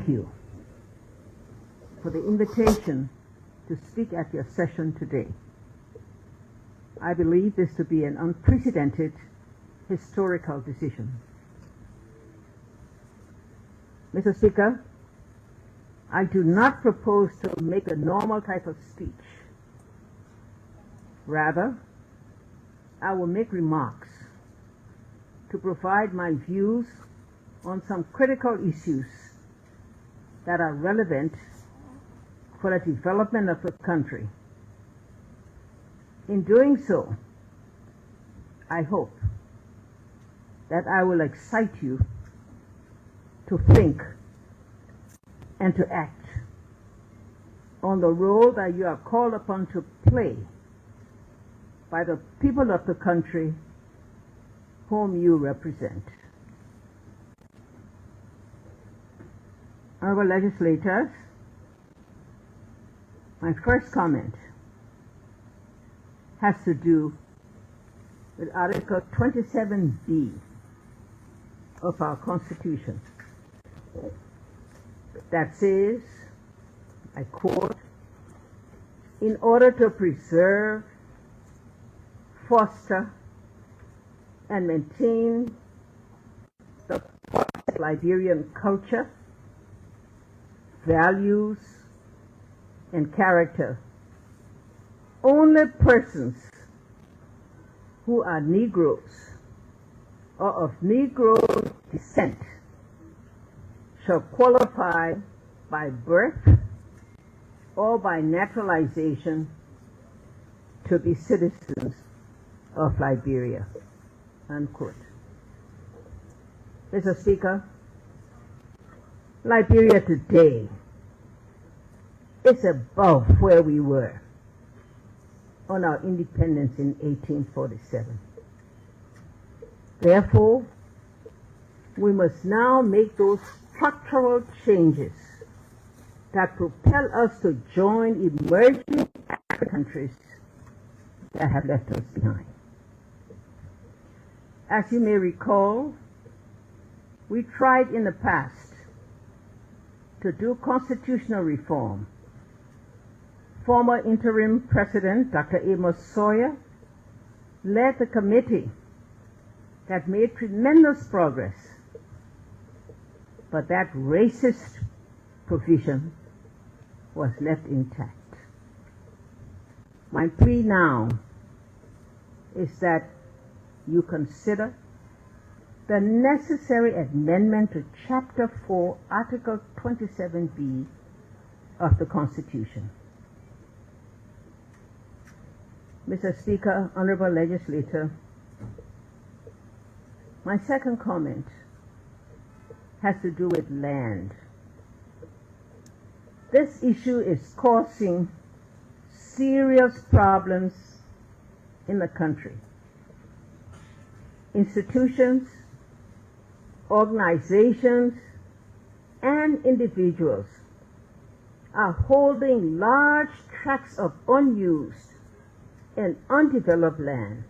thank you for the invitation to speak at your session today. I believe this to be an unprecedented historical decision. Mr. Speaker, I do not propose to make a normal type of speech. Rather, I will make remarks to provide my views on some critical issues that are relevant for the development of the country. In doing so, I hope that I will excite you to think and to act on the role that you are called upon to play by the people of the country whom you represent. Honorable legislators, my first comment has to do with Article 27B of our Constitution that says, I quote, "In order to preserve, foster, and maintain the Liberian culture, values, and character, only persons who are Negroes or of Negro descent shall qualify by birth or by naturalization to be citizens of Liberia." Unquote. Mr. Speaker, Liberia today is above where we were on our independence in 1847. Therefore, we must now make those structural changes that propel us to join emerging African countries that have left us behind. As you may recall, we tried in the past to do constitutional reform. Former interim President Dr. Amos Sawyer led the committee that made tremendous progress, but that racist provision was left intact. My plea now is that you consider the necessary amendment to Chapter 4, Article 27B of the Constitution. Mr. Speaker, Honorable Legislator, my second comment has to do with land. This issue is causing serious problems in the country. Institutions, organizations, and individuals are holding large tracts of unused and undeveloped land,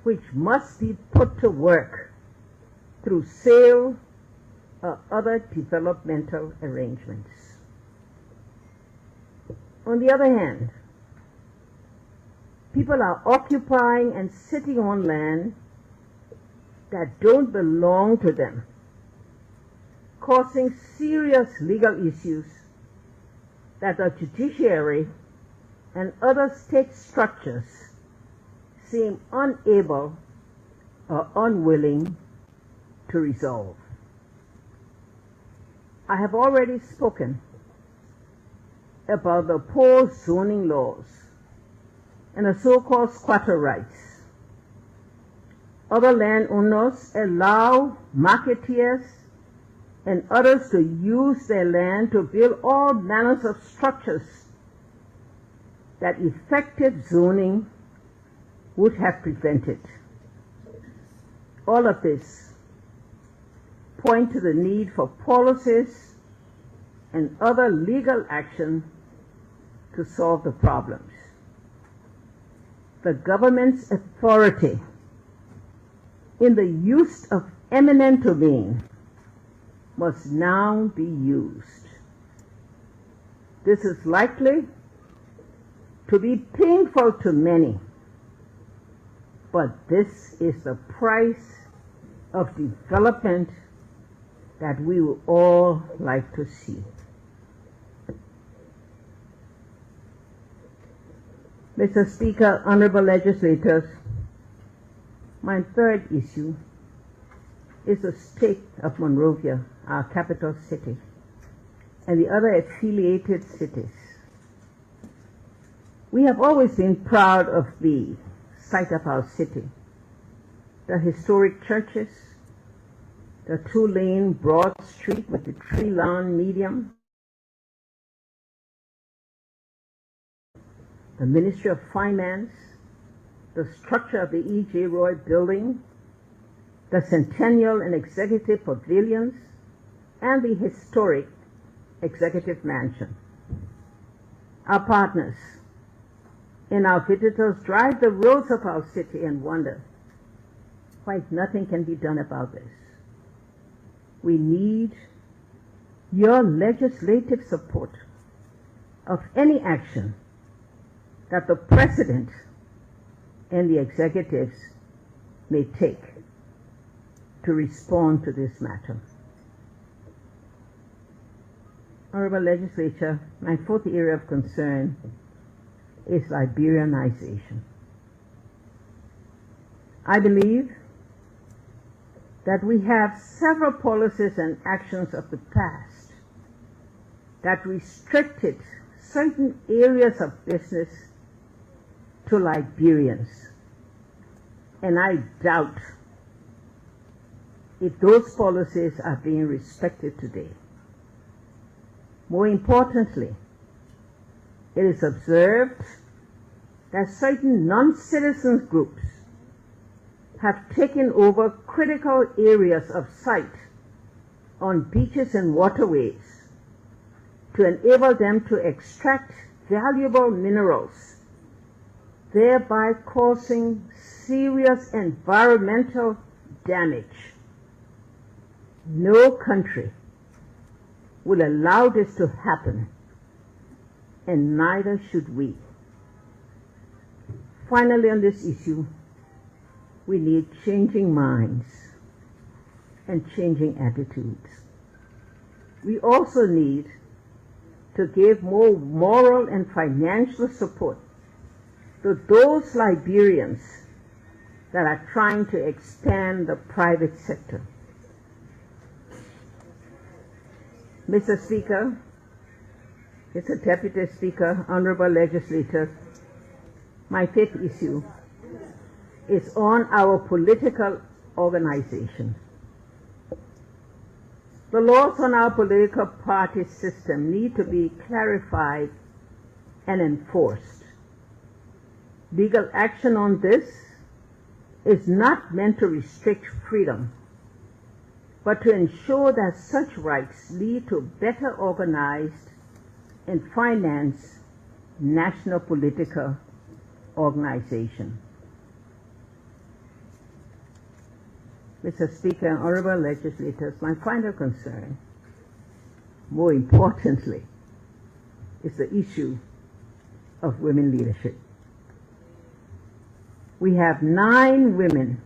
which must be put to work through sale or other developmental arrangements. On the other hand, people are occupying and sitting on land that don't belong to them, causing serious legal issues that the judiciary and other state structures seem unable or unwilling to resolve. I have already spoken about the poor zoning laws and the so-called squatter rights. Other landowners allow marketeers and others to use their land to build all manners of structures that effective zoning would have prevented. All of this point to the need for policies and other legal action to solve the problems. The government's authority in the use of eminent domain must now be used. This is likely to be painful to many, but this is the price of development that we would all like to see. Mr. Speaker, honorable legislators, my third issue is the state of Monrovia, our capital city, and the other affiliated cities. We have always been proud of the site of our city, the historic churches, the two-lane broad street with the tree-lawn median, the Ministry of Finance, the structure of the E.J. Roy building, the Centennial and Executive Pavilions, and the historic Executive Mansion. Our partners and our visitors drive the roads of our city and wonder why nothing can be done about this. We need your legislative support of any action that the President and the executives may take to respond to this matter. Honorable Legislature, my fourth area of concern is Liberianization. I believe that we have several policies and actions of the past that restricted certain areas of business to Liberians, and I doubt if those policies are being respected today. More importantly, it is observed that certain non-citizen groups have taken over critical areas of sight on beaches and waterways to enable them to extract valuable minerals, thereby causing serious environmental damage. No country will allow this to happen, and neither should we. Finally, on this issue, we need changing minds and changing attitudes. We also need to give more moral and financial support to those Liberians that are trying to expand the private sector. Mr. Speaker, Mr. Deputy Speaker, honorable legislators, my fifth issue is on our political organization. The laws on our political party system need to be clarified and enforced. Legal action on this is not meant to restrict freedom, but to ensure that such rights lead to better organized and financed national political organization. Mr. Speaker and honorable legislators, my final concern, more importantly, is the issue of women leadership. We have 9 women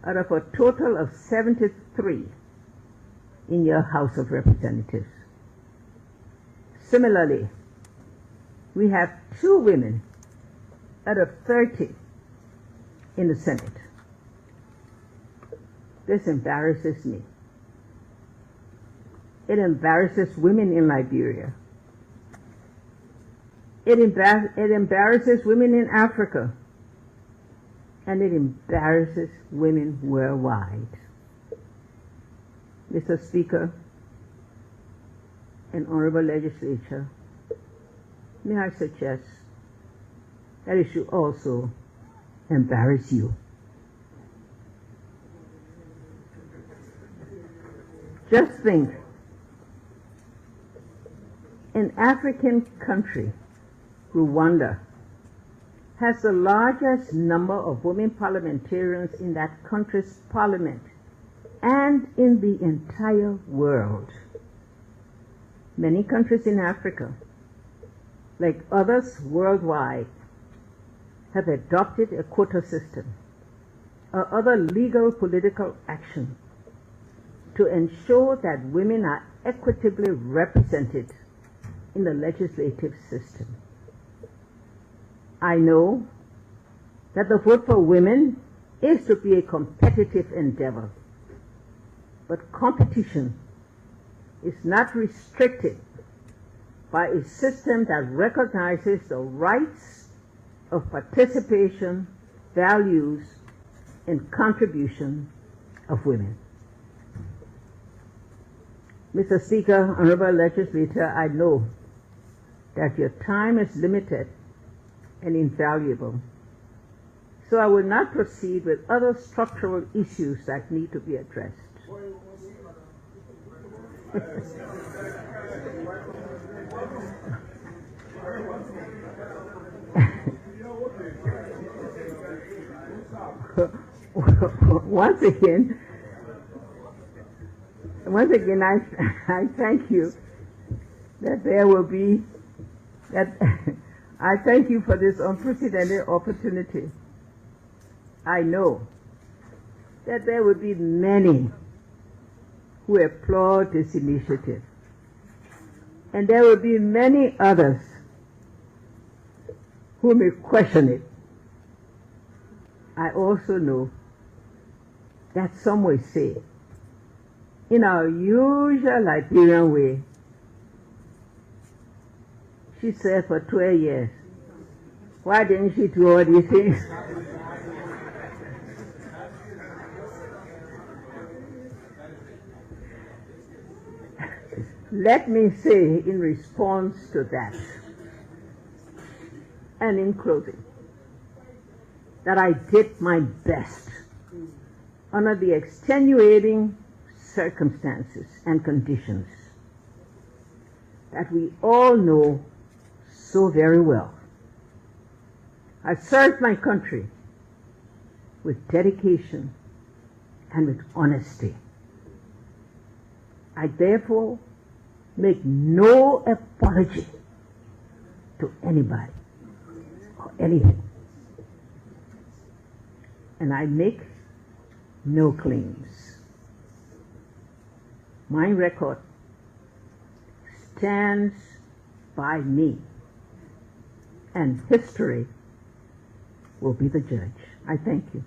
out of a total of 73 in your House of Representatives. Similarly, we have 2 women out of 30 in the Senate. This embarrasses me. It embarrasses women in Liberia. It embarrasses women in Africa. And it embarrasses women worldwide. Mr. Speaker and honorable legislature, may I suggest that it should also embarrass you. Just think, an African country, Rwanda, has the largest number of women parliamentarians in that country's parliament and in the entire world. Many countries in Africa, like others worldwide, have adopted a quota system or other legal political action to ensure that women are equitably represented in the legislative system. I know that the vote for women is to be a competitive endeavor, but competition is not restricted by a system that recognizes the rights of participation, values, and contribution of women. Mr. Speaker, Honorable Legislator, I know that your time is limited and invaluable, so I will not proceed with other structural issues that need to be addressed. Once again, I thank you that there will be, I thank you for this unprecedented opportunity. I know that there will be many who applaud this initiative, and there will be many others who may question it. I also know that some will say, in our usual Liberian way, she said for 12 years, why didn't she do all these things? Let me say in response to that, and in closing, that I did my best under the extenuating circumstances and conditions that we all know so very well. I served my country with dedication and with honesty. I therefore make no apology to anybody or anything. And I make no claims. My record stands by me, and history will be the judge. I thank you.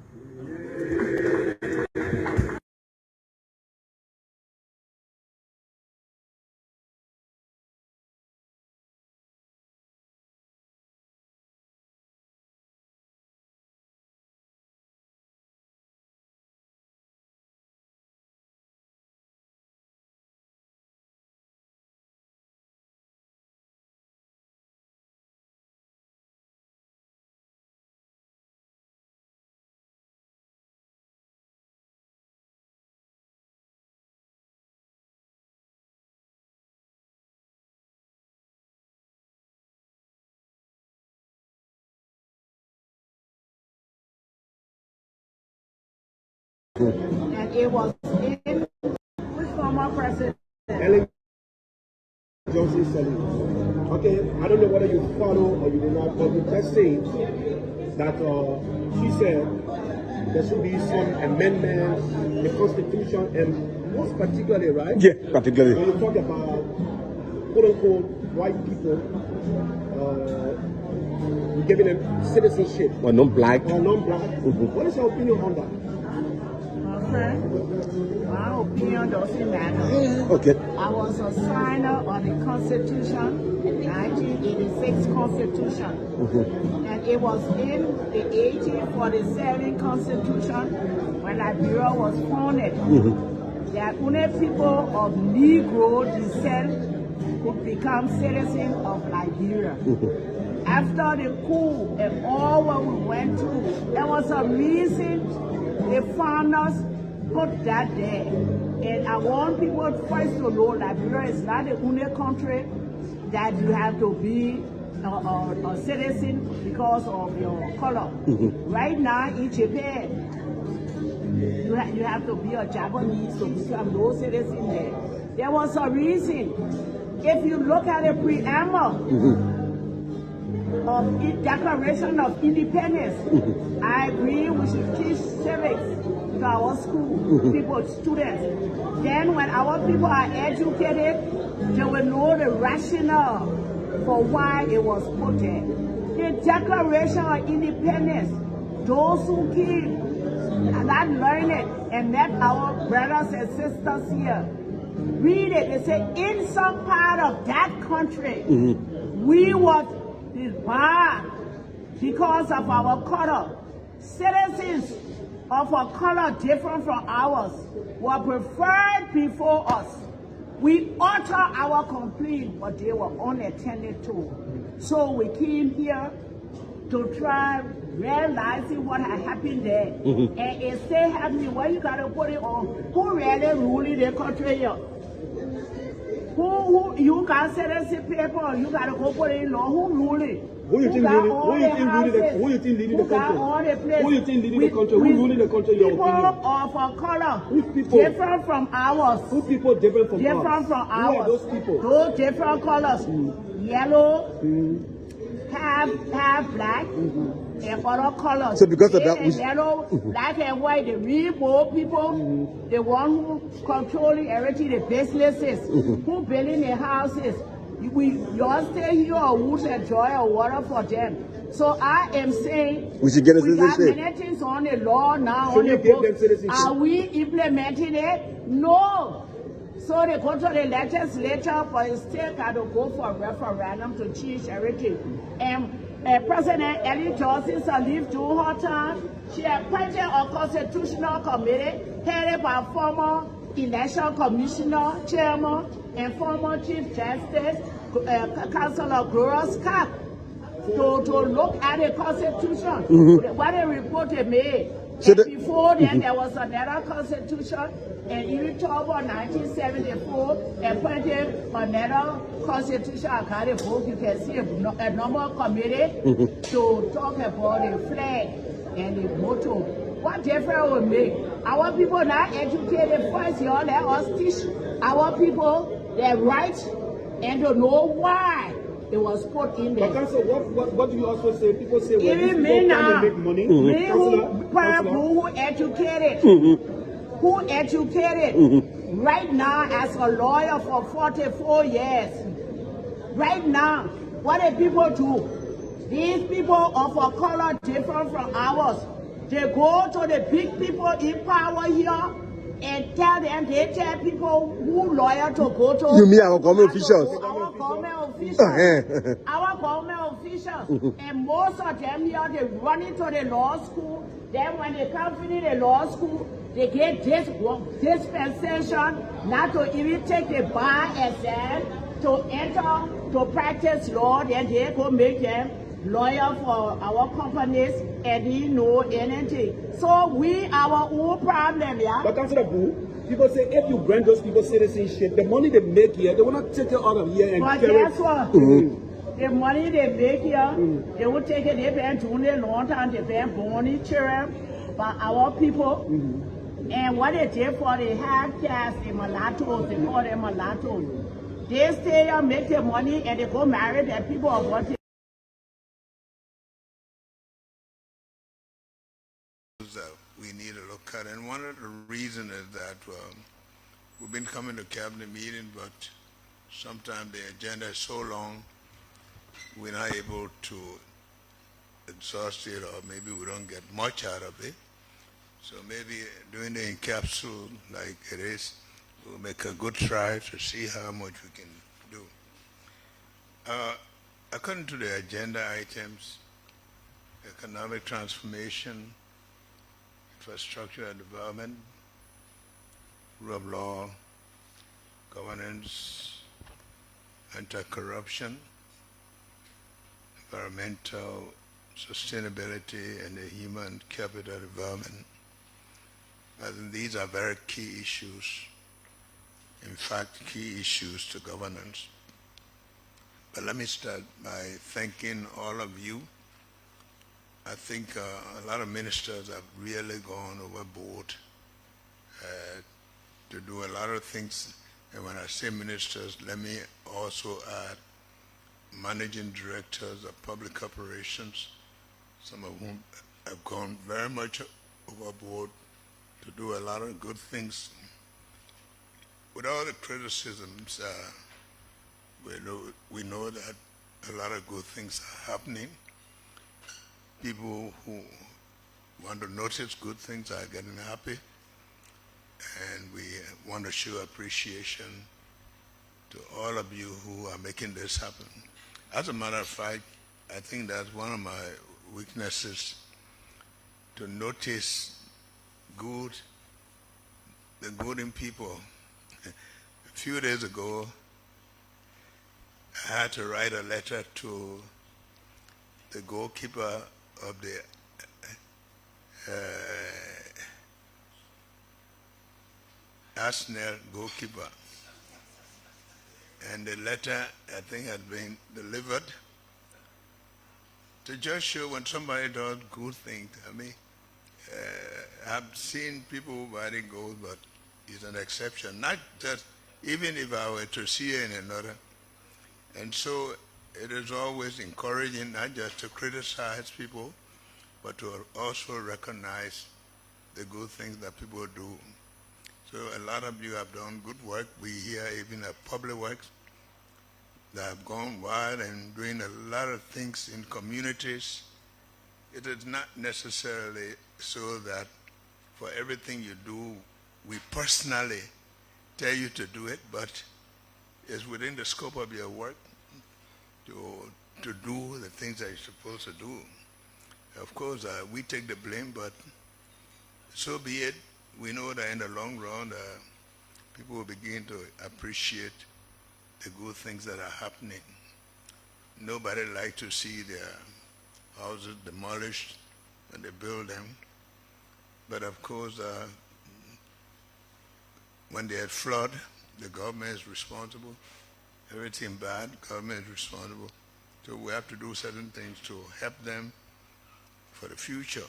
And it was in which former president? Ellen Johnson Sirleaf. Okay, I don't know whether you follow or you do not, but you just say that she said there should be some amendments in the Constitution, and most particularly, right? Yeah, particularly. When you talk about quote unquote white people, giving them citizenship. Or non-black. Or non-black. What is your opinion on that? My opinion doesn't matter. Okay. I was a signer of the Constitution, 1986 Constitution, and it was in the 1847 Constitution when Liberia was founded that only people of Negro descent could become citizens of Liberia. After the coup and all what we went through, there was a reason the founders put that there. And I want people first to know that Liberia is not the only country that you have to be a citizen because of your color. Right now in Japan, You have to be a Japanese to become no citizen there. There was a reason. If you look at the preamble of the Declaration of Independence, I agree we should teach civics to our school people, students. Then when our people are educated, they will know the rationale for why it was put there. The Declaration of Independence, those who came and not learn it and met our brothers and sisters here, read it. They say, in some part of that country, we were barred because of our color. Citizens of a color different from ours were preferred before us. We utter our complaint, but they were unattended to. So we came here to try realizing what had happened there. And it still happening. Where you gotta put it on? Who really ruling the country here? Who you got citizen paper, you gotta go put it in law. Who ruling? Who you think leading the country? Who you think leading the country? Who ruling the country? Your people opinion? of a color, Which people? different from ours. Who people different from Different us? from Who ours. are those people? Those different colors. Yellow, half black, and other colors. So because of that, and yellow, black and white, the real people, the one who controlling everything, the businesses, who building the houses. You all stay here or who enjoy or water for them. So I am saying we should get a we got citizenship. many things on the law now. So on you the give book. them citizenship? Are we implementing it? No. So they go to the legislature, but it still got to go for a referendum to change everything. And President Ellie Johnson lived through her time. She appointed a constitutional committee headed by former election commissioner, chairman, and former chief justice, Councilor Gloria Scott, to look at the constitution. What a report they made. So before then, there was another constitution, and in October 1974, appointed another constitution. I got a book. You can see a number committee to talk about the flag and the motto. What difference will make? Our people not educated first, y'all. Let us teach our people their rights and to know why it was put in there. But what do you also say? People say, well, Even these me people now, trying to make money. me Councillor, who educated, who educated, right now as a lawyer for 44 years, right now, what do people do? These people of a color different from ours, they go to the big people in power here and tell them, they tell people who lawyer to go to. You mean our government officials? Our government officials. Our government officials. And most of them here, they run into the law school. Then when they come finish the law school, they get this dispensation not to even take the bar exam to enter to practice law. Then they go make them lawyer for our companies and he know anything. So our own problem, yeah. But Councillor Boo, people say if you grant those people citizenship, the money they make here, they will not take it out of here and But carry guess what? The money they make here, they will take it, they've been doing it a long time, they've been born children by our people. And what they did for the half caste, the mulattoes, they call them mulattoes. They stay here, make their money, and they go marry their people of what they that we need to look at, and one of the reasons is that we've been coming to cabinet meeting, but sometimes the agenda is so long we're not able to exhaust it, or maybe we don't get much out of it. So maybe doing the encapsule like it is, we'll make a good try to see how much we can do. According to the agenda items, economic transformation, infrastructure and development, rule of law, governance, anti-corruption, environmental sustainability, and the human capital development. I think these are very key issues, in fact, key issues to governance. But let me start by thanking all of you. I think a lot of ministers have really gone overboard to do a lot of things. And when I say ministers, let me also add managing directors of public operations, some of whom have gone very much overboard to do a lot of good things. With all the criticisms, we know that a lot of good things are happening. People who want to notice good things are getting happy, and we want to show appreciation to all of you who are making this happen. As a matter of fact, I think that's one of my weaknesses, to notice the good in people. A few days ago, I had to write a letter to the goalkeeper of the Arsenal goalkeeper. And the letter, I think, had been delivered to just show when somebody does good things. I mean, I've seen people writing goals, but it's an exception. Not just, even if I were to see it in another. And so it is always encouraging not just to criticize people, but to also recognize the good things that people do. So a lot of you have done good work. We hear even at Public Works that have gone wide and doing a lot of things in communities. It is not necessarily so that for everything you do, we personally tell you to do it, but it's within the scope of your work to do the things that you're supposed to do. Of course, we take the blame, but so be it. We know that in the long run, people will begin to appreciate the good things that are happening. Nobody likes to see their houses demolished when they build them. But of course, when they had flood, the government is responsible. Everything bad, government is responsible. So we have to do certain things to help them for the future.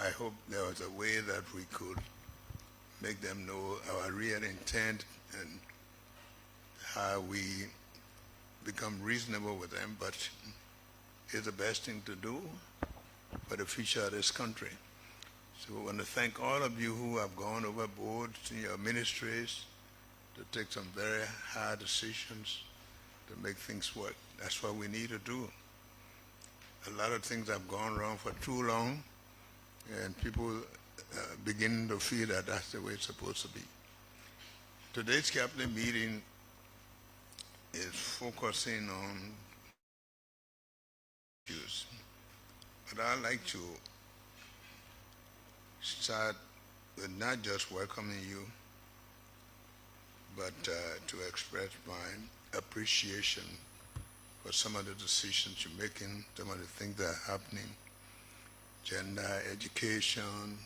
I hope there was a way that we could make them know our real intent and how we become reasonable with them, but it's the best thing to do for the future of this country. So I want to thank all of you who have gone overboard in your ministries to take some very hard decisions to make things work. That's what we need to do. A lot of things have gone wrong for too long, and people begin to feel that that's the way it's supposed to be. Today's cabinet meeting is focusing on issues, but I'd like to start with not just welcoming you, but to express my appreciation for some of the decisions you're making, some of the things that are happening, gender, education,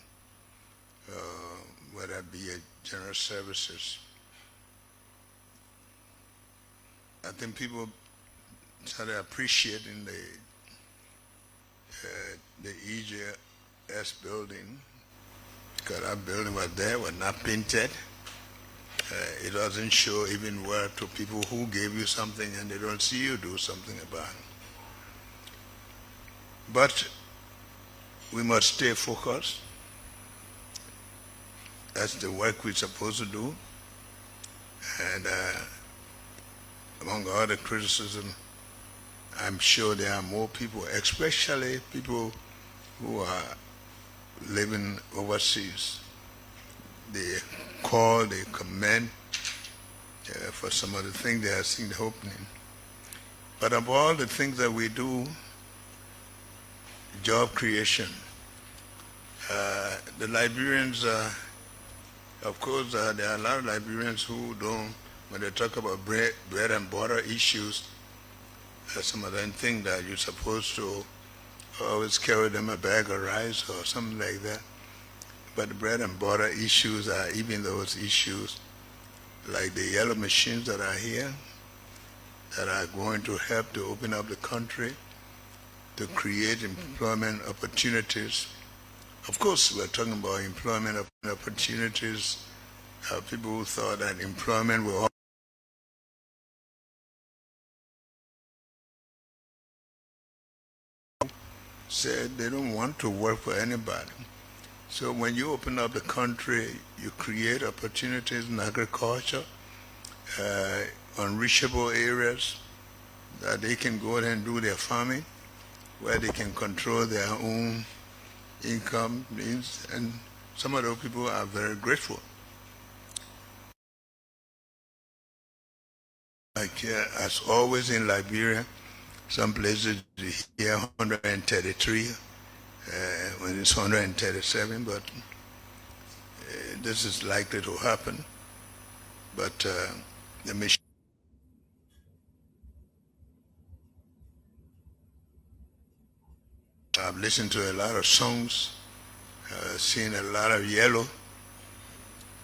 whether it be general services. I think people started appreciating the EJS building, because that building was there, was not painted. It doesn't show even well to people who gave you something and they don't see you do something about it. But we must stay focused. That's the work we're supposed to do. And among all the criticism, I'm sure there are more people, especially people who are living overseas. They call, they commend for some of the things they are seeing happening. But of all the things that we do, job creation, the Liberians, of course, there are a lot of Liberians who don't, when they talk about bread and butter issues, some of them think that you're supposed to always carry them a bag of rice or something like that. But the bread and butter issues are even those issues like the yellow machines that are here that are going to help to open up the country, to create employment opportunities Of course, we're talking about employment opportunities. People who thought that employment will said they don't want to work for anybody. So when you open up the country, you create opportunities in agriculture, unreachable areas that they can go ahead and do their farming, where they can control their own income means, and some of those people are very grateful. Like as always in Liberia, some places you hear 133 when it's 137, but this is likely to happen. But the mission. I've listened to a lot of songs, seen a lot of yellow.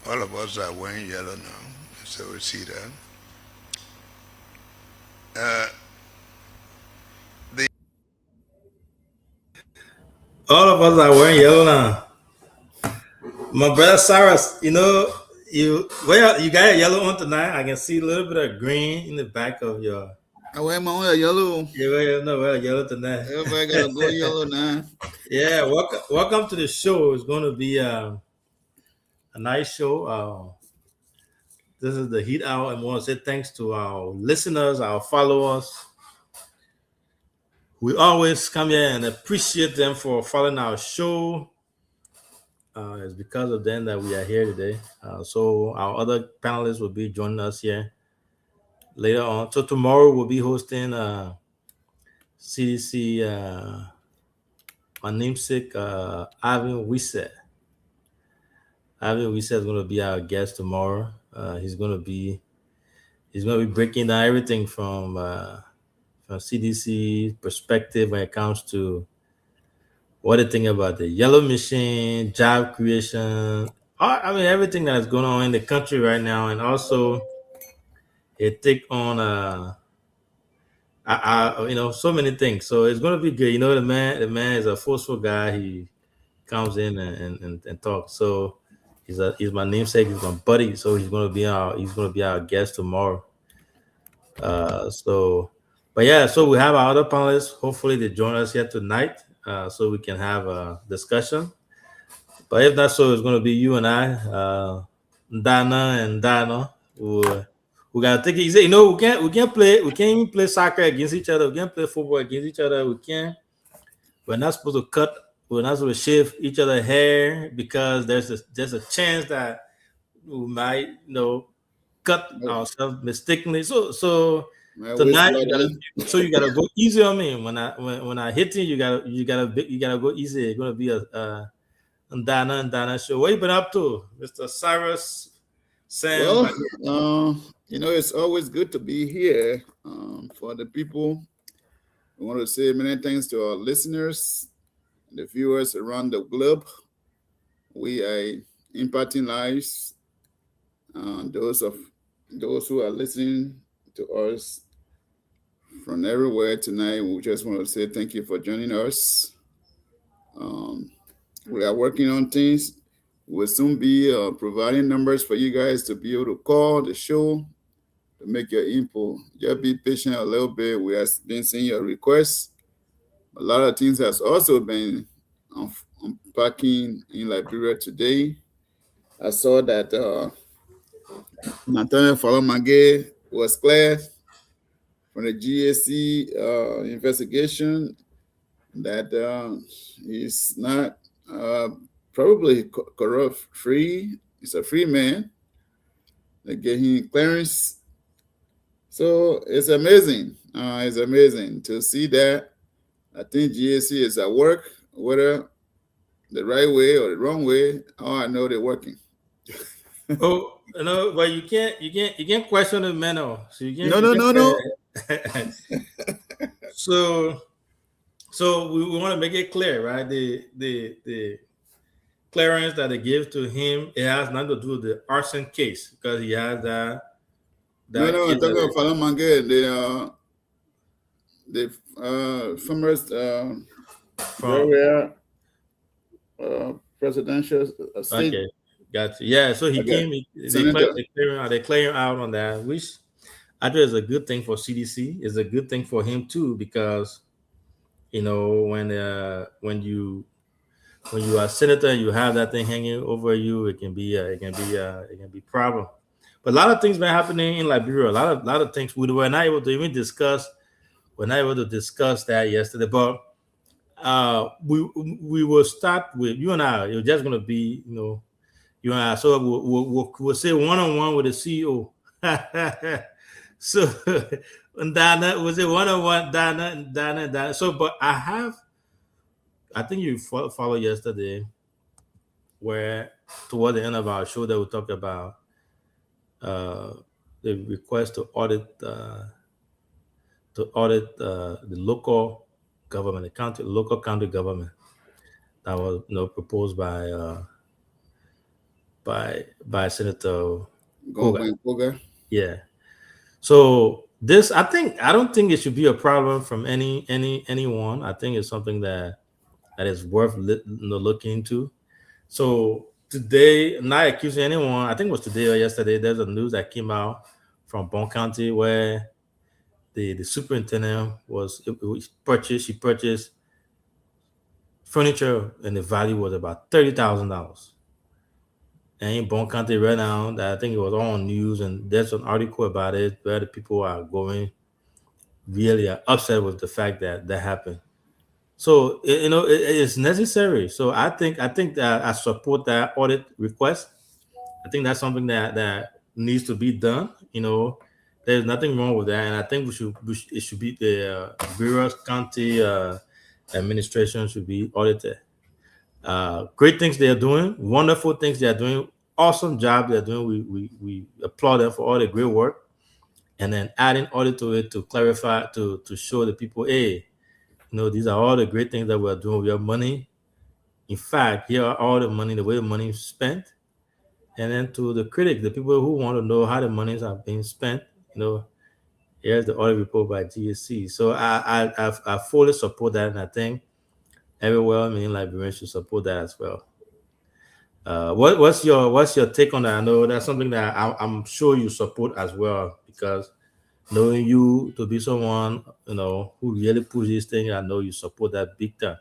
All of us are wearing yellow now, so we see that. The All of us are wearing yellow now. My brother Cyrus, you got your yellow on tonight. I can see a little bit of green in the back of your. I wear my own yellow. You wear yellow tonight. Everybody gotta go yellow now. Yeah, welcome to the show. It's going to be a nice show. This is the Heat Hour, and we want to say thanks to our listeners, our followers. We always come here and appreciate them for following our show. It's because of them that we are here today. So our other panelists will be joining us here later on. So tomorrow we'll be hosting CDC, my namesake, Ivan Wisset. Ivan Wisset is going to be our guest tomorrow. He's going to be breaking down everything from CDC perspective when it comes to what they think about the yellow machine, job creation, everything that's going on in the country right now, and also a take on so many things. So it's going to be good. The man is a forceful guy. He comes in and talks. So he's my namesake. He's my buddy. So he's going to be our guest tomorrow. So we have our other panelists. Hopefully they join us here tonight, so we can have a discussion. But if not so, it's going to be you and I, Dana and Dana. We gotta take it easy. We can't even play soccer against each other. We can't play football against each other. We're not supposed to cut. We're not supposed to shave each other's hair because there's a chance that we might cut ourselves mistakenly. So tonight you gotta go easy on me. When I hit you, you gotta go easy. It's gonna be a Dana show. What you been up to, Mr. Cyrus? Sam? Well, it's always good to be here. For the people, we want to say many thanks to our listeners, the viewers around the globe. We are impacting lives. Those who are listening to us from everywhere tonight, we just want to say thank you for joining us. We are working on things. We'll soon be providing numbers for you guys to be able to call the show to make your input. Just be patient a little bit. We have been seeing your requests. A lot of things has also been unpacking in Liberia today. I saw that Nathaniel Falomage was cleared from the GAC investigation, that he's not probably corrupt free. He's a free man. They gave him clearance. So it's amazing. It's amazing to see that. I think GAC is at work, whether the right way or the wrong way. I know they're working. But you can't question the man. So you can't. No. So we want to make it clear, right? The clearance that they give to him, it has nothing to do with the arson case because he has that. No, I'm talking about Falomage, the famous presidential state. Okay, got you. Yeah, so he Okay. came. Senator. They clearing out on that, which I think is a good thing for CDC. It's a good thing for him too, because when you are a senator and you have that thing hanging over you, it can be problem. But a lot of things been happening in Liberia. A lot of things we were not able to even discuss. We're not able to discuss that yesterday, but we will start with you and I. You're just gonna be you and I. So we'll say one-on-one with the CEO. So and Dana was it one-on-one Dana. So but I think you follow yesterday where toward the end of our show that we talked about the request to audit the local government, local county government that was proposed by Senator Koga. Koga. Yeah. So this, I don't think it should be a problem from anyone. I think it's something that is worth looking into. So today, not accusing anyone, I think it was today or yesterday, there's a news that came out from Bon County where the superintendent she purchased furniture and the value was about $30,000. And in Bon County right now, I think it was on news, and there's an article about it where the people are going really upset with the fact that happened. So it's necessary. So I think that I support that audit request. I think that's something that needs to be done. There's nothing wrong with that, and I think it should be the Bureau County administration should be audited. Great things they are doing, wonderful things they are doing, awesome job they're doing. We applaud them for all the great work, and then adding audit to it to clarify to show the people, hey, these are all the great things that we're doing with your money. In fact, here are all the money, the way the money is spent. And then to the critics, the people who want to know how the monies are being spent, here's the audit report by GSC. So I fully support that, and I think every well-meaning Liberian should support that as well. What's your take on that? I know that's something that I'm sure you support as well, because knowing you to be someone who really pushes things, I know you support that big time.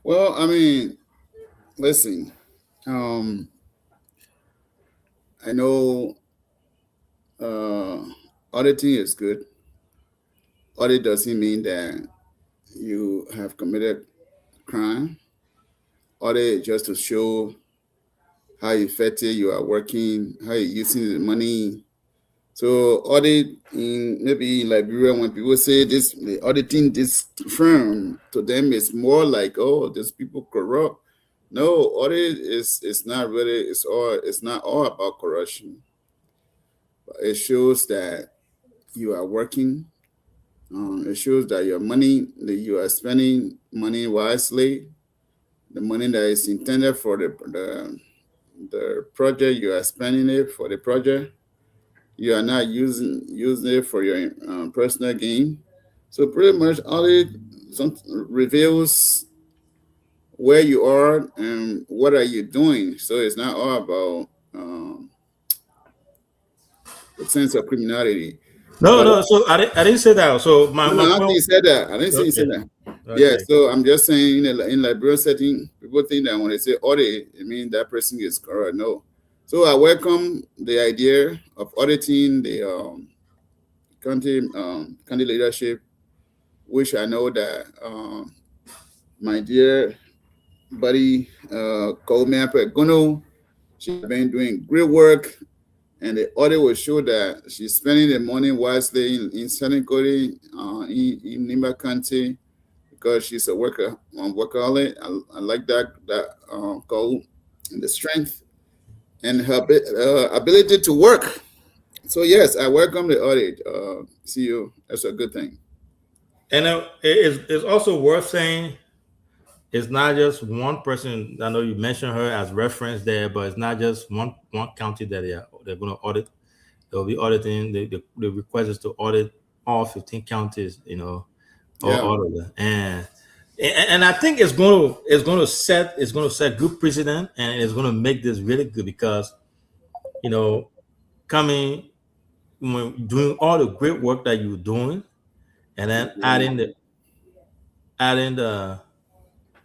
Well, I mean, listen, I know auditing is good. Audit doesn't mean that you have committed crime. Audit is just to show how effective you are working, how you're using the money. So audit maybe in Liberia, when people say this, auditing this firm, to them it's more like, oh, these people corrupt. No, audit is not really. It's not all about corruption. But it shows that you are working. It shows that your money, that you are spending money wisely. The money that is intended for the project, you are spending it for the project. You are not using it for your personal gain. So pretty much audit reveals where you are and what are you doing. So it's not all about the sense of criminality. No. So I didn't say that. So I don't think you said that. I didn't say you said that. Okay. Yeah. So I'm just saying in Liberia setting, people think that when they say audit, it means that person is corrupt. No. So I welcome the idea of auditing the county leadership, which I know that my dear buddy Coleman Pegono, she's been doing great work, and the audit will show that she's spending the money wisely in Southern Cody, in Nimba County, because she's a workaholic. I like that goal and the strength and her ability to work. So yes, I welcome the audit, CEO. That's a good thing. And it's also worth saying, it's not just one person. I know you mentioned her as reference there, but it's not just one county that they're going to audit. They'll be auditing. The request is to audit all 15 counties. All of them. And And I think it's going to set good precedent, and it's going to make this really good because you know coming when doing all the great work that you're doing, and then adding the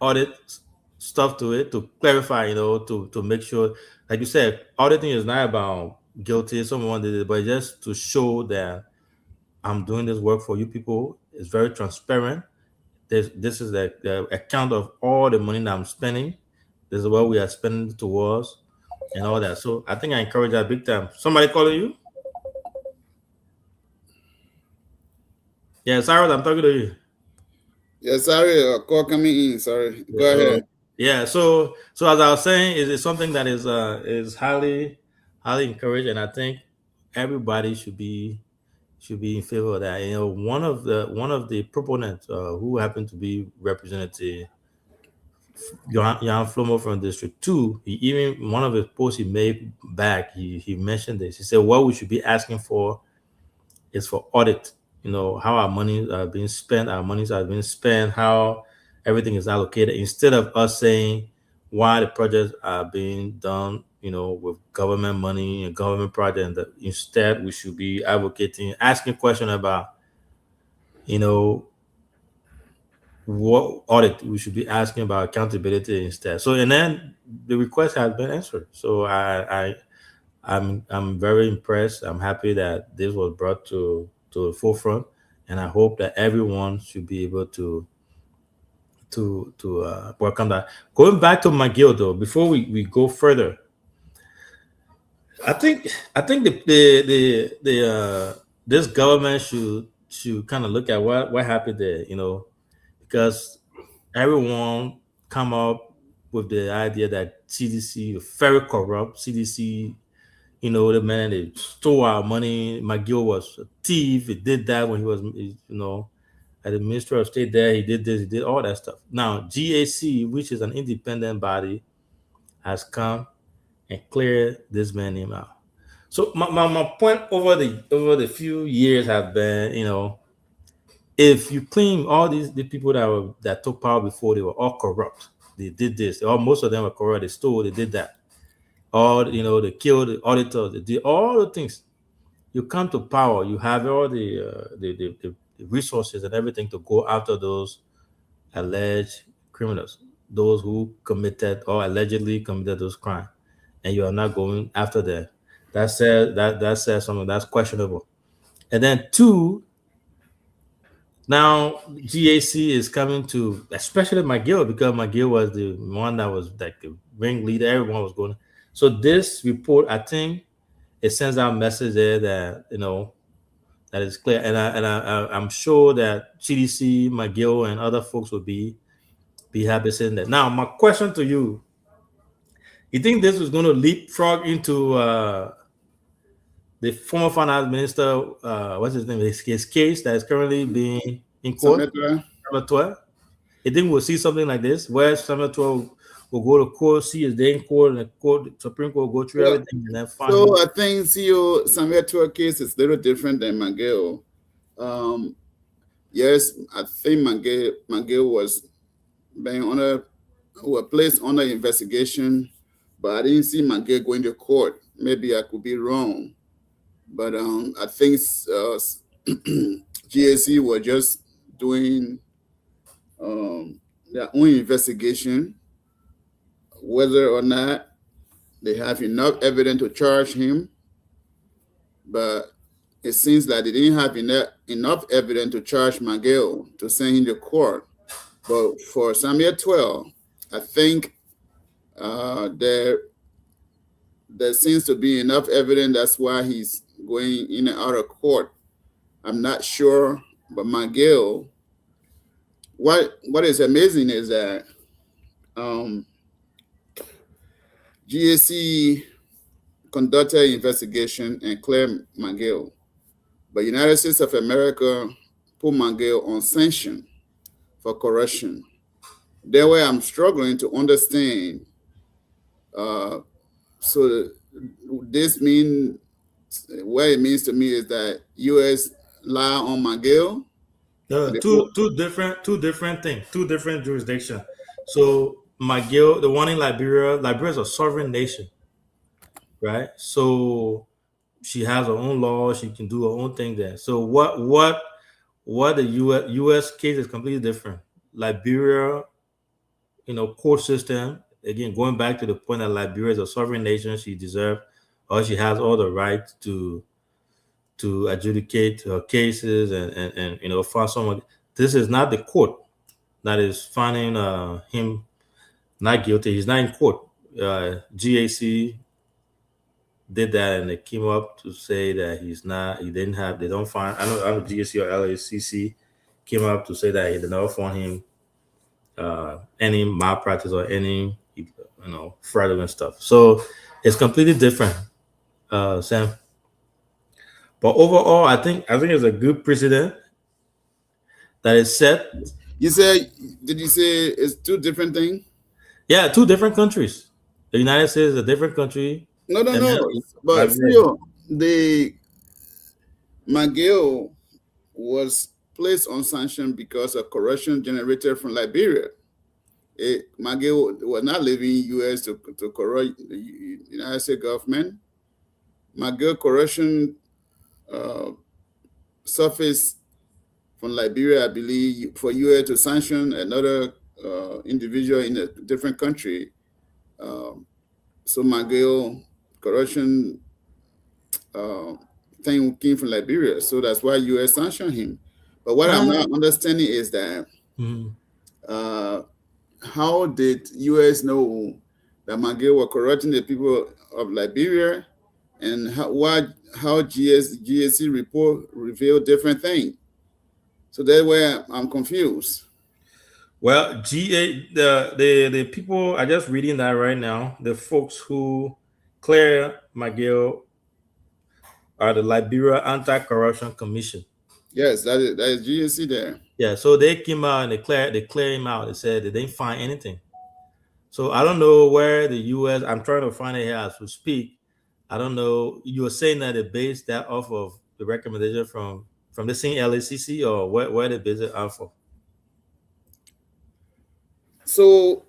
audit stuff to it to clarify, to make sure, like you said, auditing is not about guilty, someone did it, but just to show that I'm doing this work for you people. It's very transparent. This is the account of all the money that I'm spending. This is what we are spending towards and all that. So I think I encourage that big time. Somebody calling you? Yeah, Cyrus, I'm talking to you. Yeah, sorry, call coming in. Sorry, go ahead. Yeah. So as I was saying, it is something that is highly encouraged, and I think everybody should be in favor of that. One of the proponents who happened to be Representative Jan Flomo from District 2, he even one of his posts he made back, he mentioned this. He said what we should be asking for is for audit. How our monies are being spent, how everything is allocated, instead of us saying why the projects are being done, with government money and government project. And instead, we should be advocating, asking questions about, what audit we should be asking about, accountability instead. So, and then the request has been answered. So I'm very impressed. I'm happy that this was brought to the forefront, and I hope that everyone should be able to work on that. Going back to McGill though, before we go further, I think this government should kind of look at what happened there, because everyone come up with the idea that CDC is very corrupt. CDC, the man they stole our money. McGill was a thief. He did that when he was, at the Ministry of State there. He did this, he did all that stuff. Now, GAC, which is an independent body, has come and cleared this man's name out. So my point over the few years have been, if you claim all the people that took power before, they were all corrupt. They did this. Most of them were corrupt. They stole. They did that. They killed the auditors. They did all the things. You come to power, you have all the resources and everything to go after those alleged criminals, those who committed or allegedly committed those crimes, and you are not going after them. That says something that's questionable. And then two, now GAC is coming to, especially McGill, because McGill was the one that was like the ringleader. Everyone was going. So this report, I think, it sends out a message there that that is clear, and I'm sure that CDC, McGill, and other folks will be happy seeing that. Now, my question to you: you think this is going to leapfrog into the former finance minister? What's his name? His case that is currently being in court. Samuel. You think we'll see something like this, where Samuel will go to court, see his day in court, and the Supreme Court will go through everything, and then find. So I think Samuel Tua case is a little different than McGill. Yes, I think McGill was placed under investigation, but I didn't see McGill going to court. Maybe I could be wrong, but I think GAC were just doing their own investigation, whether or not they have enough evidence to charge him. But it seems that they didn't have enough evidence to charge McGill to send him to court. But for Samuel 12, I think there seems to be enough evidence. That's why he's going in and out of court. I'm not sure, but McGill, what is amazing is that GAC conducted an investigation and cleared McGill, but United States of America put McGill on sanction for corruption. That way, I'm struggling to understand. So this means, what it means to me is that U.S. lie on McGill, No, two different things, two different jurisdictions. So McGill, the one in Liberia is a sovereign nation, right? So she has her own law. She can do her own thing there. So what the U.S. case is completely different. Liberia, court system. Again, going back to the point that Liberia is a sovereign nation, she deserves or she has all the right to adjudicate her cases and find someone. This is not the court that is finding him not guilty. He's not in court. GAC did that, and they came up to say that he's not. He didn't have. They don't find. I know GAC or LACC came up to say that they did not find him any malpractice or any fraudulent stuff. So it's completely different, Sam. But overall, I think it's a good precedent that is set. Did you say it's two different things? Yeah, two different countries. The United States is a different country. No. But still, the McGill was placed on sanction because of corruption generated from Liberia. McGill was not leaving U.S. to corrupt the United States government. McGill corruption surfaced from Liberia, I believe, for U.S. to sanction another individual in a different country. So McGill corruption thing came from Liberia, so that's why U.S. sanctioned him. But what I'm not understanding is that how did U.S. know that McGill was corrupting the people of Liberia, and how GSC report revealed different things? So that's where I'm confused. Well, the people are just reading that right now. The folks who clear McGill are the Liberia Anti-Corruption Commission. Yes, that is GSC there. Yeah, so they came out and they cleared him out. They said they didn't find anything. So I don't know where the U.S. I'm trying to find it here as we speak. I don't know. You were saying that they based that off of the recommendation from the same LACC, or where they based it off of? So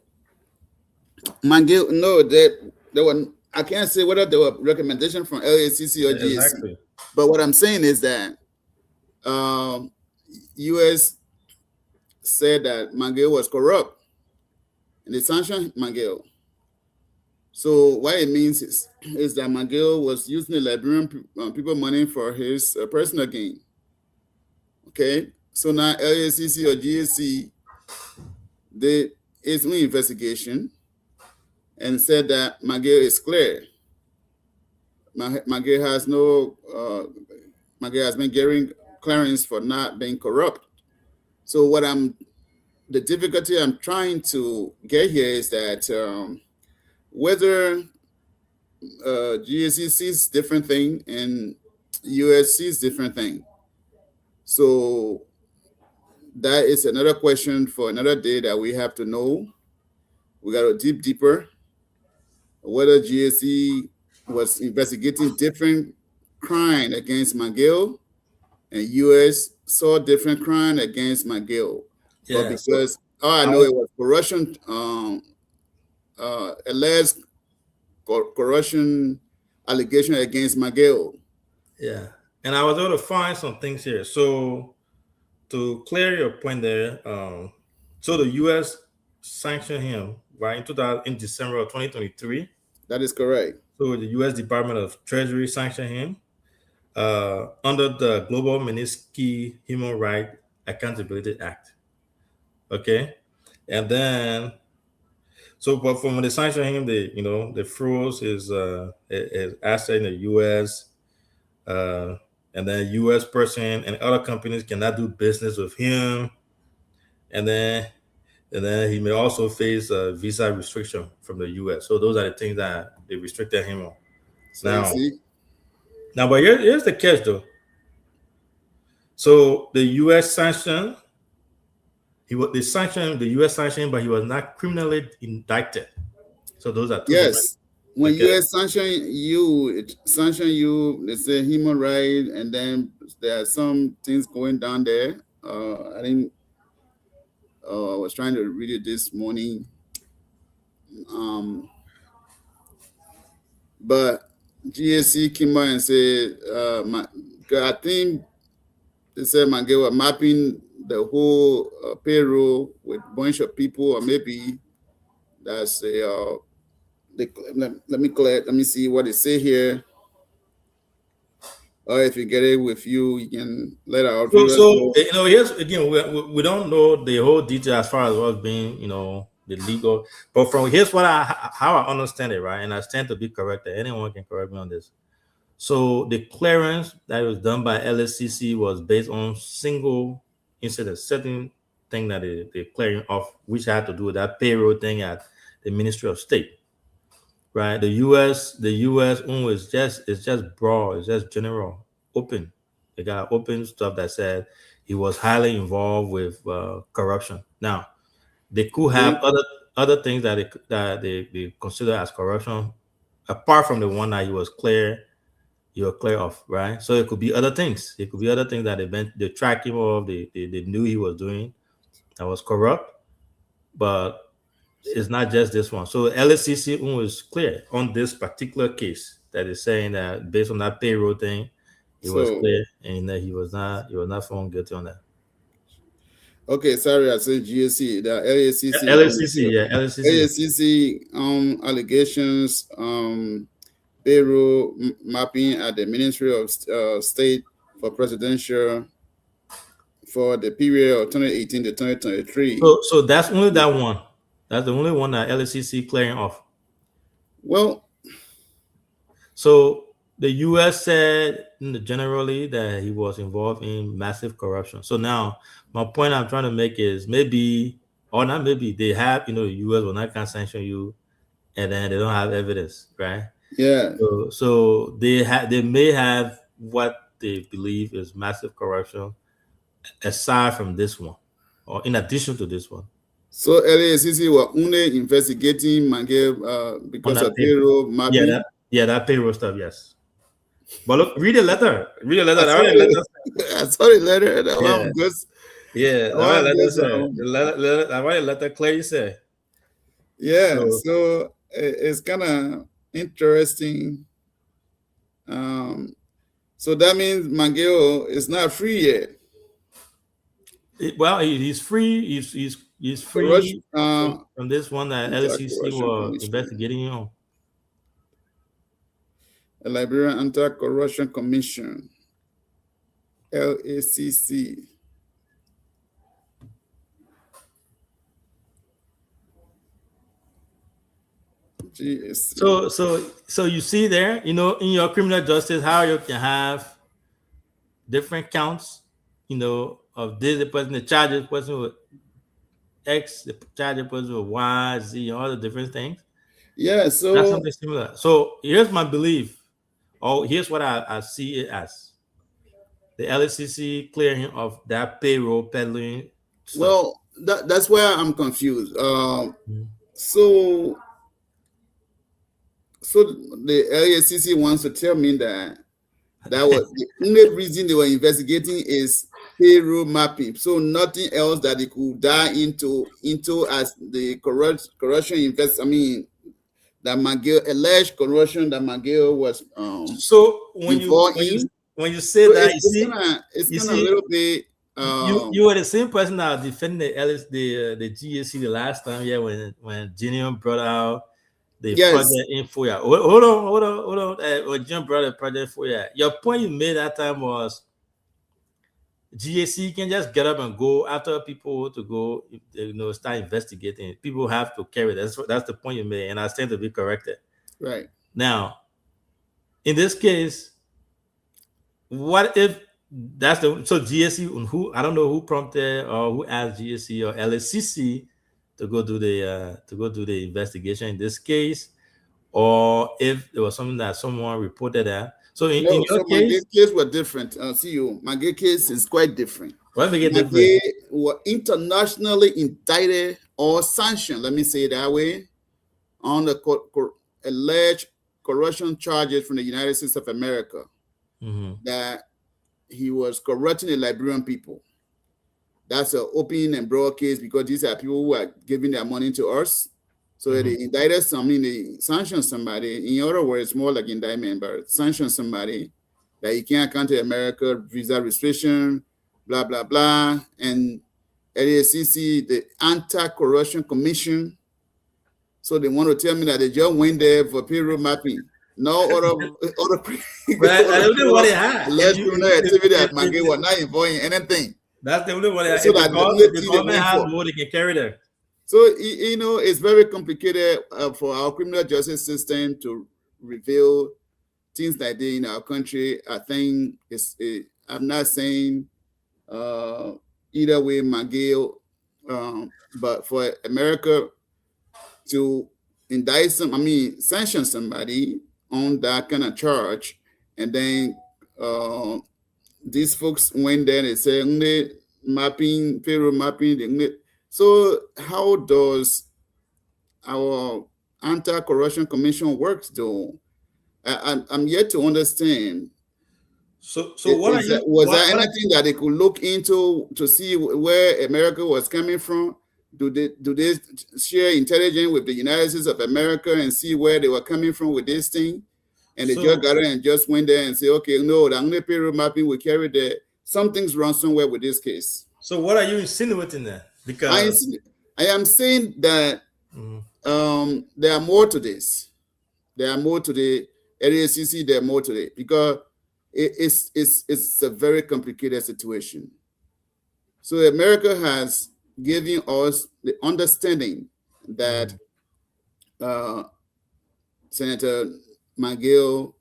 McGill, no, there were. I can't say whether there were recommendations from LACC or GSC. Exactly. But what I'm saying is that U.S. said that McGill was corrupt, and they sanctioned McGill. So what it means is that McGill was using the Liberian people money for his personal gain. Okay, so now LACC or GSC, they is doing investigation and said that McGill is clear. McGill has McGill has been getting clearance for not being corrupt. So the difficulty I'm trying to get here is that whether GSC sees different thing and US sees different thing. So that is another question for another day that we have to know. We got to dig deeper whether GSC was investigating different crime against McGill and US saw different crime against McGill. Yeah, but because I know it was corruption, alleged corruption allegation against McGill. Yeah, and I was able to find some things here. So to clear your point there, so the U.S. sanctioned him right in December of 2023. That is correct. So the U.S. Department of Treasury sanctioned him under the Global Magnitsky Human Rights Accountability Act. Okay, and then but from when they sanctioned him, they froze his asset in the U.S. And then U.S. person and other companies cannot do business with him, and then he may also face a visa restriction from the U.S. So those are the things that they restricted him on. Now, but here's the catch, though. So the U.S. sanctioned. The U.S. sanctioned, but he was not criminally indicted. So those are two yes. When U.S. sanction you, they say human rights, and then there are some things going down there. I didn't. I was trying to read it this morning. But GSC came out and said, I think they said Mangel were mapping the whole payroll with a bunch of people, or maybe that's a. Let me see what they say here. Or if you get it with you, you can let our viewers know. Here's again, we don't know the whole detail as far as what's being, the legal. But from here's how I understand it, right? And I stand to be corrected. Anyone can correct me on this. So the clearance that was done by LSCC was based on single incident, certain thing that the clearing of, which had to do with that payroll thing at the Ministry of State. Right, the U.S. is just broad, it's just general, open. They got open stuff that said he was highly involved with corruption. Now, they could have other things that they consider as corruption, apart from the one that he was clear of, right? So it could be other things. It could be other things that they tracked him of, they knew he was doing that was corrupt, but it's not just this one. So LSCC was clear on this particular case that is saying that based on that payroll thing, it was clear and that he was not found guilty on that. Okay, sorry, I said GSC. The LSCC. LSCC allegations, payroll mapping at the Ministry of State for presidential for the period of 2018 to 2023. So that's only that one. That's the only one that LSCC clearing off. Well, so the U.S. said generally that he was involved in massive corruption. So now my point I'm trying to make is maybe, or not maybe, they have, the U.S. will not sanction you, and then they don't have evidence, right? Yeah. So they may have what they believe is massive corruption aside from this one, or in addition to this one. So LACC were only investigating Mangel because of payroll mapping. That payroll stuff, yes. But look, read the letter. I saw the letter. I want a letter Clay said. Yeah, so it's kind of interesting. So that means Mangel is not free yet. He's free. He's free from this one that LSCC was investigating him on. The Liberian Anti-Corruption Commission, LACC. So you see there, in your criminal justice, how you can have different counts, of this, the person, the charges, person with X, the charges, person with Y, Z, all the different things. Yeah, so that's something similar. So here's my belief, or here's what I see it as: the LSCC clearing of that payroll peddling stuff. Well, that's where I'm confused. So the LACC wants to tell me that was the only reason they were investigating is payroll mapping. So nothing else that they could dive into as the corruption invest. I mean, that Mangel alleged corruption that Mangel was. So when you say so that, it's kind of a little bit. You were the same person that was defending the GSC the last time, when Genium brought out the project info. Yeah. Hold on. When Jim brought the project info, your point you made that time was GSC can just get up and go after people to go, start investigating. People have to carry that. That's the point you made, and I stand to be corrected. Right. Now, in this case, what if that's so GSC? Who, I don't know who prompted or who asked GSC or LSCC to go do the investigation in this case, or if there was something that someone reported that. So in your case, Mangel case were different. CEO, Mangel case is quite different. What make it different? Mangel were internationally indicted or sanctioned, let me say it that way, on the alleged corruption charges from the United States of America, that he was corrupting the Liberian people. that's an open and broad case because these are people who are giving their money to us. So they indicted they sanctioned somebody. In other words, more like indictment, but sanction somebody that you can't come to America, visa restriction, blah, blah, blah. And LACC, the Anti-Corruption Commission. So they want to tell me that they just went there for payroll mapping. No other But I don't know what they had. less criminal activity at Mangue was not involved in anything. That's the only one. So that the government has more they can carry there. So, you know, it's very complicated for our criminal justice system to reveal things like that in our country. I think I'm not saying either way, Mangue, but for America to indict sanction somebody on that kind of charge, and then these folks went there and said, mapping, payroll mapping. So how does our Anti-Corruption Commission works, though? I'm yet to understand. So what are you? Was there anything that they could look into to see where America was coming from? Do they share intelligence with the United States of America and see where they were coming from with this thing? And they just got it and just went there and say, okay, no, the only payroll mapping we carry there. Something's wrong somewhere with this case. So what are you insinuating there? Because I am saying that there are more to this. There are more to the LACC. There are more to it because it's a very complicated situation. So America has given us the understanding that Senator Mangue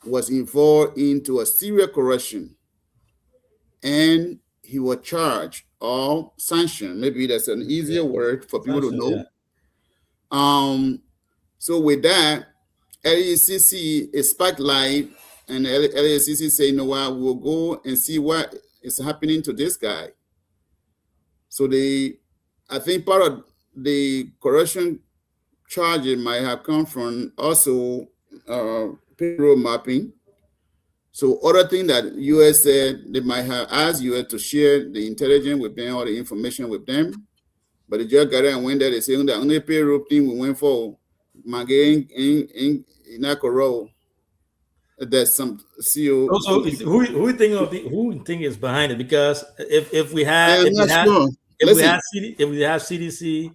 was involved into a serious corruption, and he was charged or sanctioned. Maybe that's an easier word for people to know. Yeah. So with that, LACC is spotlight, and LACC say, you know what, we'll go and see what is happening to this guy. So I think part of the corruption charges might have come from also payroll mapping. So other thing that U.S. said, they might have asked U.S. to share the intelligence with them or the information with them. But the judge got there and went there, they say the only payroll thing we went for, Mangue in Nakoro. There's some CEO. Also, who you think is behind it? Because if we have CDC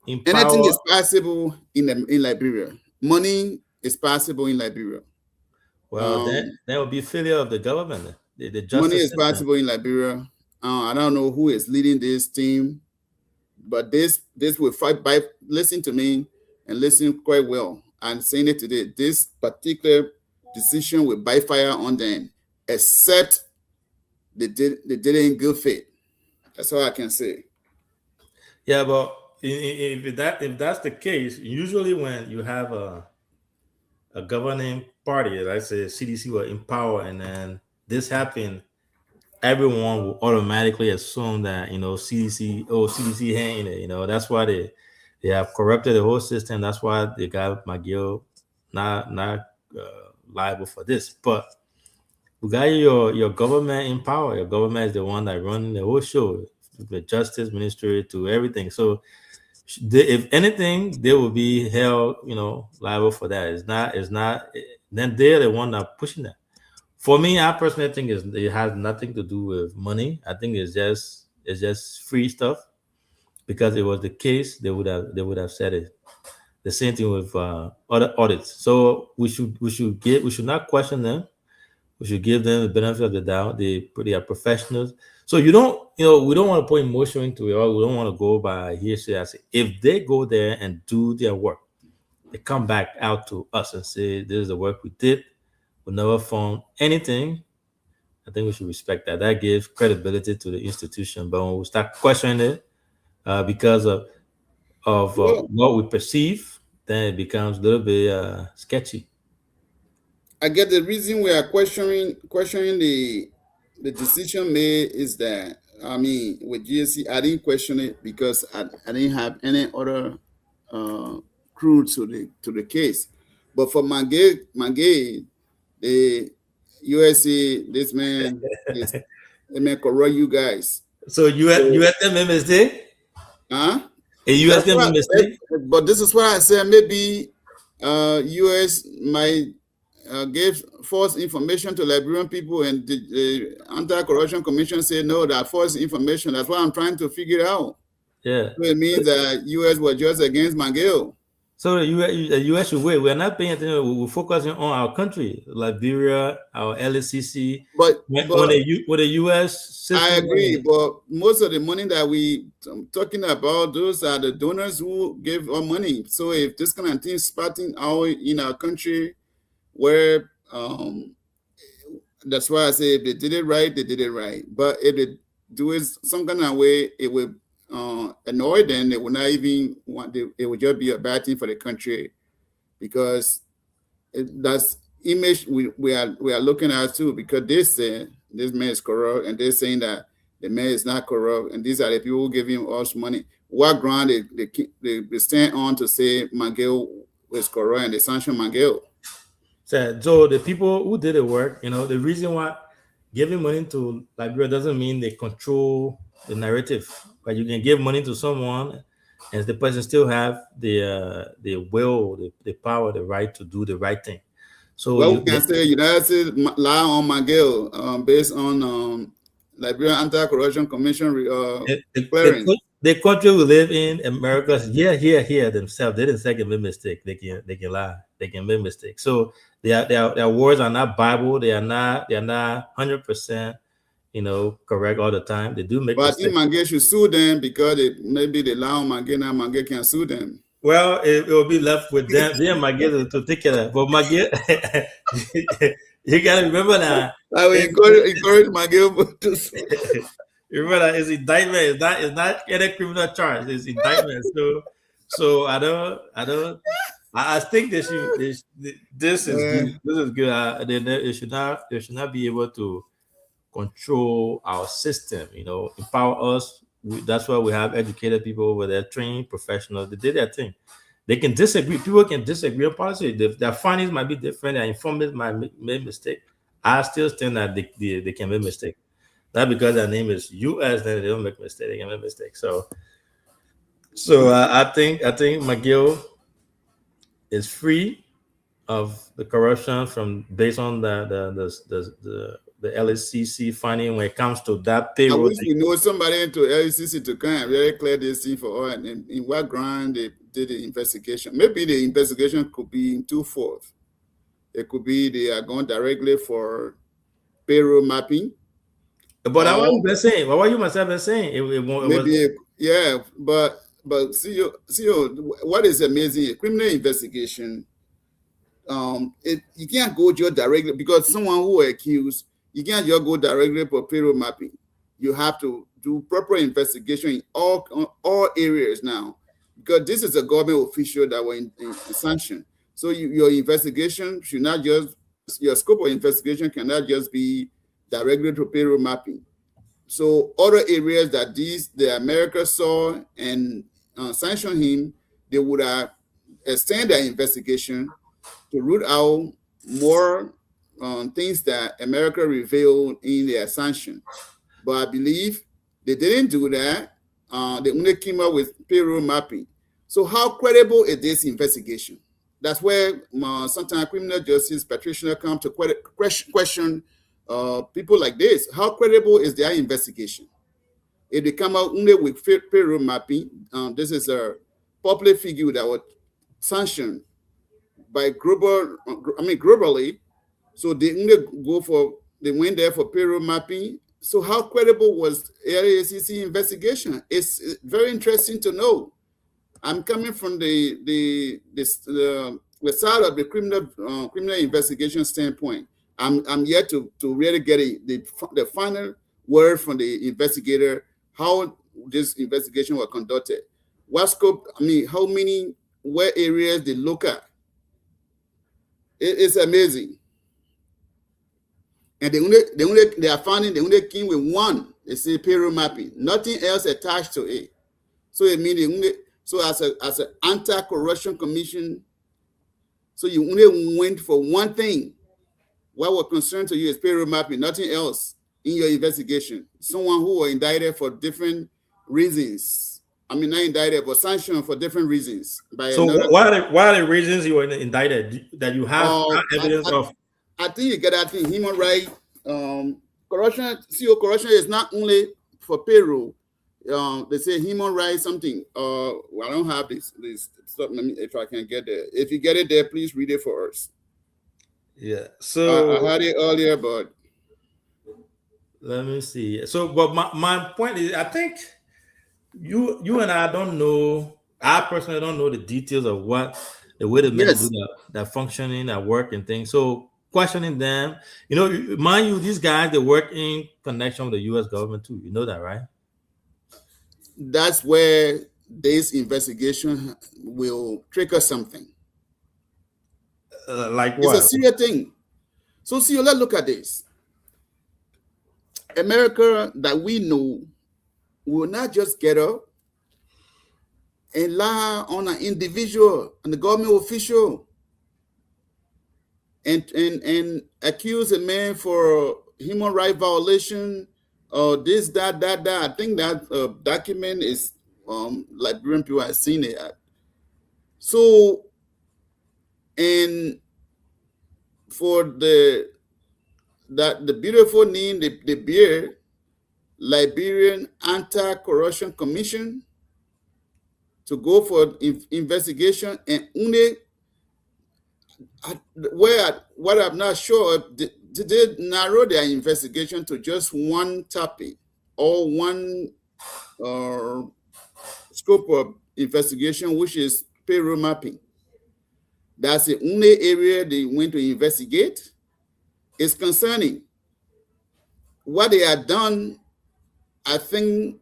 in power, anything is possible in Liberia. Money is possible in Liberia. Well, that would be failure of the government. The justice money is system. possible in Liberia. I don't know who is leading this team, but this will fight by. Listen to me and listen quite well. I'm saying it today. This particular decision will backfire on them, except they did it in good faith. That's all I can say. Yeah, but if that's the case, usually when you have a governing party, like say CDC were in power, and then this happened, everyone will automatically assume that CDC hand in it. That's why they have corrupted the whole system. That's why they got Mangue not liable for this. But you got your government in power. Your government is the one that running the whole show, the justice ministry to everything. So if anything, they will be held, liable for that. It's not. Then they're the one that pushing that. For me, I personally think it has nothing to do with money. I think it's just free stuff. Because it was the case, they would have said it. The same thing with other audits. So we should not question them. We should give them the benefit of the doubt. They are professionals. So we don't want to put emotion into it, or we don't want to go by hearsay. If they go there and do their work, they come back out to us and say, "This is the work we did. We never found anything." I think we should respect that. That gives credibility to the institution. But when we start questioning it because of what we perceive, then it becomes a little bit sketchy. I get the reason we are questioning the decision made is that, with GSC, I didn't question it because I didn't have any other clue to the case. But for Mangue, the USA, this man, they may corrupt you guys. So USM made mistake? Huh? A That's USM made what, mistake? but this is what I said. Maybe U.S. might give false information to Liberian people, and the Anti-Corruption Commission said no, that false information. That's what I'm trying to figure out. Yeah. So it means that U.S. was just against McGill. So the US should wait. We're not paying attention. We're focusing on our country, Liberia, our LSCC. But When the US system, I agree, but most of the money that we talking about, those are the donors who give our money. So if this kind of thing is starting out in our country, where that's why I say if they did it right, they did it right. But if they do it some kind of way, it will annoy them. They will not even want. It will just be a bad thing for the country, because that's image we are looking at too. Because they say this man is corrupt, and they're saying that the man is not corrupt, and these are the people who give him us money. What ground they stand on to say McGill was corrupt and they sanction McGill? So the people who did the work, the reason why giving money to Liberia doesn't mean they control the narrative. But you can give money to someone, and the person still have the will, the power, the right to do the right thing. So well, we can say United States lie on McGill based on Liberian Anti-Corruption Commission declaring. The country we live in, America, here themselves, they didn't say they made mistake. They can lie. They can make mistakes. So their words are not Bible. They are not 100%, correct all the time. They do make mistakes. But McGill should sue them because maybe they lie on McGill, now McGill can sue them. Well, it will be left with them McGill to take care of it. But McGill, you gotta remember that. I will encourage McGill to sue. Remember that it's indictment. It's not any criminal charge. It's indictment. So I think this is good. This is good. It should not be able to control our system. Empower us. That's why we have educated people over there, trained professionals. They did their thing. They can disagree. People can disagree on policy. Their findings might be different. Their informants might make mistake. I still stand that they can make mistake. Not because their name is US, then they don't make mistake. They can make mistakes. So I think McGill is free of the corruption from based on the LSCC finding when it comes to that payroll. I wish we know somebody into LSCC to come and really clear this thing for all, and in what ground they did the investigation. Maybe the investigation could be in twofold. It could be they are going directly for payroll mapping. But that's what you've been saying. What you must have been saying. But see, what is amazing? A criminal investigation, you can't go just directly because someone who accused, you can't just go directly for payroll mapping. You have to do proper investigation in all areas now, because this is a government official that were in sanction. So your investigation should not just, your scope of investigation cannot just be directly to payroll mapping. So other areas that the America saw and sanctioned him, they would have extended their investigation to root out more things that America revealed in their sanction. But I believe they didn't do that. They only came up with payroll mapping. So how credible is this investigation? That's where sometimes criminal justice practitioners come to question people like this. How credible is their investigation? If they come out only with payroll mapping, this is a public figure that was sanctioned by globally. So they went there for payroll mapping. So how credible was LACC investigation? It's very interesting to know. I'm coming from the side of the criminal investigation standpoint. I'm yet to really get the final word from the investigator how this investigation was conducted. What scope? How many areas they look at? It's amazing. And they are finding the only came with one. They say payroll mapping, nothing else attached to it. So it means as an anti-corruption commission, so you only went for one thing. What was concerned to you is payroll mapping, nothing else. in your investigation? Someone who was indicted for different reasons. I mean, not indicted, but sanctioned for different reasons by So another. what are the reasons you were indicted that you have evidence of? I think you get that thing, human right, corruption. CO corruption is not only for payroll. They say human rights something. Well, I don't have this. Let me, if I can get there. If you get it there, please read it for us. Yeah. So I had it earlier, but let me see. So, but my point is, I think you and I don't know. I personally don't know the details of what the way the men yes, do that functioning at work and things. So questioning them, mind you, these guys they work in connection with the U.S. government too. You know that, right? that's where this investigation will trigger something. Like It's what? a serious thing. So, see, let's look at this. America that we know will not just get up and lie on an individual and the government official and accuse a man for human rights violation or this, that. I think that document is Liberian people have seen it. So, and for the beautiful name, the beer, Liberian Anti-Corruption Commission, to go for investigation, and only what I'm not sure, they narrow their investigation to just one topic or one scope of investigation, which is payroll mapping. That's the only area they went to investigate. It's concerning. What they had done, I think,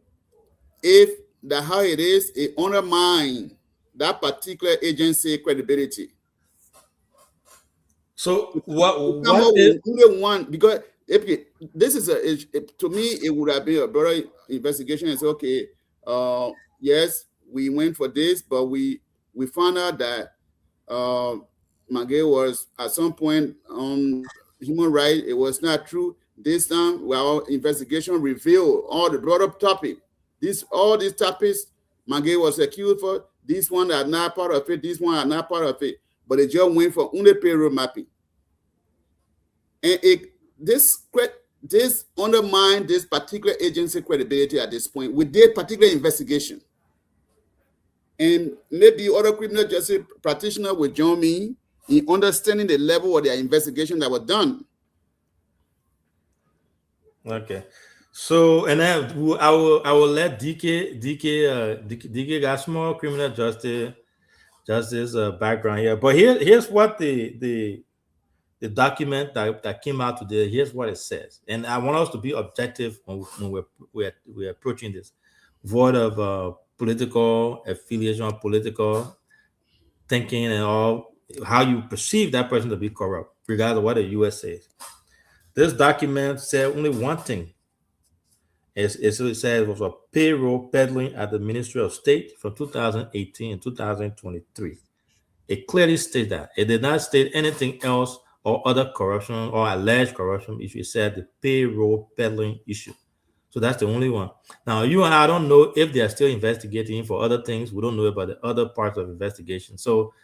if that's how it is, it undermines that particular agency credibility. So What is one? Because if this is to me, it would have been a better investigation. It's okay. Yes, we went for this, but we found out that Magay was at some point on human rights. It was not true. This time, well, investigation revealed all the brought up topic. All these topics Magay was accused for. This one are not part of it. This one are not part of it. But they just went for only payroll mapping. And this undermined this particular agency credibility at this point with their particular investigation. And maybe other criminal justice practitioners will join me in understanding the level of their investigation that was done. Okay. So, and then I will let DK got small criminal justice background here. But here's what the document that came out today. Here's what it says, and I want us to be objective when we're approaching this, void of political affiliation, political thinking, and all how you perceive that person to be corrupt, regardless of what the U.S. says. This document said only one thing. It says it was a payroll peddling at the Ministry of State from 2018 and 2023. It clearly states that. It did not state anything else or other corruption or alleged corruption issue. It said the payroll peddling issue. So that's the only one. Now, you and I don't know if they are still investigating for other things. We don't know about the other parts of investigation. So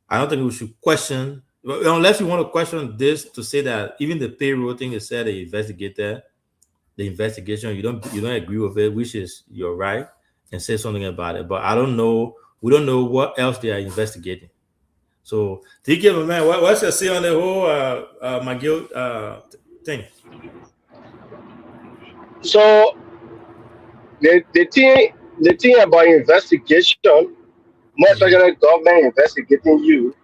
I don't think we should question, unless you want to question this to say that even the payroll thing is said they investigated the investigation, you don't agree with it, which is you're right, and say something about it. But I don't know. We don't know what else they are investigating. So, TK, man, what's your say on the whole McGill thing? So the thing about investigation, more especially government investigating you,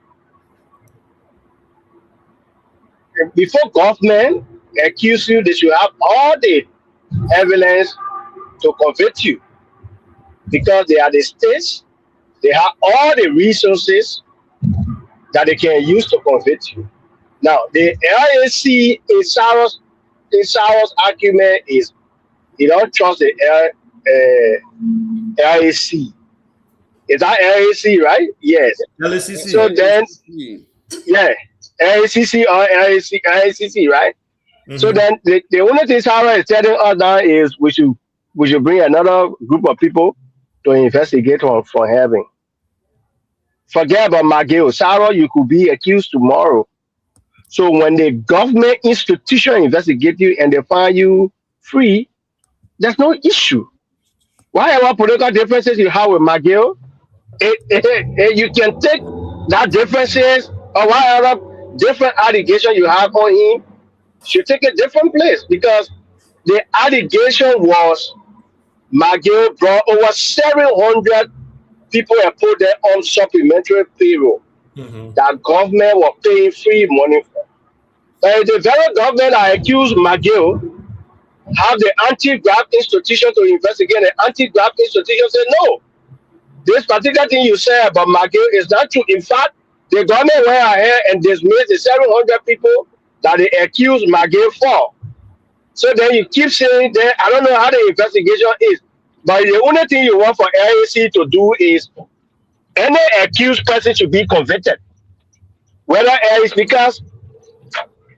before government accuse you, they should have all the evidence to convict you, because they are the states, they have all the resources that they can use to convict you. Now, the LAC in Sarah's argument is you don't trust the LAC. Is that LAC, right? Yes. LACC. So then, yeah, LACC or LACC, right? So then the only thing Sarah is telling us now is we should bring another group of people to investigate for having. Forget about McGill. Sarah, you could be accused tomorrow. So when the government institution investigate you and they find you free, there's no issue. Whatever political differences you have with McGill, you can take that differences or whatever different allegation you have on him, should take a different place because the allegation was McGill brought over 700 people and put them on supplementary payroll that government was paying free money for. But the very government that accused McGill have the anti-graft institution to investigate. The anti-graft institution said, no, this particular thing you say about McGill is not true. In fact, the government went ahead and dismissed the 700 people that they accused McGill for. So then you keep saying that, I don't know how the investigation is, but the only thing you want for LAC to do is any accused person should be convicted. Whether it's because,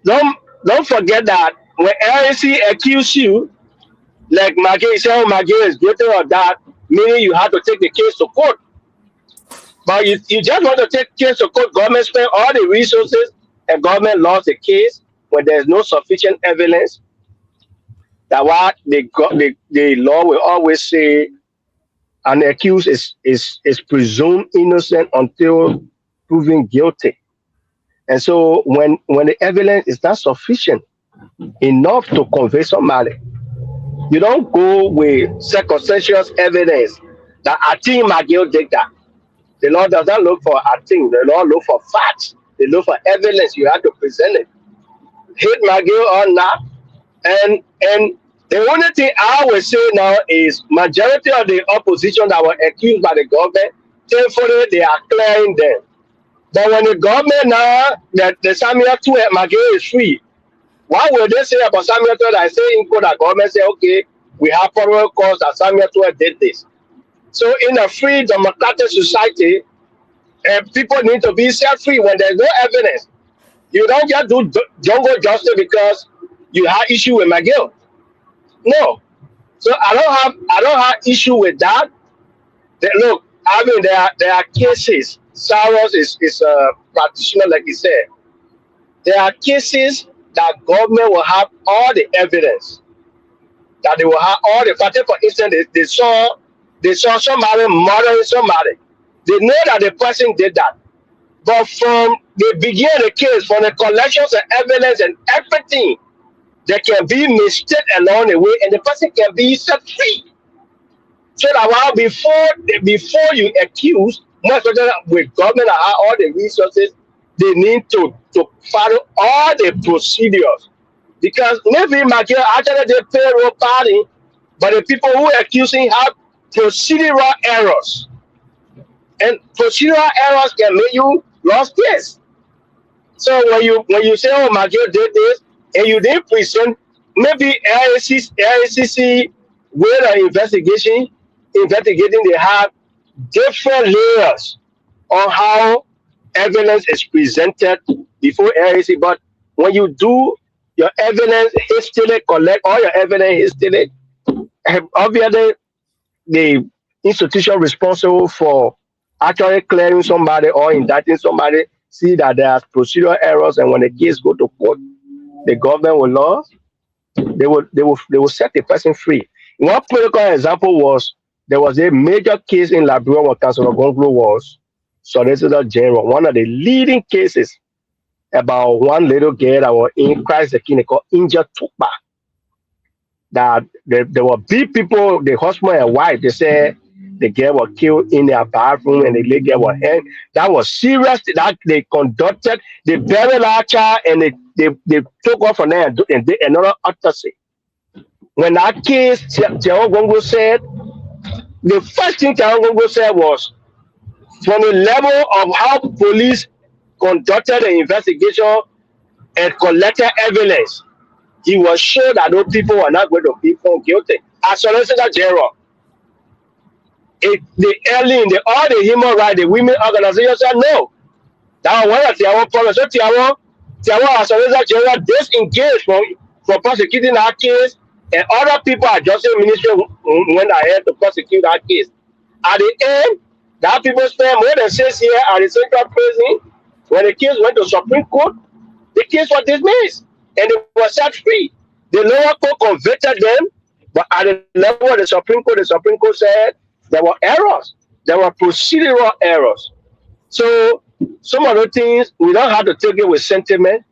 don't forget that when LAC accuse you, like McGill said, oh, McGill is guilty of that, meaning you have to take the case to court. But you just want to take case to court, government spend all the resources and government lost the case when there's no sufficient evidence. That what the law will always say an accused is presumed innocent until proven guilty. And so when the evidence is not sufficient enough to convict somebody, you don't go with circumstantial evidence that I think McGill did that. The law does not look for I think. The law look for facts. They look for evidence. You have to present it. Hit McGill or not. And the only thing I will say now is majority of the opposition that were accused by the government, thankfully they are clearing them. But when the government now that the Samuel Tuet McGill is free, what will they say about Samuel Tuet? I say in court that government say, okay, we have probable cause that Samuel Tuet did this. So in a free democratic society, people need to be set free when there's no evidence. You don't just do jungle justice because you have issue with McGill. No. So I don't have issue with that. Look, I mean there are cases. Saros is a practitioner, like he said. There are cases that government will have all the evidence. That they will have all the facts. For instance, they saw somebody murdering somebody. They know that the person did that. But from the beginning of the case, from the collections of evidence and everything, there can be mistake along the way, and the person can be set free. So that while before you accuse, most of them with government that have all the resources, they need to follow all the procedures. Because maybe McGill actually did payroll party, but the people who are accusing have procedural errors. And procedural errors can make you lost case. So when you say, oh, McGill did this, and you didn't present, maybe LACC with an investigating, they have different layers on how evidence is presented before LAC. But when you do your evidence hastily, collect all your evidence hastily, obviously the institution responsible for actually clearing somebody or indicting somebody see that there are procedural errors, and when the case go to court, the government will lose. They will set the person free. One political example was there was a major case in Liberia where Councillor Gonglo was Solicitor General. One of the leading cases about one little girl that was in Christ the King called Inja Tukpa. That there were big people, the husband and wife, they said the girl was killed in their bathroom and the little girl was hanged. That was serious. That they conducted, they buried our child and they took off from there and did another autopsy. When that case, Tiago Gongo said, the first thing Tiago Gongo said was, from the level of how police conducted the investigation and collected evidence, he was sure that those people were not going to be found guilty. As Solicitor General, all the human rights, the women organizations said no. That was one of Tiago's problems. So Tiago as Solicitor General disengaged for prosecuting that case, and other people at Justice Ministry went ahead to prosecute that case. At the end, that people spent more than 6 years at the Central Prison. When the case went to Supreme Court, the case was dismissed and they were set free. The lower court convicted them, but at the level of the Supreme Court said there were errors. There were procedural errors. So some of the things we don't have to take it with sentiment.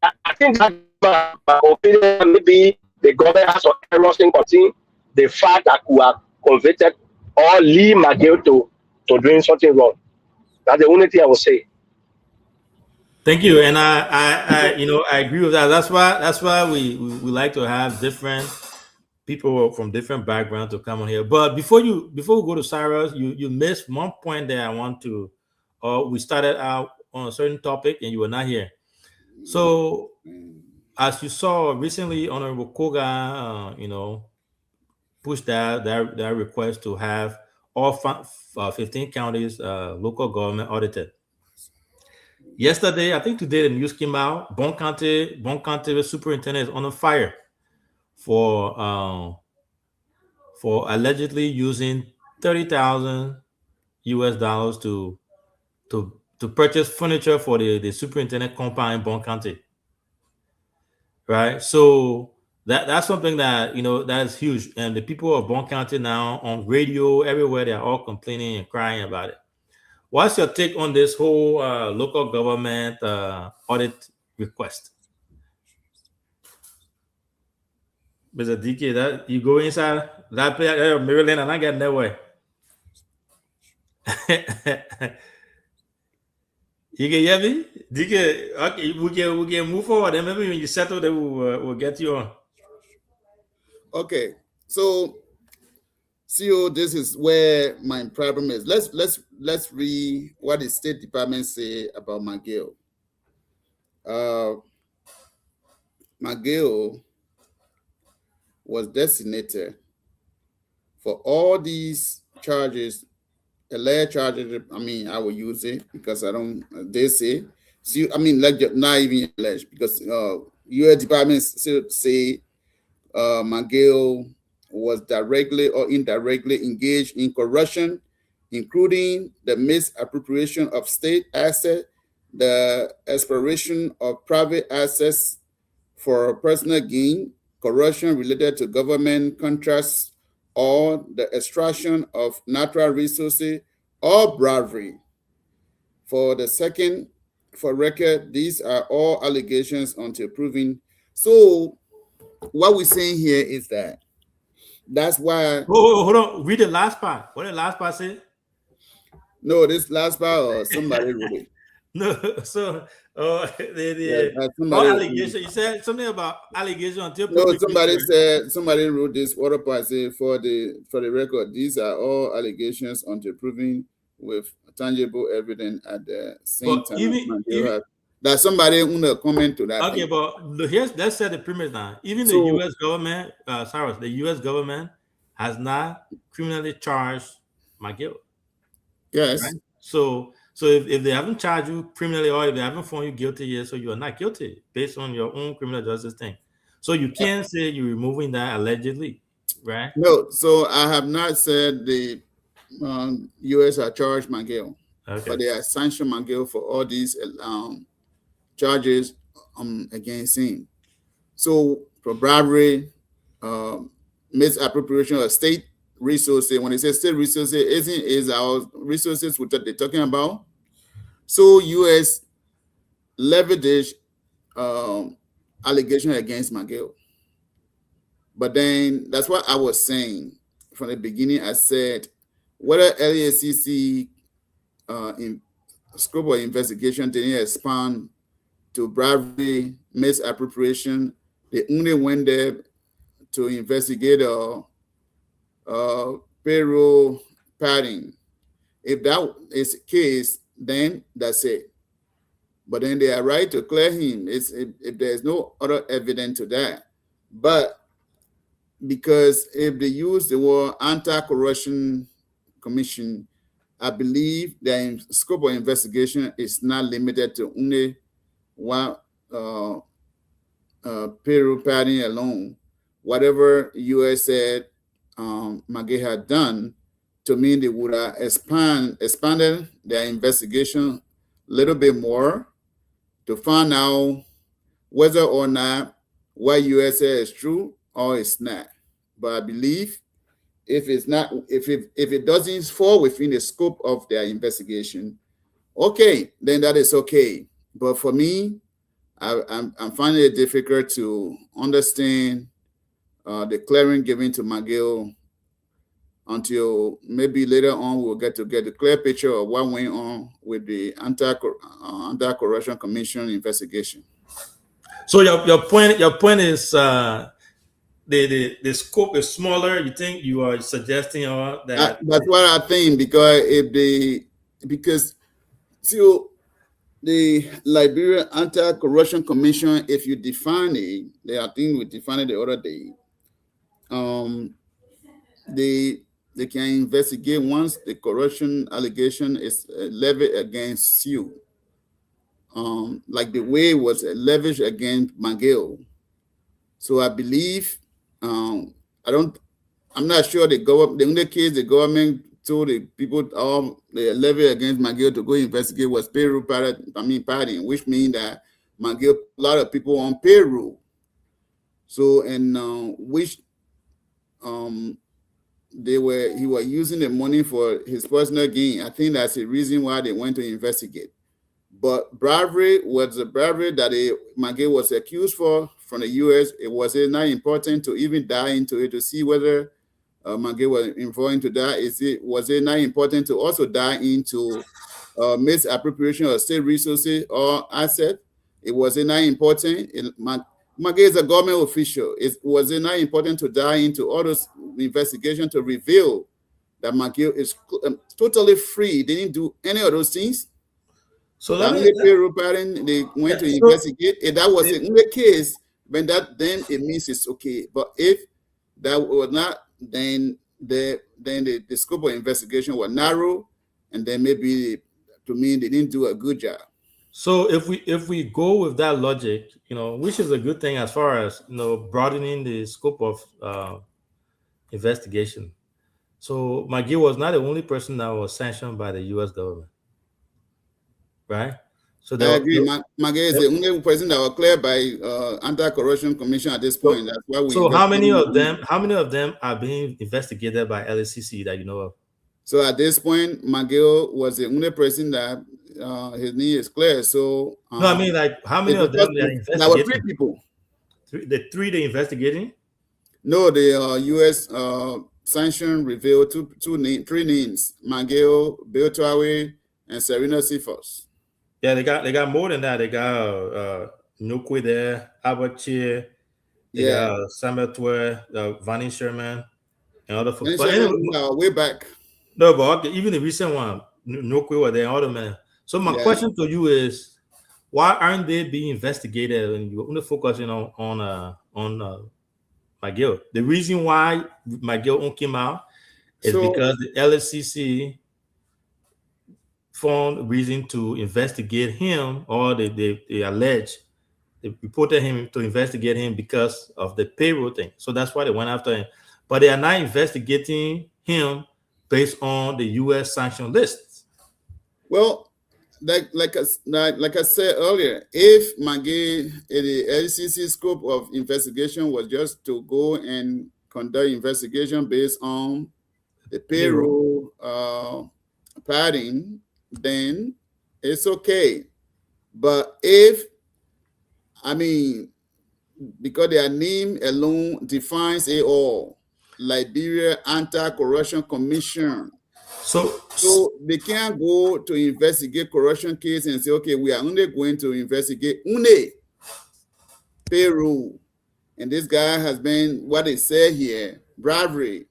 I think that my opinion, maybe the government has some errors in continue the fact that we are convicted or Lee McGill to doing something wrong. That's the only thing I will say. Thank you, and I agree with that. That's why we like to have different people from different backgrounds to come on here. But before we go to Cyrus, you missed one point that I want to. We started out on a certain topic, and you were not here. So, as you saw recently, Honorable Koga, pushed that request to have all 15 counties local government audited. Yesterday, I think today, the news came out. Bon County superintendent is on fire for allegedly using $30,000 US to purchase furniture for the superintendent compound in Bon County. Right, so that's something that that is huge, and the people of Bon County now on radio everywhere, they're all complaining and crying about it. What's your take on this whole local government audit request? Mr. DK, that you go inside that place, Maryland, and I get nowhere. You can hear me? DK, okay, we can move forward, and maybe when you settle, then we'll get you on. Okay, so CEO, this is where my problem is. Let's read what the State Department say about McGill. McGill was designated for all these charges, alleged charges. I mean, I will use it because I don't. They say, see, I mean, like not even alleged because U.S. Department still say McGill was directly or indirectly engaged in corruption, including the misappropriation of state assets, the exploration of private assets for personal gain, corruption related to government contracts, or the extraction of natural resources, or bribery. For record, these are all allegations until proven. So what we're saying here is that's why. Oh, hold on. Read the last part. What did the last part say? No, this last part or somebody wrote it. No, so allegation. You said something about allegation until. No, somebody wrote this water part. Say for the record, these are all allegations until proven with tangible evidence at the same time. That somebody want to comment to that. Okay, thing. But let's set the premise now. Even the U.S. government, the U.S. government has not criminally charged McGill. Yes. Right? So if they haven't charged you criminally or if they haven't found you guilty yet, so you are not guilty based on your own criminal justice thing. So you can't say you're removing that allegedly, right? No. So I have not said the U.S. has charged McGill, but they have sanctioned McGill for all these charges against him. So for bribery, misappropriation of state resources. When they say state resources, is our resources what they're talking about. So U.S. levied this allegation against McGill. But then that's what I was saying from the beginning. I said whether LACC in scope of investigation didn't expand to bribery, misappropriation. They only went there to investigate payroll padding. If that is the case, then that's it. But then they are right to clear him if there's no other evidence to that. But because if they use the word anti-corruption commission, I believe the scope of investigation is not limited to only one payroll padding alone. Whatever U.S. said McGill had done, to me, they would have expanded their investigation a little bit more to find out whether or not what U.S. said is true or it's not. But I believe if it's not, if it doesn't fall within the scope of their investigation, okay, then that is okay. But for me, I'm finding it difficult to understand the clearing given to McGill until maybe later on we'll get the clear picture of what went on with the Anti-Corruption Commission investigation. So your point is the scope is smaller. You think you are suggesting that? That's what I think, because still the Liberia Anti-Corruption Commission, if you define it, I think we defined it the other day. They can investigate once the corruption allegation is levied against you, like the way it was leveraged against McGill. So I believe, I'm not sure the only case the government told the people the levy against McGill to go investigate was payroll padding, which means that McGill put a lot of people on payroll. So which he was using the money for his personal gain. I think that's the reason why they went to investigate. But bribery was the bribery that McGill was accused for from the U.S. It was not important to even dive into it to see whether McGill was involved into that. Was it not important to also dive into misappropriation of state resources or asset? It was not important. McGill is a government official. Was it not important to dive into all those investigations to reveal that McGill is totally free? They didn't do any of those things. So they went to investigate. If that was the only case, then it means it's okay. But if that was not, then the scope of investigation was narrow, and then maybe to me they didn't do a good job. So if we go with that logic, which is a good thing as far as broadening the scope of investigation. So McGill was not the only person that was sanctioned by the U.S. government, right? So I agree. McGill is the only person that was cleared by Anti-Corruption Commission at this point. That's why we. So how many of them are being investigated by LSCC that you know of? So at this point, McGill was the only person that his name is clear. So no, I mean, like, how many of them are investigating? There were 3 people. The 3 they're investigating? No, the U.S. sanction revealed 3 names: McGill, Bill Trawe, and Serena Cephas. Yeah, they got more than that. They got Nukwe there, Albert Chia, got Samuel Twe, Vonnie Sherman, and other folks. But anyway, way back. No, but even the recent one, Nukwe were there, all the men. So my question to you is, why aren't they being investigated? And you're only focusing on McGill. The reason why McGill came out is because the LSCC found reason to investigate him, or they reported him to investigate him because of the payroll thing. So that's why they went after him. But they are not investigating him based on the U.S. sanction lists. Well, like I said earlier, if McGill, the LCC scope of investigation was just to go and conduct investigation based on the payroll padding, then it's okay. But because their name alone defines it all, Liberia Anti-Corruption Commission. So they can't go to investigate corruption case and say, okay, we are only going to investigate payroll. And this guy has been, what they say here, bribery,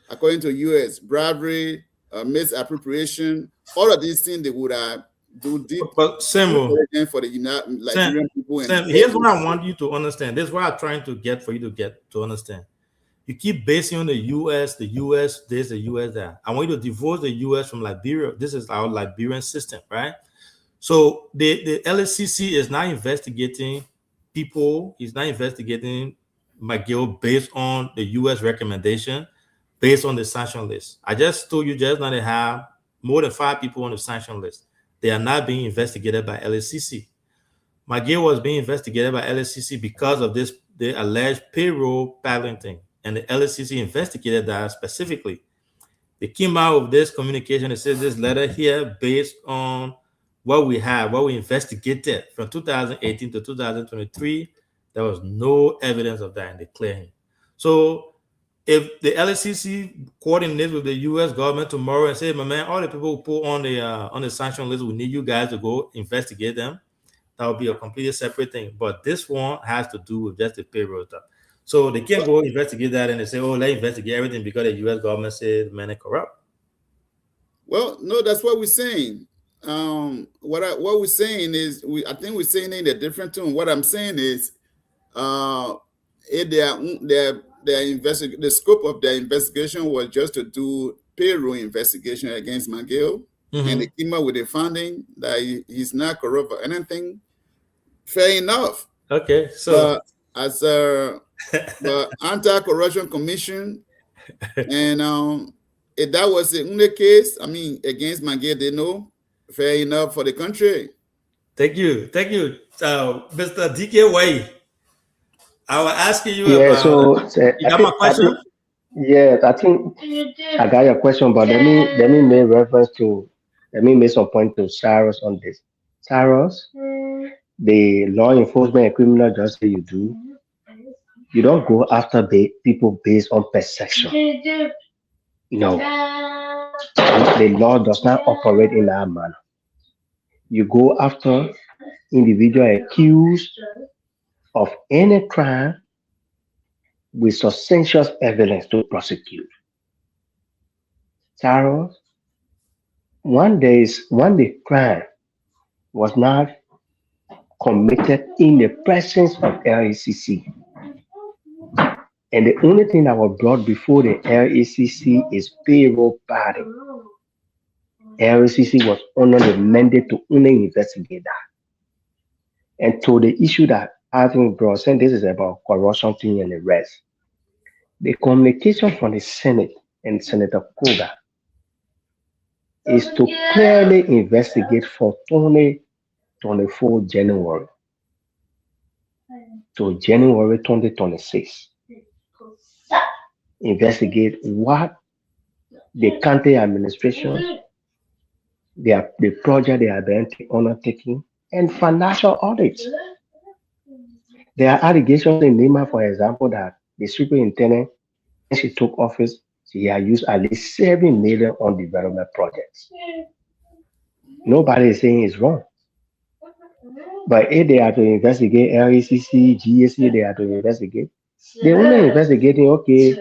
according to U.S., bribery, misappropriation, all of these things they would have do deep. But Samuel, for the Liberian people. Here's what I want you to understand. This is what I'm trying to get for you to get to understand. You keep basing on the U.S. this, the U.S. that. I want you to divorce the U.S. from Liberia. This is our Liberian system, right? So the LSCC is not investigating people. He's not investigating McGill based on the U.S. recommendation, based on the sanction list. I just told you just now they have more than 5 people on the sanction list. They are not being investigated by LSCC. McGill was being investigated by LSCC because of the alleged payroll paddling thing, and the LSCC investigated that specifically. They came out with this communication. It says this letter here based on what we have, what we investigated from 2018 to 2023. There was no evidence of that in the clearing. So if the LSCC coordinates with the U.S. government tomorrow and say, my man, all the people who put on the sanction list, we need you guys to go investigate them, that would be a completely separate thing. But this one has to do with just the payroll stuff. So they can't go investigate that and they say, oh, let's investigate everything because the U.S. government says men are corrupt. Well, no, that's what we're saying. What we're saying is, I think we're saying it in a different tone. What I'm saying is, the scope of their investigation was just to do payroll investigation against McGill, and they came up with a finding that he's not corrupt or anything. Fair enough. Okay, so as the Anti-Corruption Commission, and if that was the only case, I mean, against McGill, they know. Fair enough for the country. Thank you. Mr. DK Way, I was asking you Yeah, about. so You got my question? I think I got your question, but let me make reference to, let me make some point to Cyrus on this. Cyrus, the law enforcement and criminal justice you don't go after people based on perception. No, the law does not operate in that manner. You go after individual accused of any crime with substantial evidence to prosecute. Charles, when the crime was not committed in the presence of LACC, and the only thing that was brought before the LACC is payroll padding. LACC was under the mandate to only investigate that. And to the issue that I think brought, saying this is about corruption thing and the rest. The communication from the Senate and Senator Koga is to clearly investigate from 2024 January to January 2026. Investigate what the county administration, the project they have been undertaking, and financial audits. There are allegations in Lima, for example, that the superintendent, when she took office, she had used at least 7 million on development projects. Nobody is saying it's wrong. But if they are to investigate LACC, GSC, they are to investigate. They're only investigating, okay,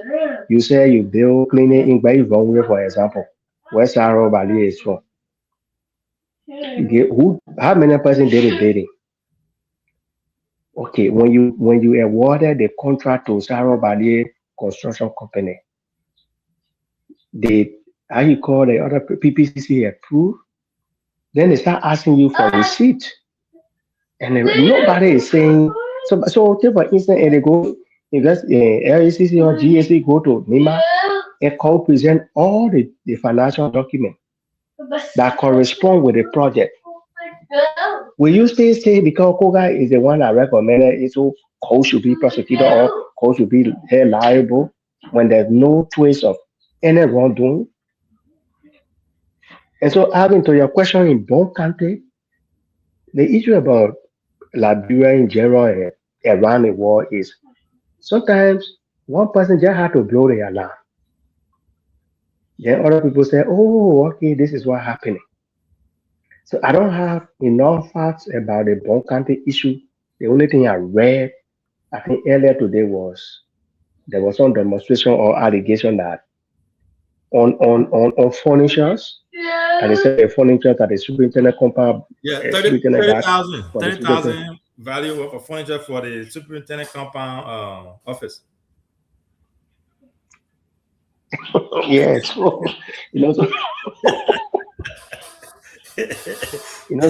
you say you build cleaning in by Vongwe, for example, where Sarah Bali is from. How many persons did the bidding? Okay, when you awarded the contract to Sarah Bali Construction Company, how you call the other PPCC approved, then they start asking you for receipt. And nobody is saying, so take for instance, and they go invest in LACC or GSC, go to NEMA and present all the financial documents that correspond with the project. Will you still say because Koga is the one that recommended it, so Cole should be prosecuted or Cole should be held liable when there's no trace of any wrongdoing? And so, adding to your question in Bon County, the issue about Liberia in general and around the world is sometimes one person just had to blow the alarm. Then other people say, oh, okay, this is what happened. So I don't have enough facts about the Bon County issue. The only thing I read, I think earlier today was there was some demonstration or allegation that on furnitures, and they said the furniture that the superintendent compound. Yeah, 30,000 value of furniture for the superintendent compound office. Yes, so,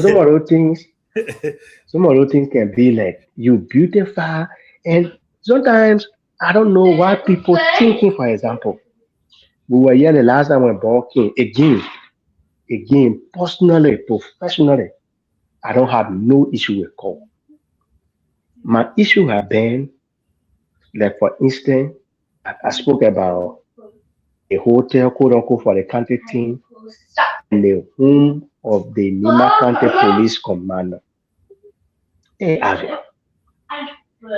some of those things Some of those things can be like you beautify, and sometimes I don't know why people thinking. For example, we were here the last time when ball came again, personally, professionally. I don't have no issue with call. My issue have been like, for instance, I spoke about a hotel, quote unquote, for the country team and the home of the Nima County Police Commander. Hey, Ave,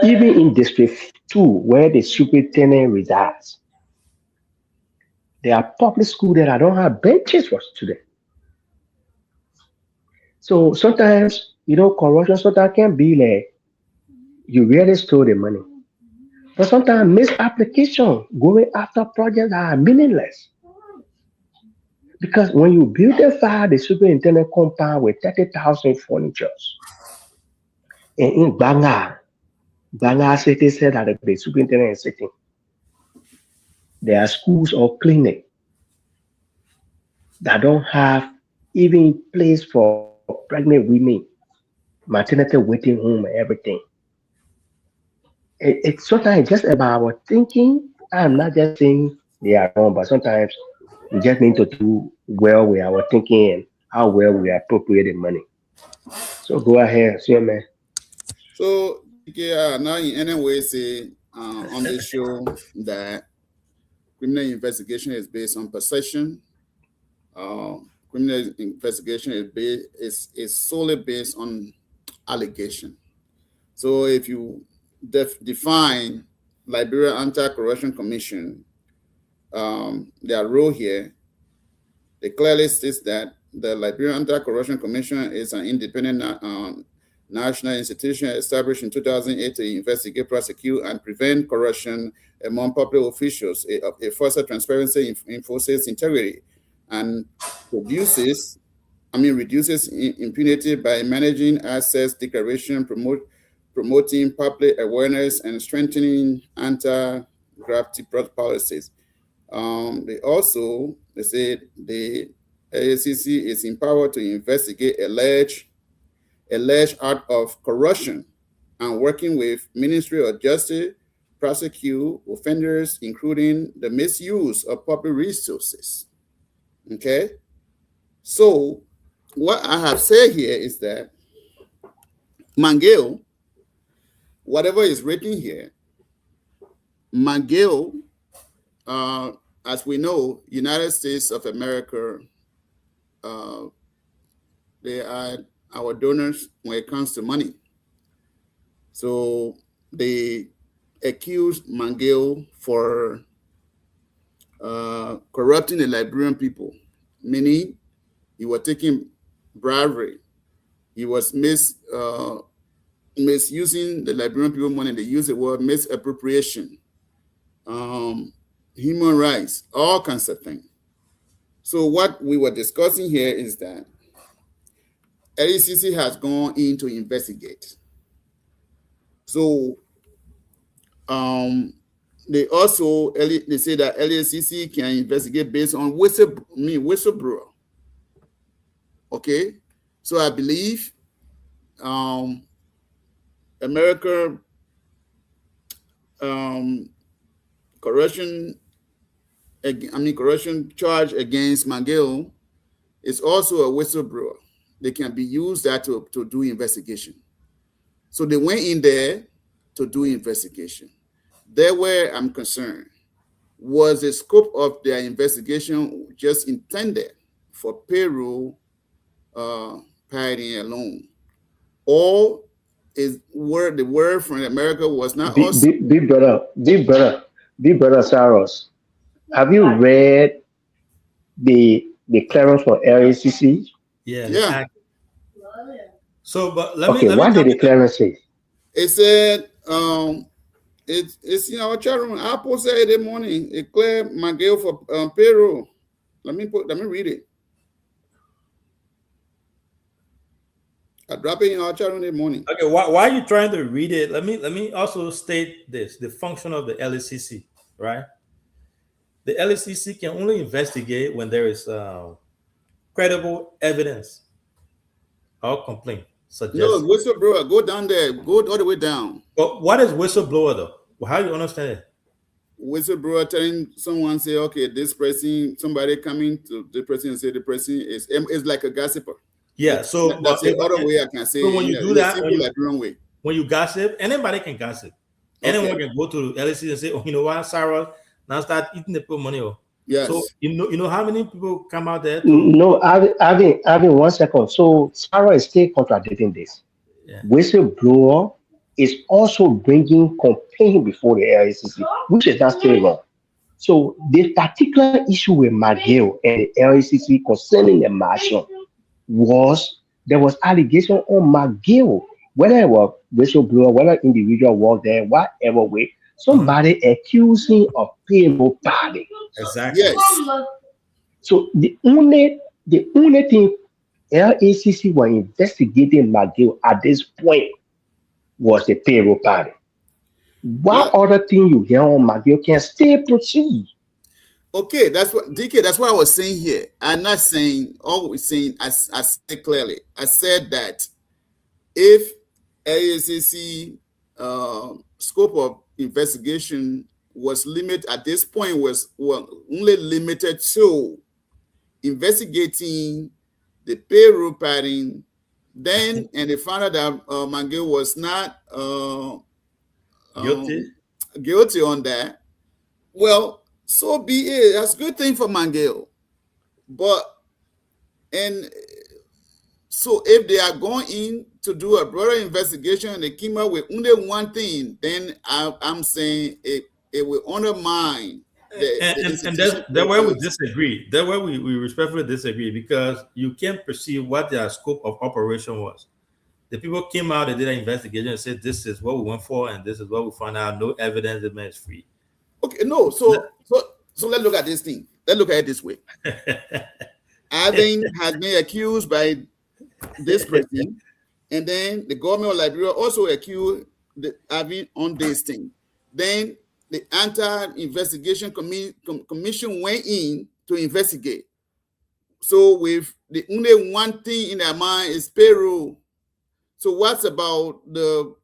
even in District 2, where the superintendent resides, there are public schools that I don't have benches for students. So sometimes, corruption sometimes can be like you really stole the money. But sometimes misapplication, going after projects that are meaningless. Because when you beautify the superintendent compound with 30,000 furnitures, and in Banga City said that the superintendent is sitting, there are schools or clinics that don't have even place for pregnant women, maternity waiting home, and everything. It's sometimes just about our thinking. I'm not just saying they are wrong, but sometimes we just need to do well with our thinking and how well we appropriate the money. So go ahead, see man. So, yeah, now in any way say on this show that criminal investigation is based on possession. Criminal investigation is solely based on allegation. So if you define Liberia Anti-Corruption Commission, their role here, they clearly states that the Liberia Anti-Corruption Commission is an independent national institution established in 2008 to investigate, prosecute, and prevent corruption among public officials. It fosters transparency, enforces integrity, and reduces impunity by managing assets declaration, promoting public awareness, and strengthening anti-graft policies. They said the AACC is empowered to investigate alleged act of corruption and working with Ministry of Justice, prosecute offenders, including the misuse of public resources. Okay? So what I have said here is that Mangel, whatever is written here, Mangel, as we know, United States of America, they are our donors when it comes to money. So they accused Mangel for corrupting the Liberian people, meaning he was taking bribery. He was misusing the Liberian people money. They use the word misappropriation, human rights, all kinds of things. So what we were discussing here is that LECC has gone in to investigate. So they say that LECC can investigate based on whistleblower. Okay, so I believe America corruption charge against Mangel is also a whistleblower. They can be used that to do investigation. So they went in there to do investigation. There where I'm concerned was the scope of their investigation just intended for payroll padding alone, or is where the word from America was not also Big brother Saros. Have you read the clearance for LACC? Yeah. So, but What did the clearance say? It said it's in our chat room. I posted it this morning. It cleared Mangel for payroll. Let me read it. I dropped it in our chat room this morning. Okay, why are you trying to read it? Let me also state this: the function of the LECC, right? The LECC can only investigate when there is credible evidence or complaint. suggest. No, whistleblower, go down there, go all the way down. But what is whistleblower though? How do you understand it? Whistleblower telling someone, say, okay, this person, somebody coming to the person and say the person is like a gossiper. Yeah, so that's the other way I can say. So when you do that, when you gossip, anybody can gossip. Anyone can go to LSC and say, oh, you know what, Sarah, now start eating the people money. Yes. So you know how many people come out there? No, having 1 second. So Sarah is still contradicting this. Yeah. Whistleblower is also bringing complaint before the LACC, which is not still wrong. So the particular issue with McGill and the LACC concerning the marshal was there was allegation on McGill, whether it was whistleblower, whether individual was there, whatever way, somebody accusing of payroll party. Exactly. Yes. So the only thing LACC were investigating McGill at this point was the payroll party. What other thing you hear on McGill can still proceed? Okay, that's what DK. That's what I was saying here. I'm not saying always saying. I said clearly. I said that if LACC scope of investigation was limited at this point was only limited to investigating the payroll pattern, then and they found out that McGill was not guilty on that. Well, so be it. That's a good thing for McGill. But and so if they are going in to do a broader investigation and they came up with only one thing, then I'm saying it will undermine and that's where we disagree. That's where we respectfully disagree, because you can't perceive what their scope of operation was. The people came out and did an investigation and said, this is what we went for and this is what we found out. No evidence, the man is free. Okay, no, so let's look at this thing. Let's look at it this way. Alvin has been accused by this person, and then the government of Liberia also accused Alvin on this thing. Then the anti-investigation commission went in to investigate. So with the only one thing in their mind is payroll. So what's about the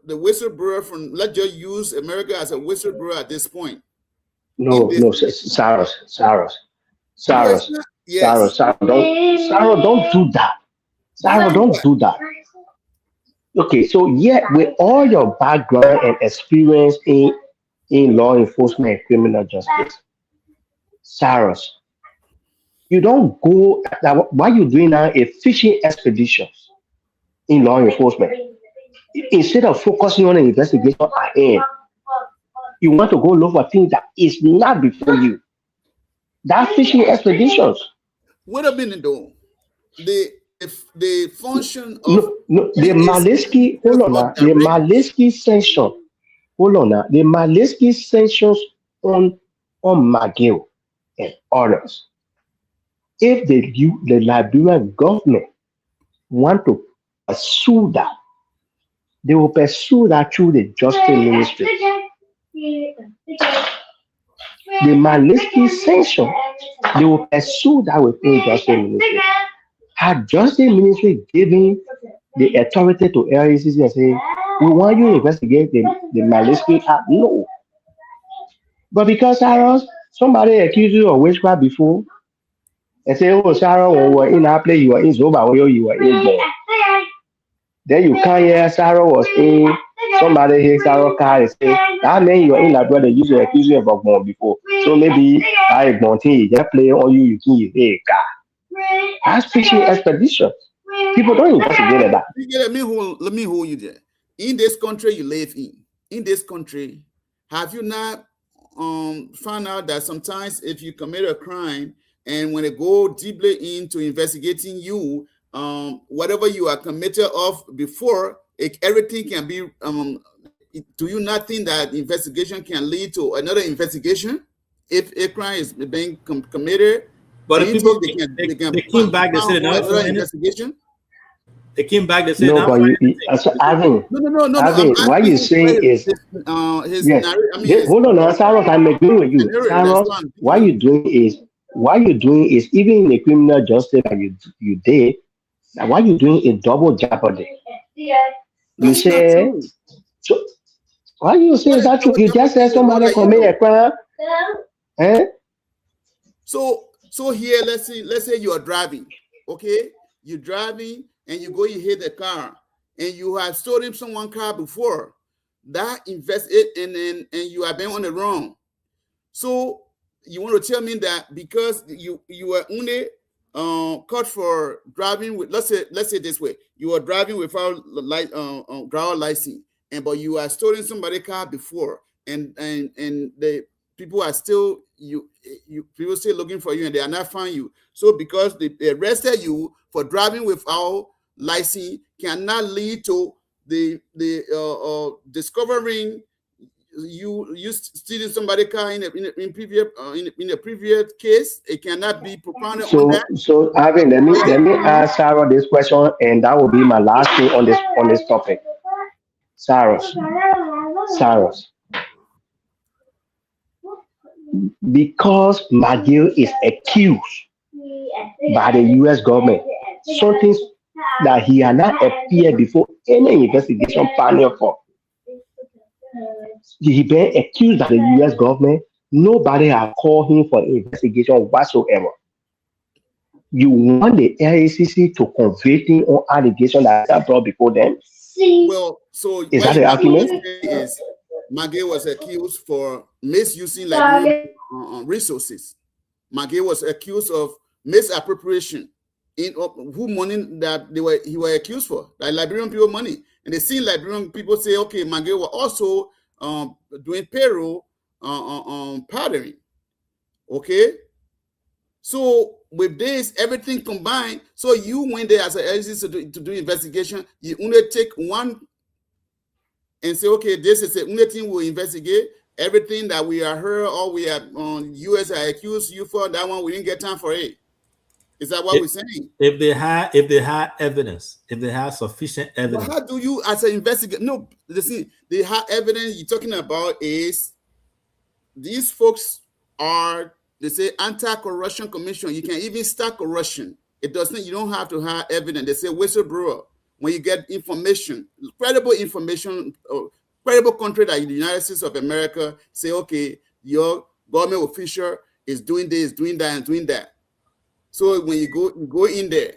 whistleblower from, let's just use America as a whistleblower at this point? No, Sarah, don't do that. Sarah, don't do that. Okay, so with all your background and experience in law enforcement and criminal justice, Sarah, you don't go, what you're doing now is fishing expeditions in law enforcement. Instead of focusing on an investigation at end, you want to go look for things that is not before you. That's fishing expeditions. What have been doing? The function of the Maliski, hold on now. The Maliski sanction, hold on now. The Maliski sanctions on McGill and others. If the Liberian government want to pursue that, they will pursue that through the Justice Ministry. The Maliski sanction, they will pursue that within Justice Ministry. Had Justice Ministry given the authority to LACC and say, we want you to investigate the Maliski Act? No. But because Sarah, somebody accused you of witchcraft before and say, oh, Sarah, when we were in our place, you were in Zoba, you were in there. Then you can't hear Sarah was in, somebody hear Sarah car and say, that man you were in that brother used to accuse you of Bogmon before. So maybe I just play on you, you can hear car. That's fishing expedition. People don't investigate that. Let me hold you there. In this country you live in this country, have you not found out that sometimes if you commit a crime and when they go deeply into investigating you, whatever you are committed of before, everything can be, do you not think that investigation can lead to another investigation if a crime is being committed? But the people, they came back, they said another investigation. They came back, they said no, but no. Alvin, what you saying is, yes. Hold on, Sarah, I'm agreeing with you. Sarah, what you're doing is, even in the criminal justice that you did, Now, why you doing a double jeopardy? You That's not say, true. so why you say What is that true? double You just jeopardy? said somebody What commit a crime. Eh? So here, let's say you are driving, okay? You're driving and you hit the car, and you have stolen someone's car before. That invest it, and you have been on the wrong. So you want to tell me that because you were only caught for driving with, let's say this way, you are driving without driver license, but you are stolen somebody's car before, and the people are still people still looking for you, and they are not finding you. So because they arrested you for driving without license cannot lead to the discovering you stealing somebody's car in a previous case. It cannot be propounded on that. So Ivan, let me ask Sarah this question, and that will be my last thing on this topic. Sarah, because McGill is accused by the U.S. government, something that he had not appeared before any investigation panel for. He been accused by the U.S. government. Nobody has called him for investigation whatsoever. You want the LACC to convict him on allegations that are brought before them? Well, so is that the argument? Is McGill was accused for misusing Liberian resources. McGill was accused of misappropriation in who money that he was accused for, like Liberian people money. And they see Liberian people say, okay, McGill was also doing payroll patterning. Okay. So with this, everything combined, so you went there as an agency to do investigation, you only take one and say, okay, this is the only thing we'll investigate. Everything that we are heard or we have on US are accused you for, that one we didn't get time for it. Is that what we're saying? If they had evidence, if they have sufficient evidence. Well, how do you as an investigator? No, listen, they have evidence you're talking about is these folks are, they say, anti-corruption commission. You can even start corruption. It doesn't, you don't have to have evidence. They say whistleblower. When you get information, credible information, credible country like the United States of America say, okay, your government official is doing this, doing that, and doing that. So when you go in there.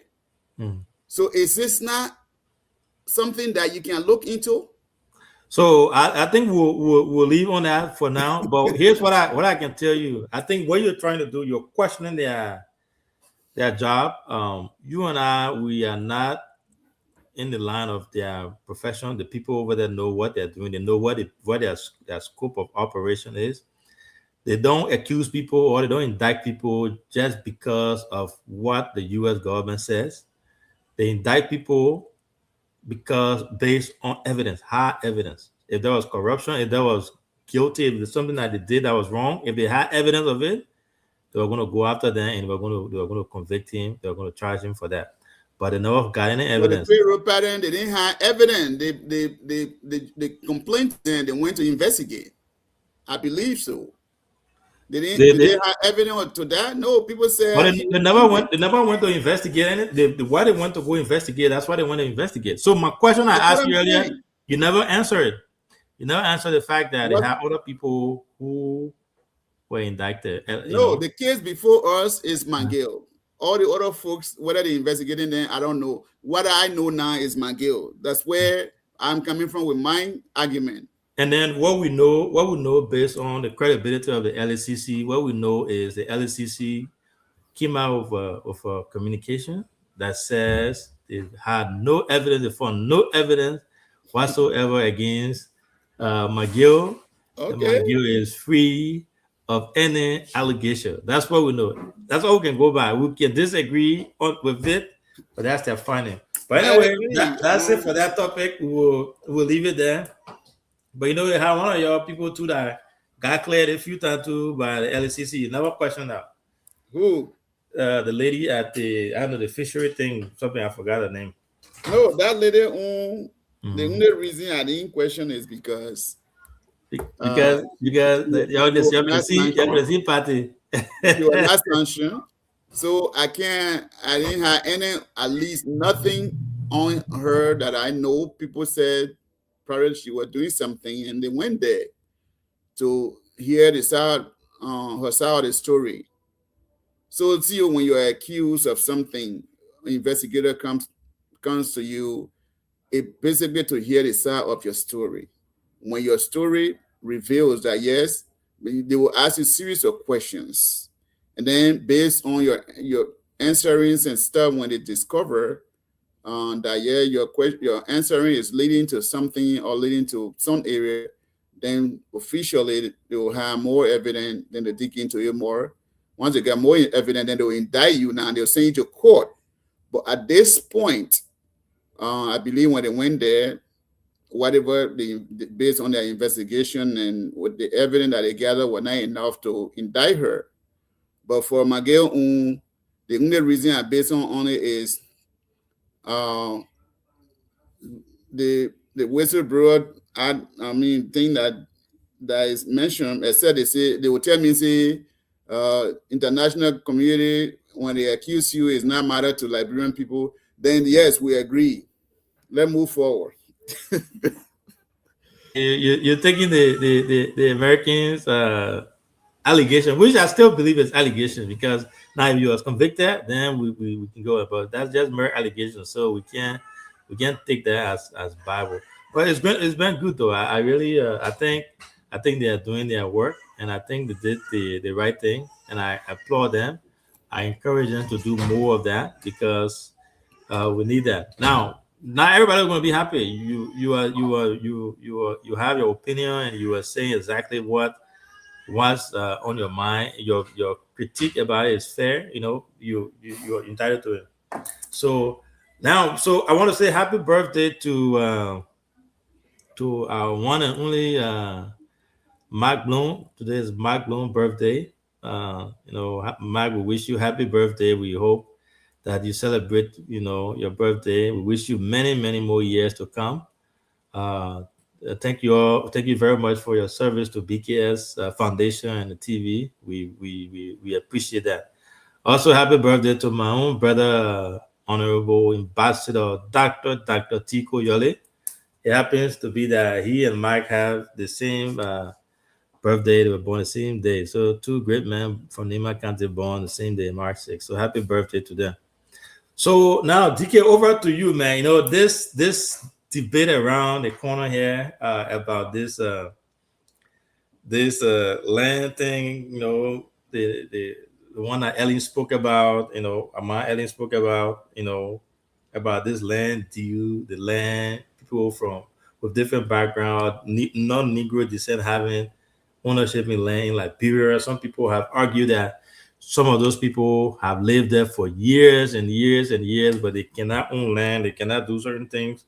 So is this not something that you can look into? So I think we'll leave on that for now. But here's what I can tell you. I think what you're trying to do, you're questioning their job. You and I, we are not in the line of their profession. The people over there know what they're doing. They know what their scope of operation is. They don't accuse people or they don't indict people just because of what the U.S. government says. They indict people because based on evidence, hard evidence. If there was corruption, if there was guilty, if there's something that they did that was wrong, if they had evidence of it, they were going to go after them and they were going to convict him. They were going to charge him for that. But they never got any evidence. For the payroll pattern, they didn't have evidence. They complained and they went to investigate. I believe so. Did they have evidence to that? No, people said. But they never went to investigate it. Why they want to go investigate? That's why they want to investigate. So my question I asked you earlier, you never answered. You never answered the fact that they had other people who were indicted. No, the case before us is McGill. All the other folks, whether they're investigating them, I don't know. What I know now is McGill. That's where I'm coming from with my argument. And then what we know based on the credibility of the LACC, what we know is the LACC came out with a communication that says they had no evidence, they found no evidence whatsoever against McGill. Okay. McGill is free of any allegation. That's what we know. That's all we can go by. We can disagree with it, but that's their finding. But anyway, that's it for that topic. We'll leave it there. But you know, we have one of your people too that got cleared a few times too by the LACC. You never questioned that. Who? The lady at the fishery thing, something I forgot her name. No, that lady the only reason I didn't question is because your Brazil party. She was not sanctioned. So I didn't have any, at least nothing on her that I know. People said probably she was doing something, and they went there to hear her side of the story. So see, when you're accused of something, an investigator comes to you, it basically to hear the side of your story. When your story reveals that yes, they will ask you a series of questions, and then based on your answerings and stuff, when they discover that yeah, your answering is leading to something or leading to some area, then officially they will have more evidence. Then they dig into it more. Once they get more evidence, then they will indict you. Now they'll send you to court. But at this point, I believe when they went there, whatever based on their investigation and with the evidence that they gathered was not enough to indict her. But for Miguel, the only reason I based on it is the whistleblower thing that is mentioned. I said they will tell me say international community, when they accuse you, is not matter to Liberian people. Then yes, we agree. Let's move forward. You're taking the Americans allegation, which I still believe is allegation, because now if you was convicted, then we can go about that's just mere allegation. So we can't take that as Bible. But it's been good though. I really I think they are doing their work, and I think they did the right thing, and I applaud them. I encourage them to do more of that, because we need that. Now, not everybody's going to be happy. You have your opinion, and you are saying exactly what's on your mind. Your critique about it is fair. You know, you're entitled to it. So now, so I want to say happy birthday to our one and only Mark Bloom. Today is Mark Bloom's birthday. Mark, we wish you happy birthday. We hope that you celebrate, your birthday. We wish you many, many more years to come. Thank you all. Thank you very much for your service to BKS Foundation and the TV. We appreciate that. Also, happy birthday to my own brother, Honorable Ambassador Dr. Tico Yole. It happens to be that he and Mike have the same birthday. They were born the same day. So two great men from Nema County born the same day, March 6th. So happy birthday to them. So now, DK, over to you, man. You know, this debate around the corner here about this land thing, the one that Ellen spoke about, Ellen spoke about, about this land deal, the land, people with different background, non-Negro descent having ownership in land in Liberia. Some people have argued that some of those people have lived there for years and years and years, but they cannot own land. They cannot do certain things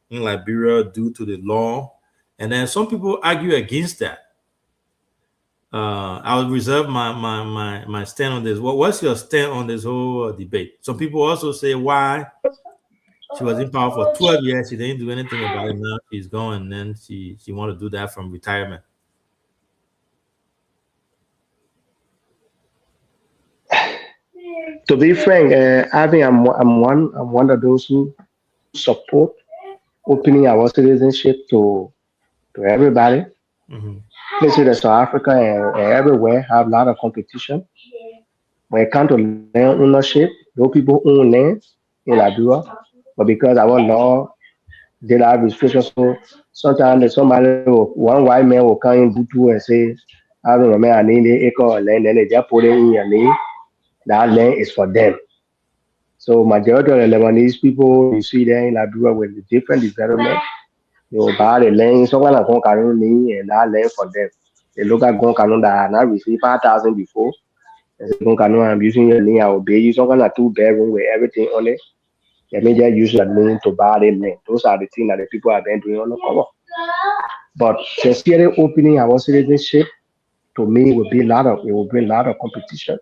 in Liberia due to the law. And then some people argue against that. I will reserve my stand on this. What's your stand on this whole debate? Some people also say why she was in power for 12 years. She didn't do anything about it. Now she's gone, and then she want to do that from retirement. To be frank, I think I'm one of those who support opening our citizenship to everybody. Mm-hmm. Places in South Africa and everywhere have a lot of competition. When it comes to land ownership, those people own land in Liberia, but because our law did have restrictions, so sometimes one white man will come in Butu and say, I don't know, man, I need an acre of land, and they just put it in your name. That land is for them. So majority of the Lebanese people you see there in Liberia with the different development, they will buy the land, so when I go and that land for them. They look at Gon that I not received 5,000 before. And say, Gon I'm using your name, I will pay you some kind of 2-bedroom with everything on it. Let me just use your name to buy the land. Those are the things that the people have been doing on the cover. But sincerely opening our citizenship to me will bring a lot of competition.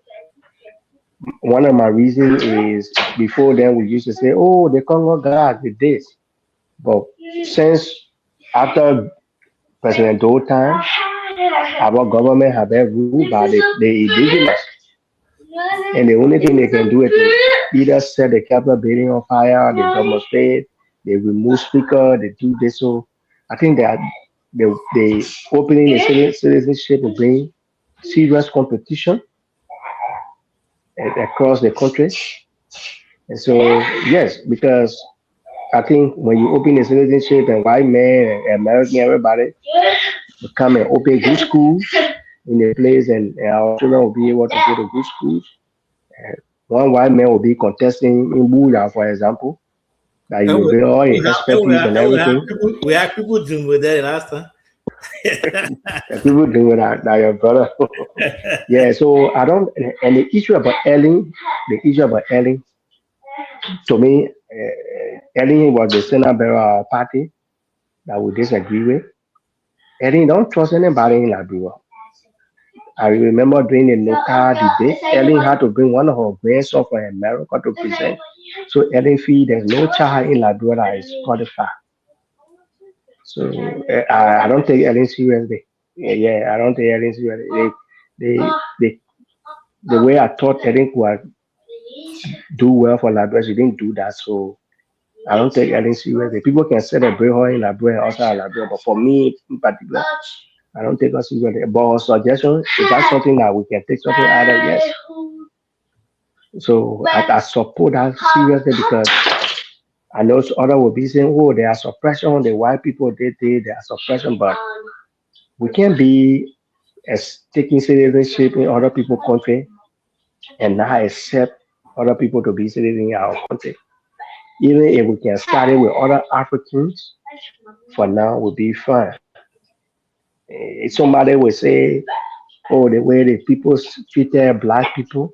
One of my reasons is before then we used to say, oh, the Congo guys did this. But since after President Doe time, our government have been ruled by the indigenous. And the only thing they can do is to either set the Capitol building on fire, they demonstrate, they remove speaker, they do this. So I think that the opening the citizenship will bring serious competition across the country. And so yes, because I think when you open the citizenship and white men and American everybody will come and open good schools in the place, and our children will be able to go to good schools. One white man will be contesting in Booyah, for example, that you will build all your expertise and everything. We have people doing with that last time. And people doing that, your brother. Yeah, so I don't, and the issue about Ellen, to me, Ellen was the Senate bearer of our party that we disagree with. Ellen don't trust anybody in Liberia. I remember during the NOCA debate, Ellen had to bring one of her grandsons from America to present. So Ellen feel there's no child in Liberia that is qualified. So I don't take Ellen seriously. Yeah, I don't take Ellen seriously. The way I thought Ellen could do well for Liberia, she didn't do that. So I don't take Ellen seriously. People can celebrate her in Liberia and outside Liberia, but for me in particular, I don't take her seriously. But her suggestion, is that something that we can take something out of? Yes. So I support that seriously because I know others will be saying, oh, there are suppression, the white people did there are suppression, but we can't be as taking citizenship in other people's country and not accept other people to be citizens in our country. Even if we can start it with other Africans, for now we'll be fine. If somebody will say, oh, the way the people treated black people,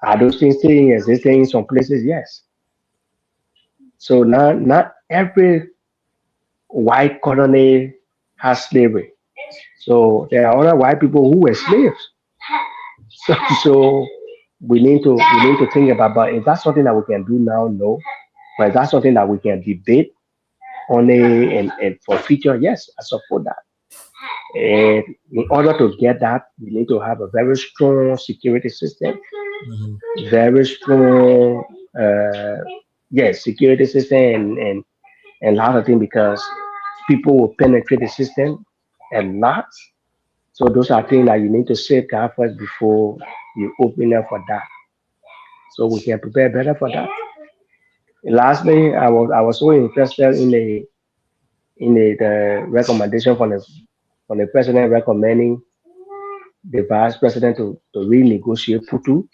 are those things still existing in some places? Yes. So not every white colony has slavery. So there are other white people who were slaves. So we need to think about. But is that something that we can do now? No. But is that something that we can debate on and for future? Yes, I support that. And in order to get that, we need to have a very strong security system, very strong, security system, and a lot of things because people will penetrate the system a lot. So those are things that you need to safeguard first before you open up for that. So we can prepare better for that. Lastly, I was so interested in the recommendation from the president recommending the vice president to renegotiate Putu.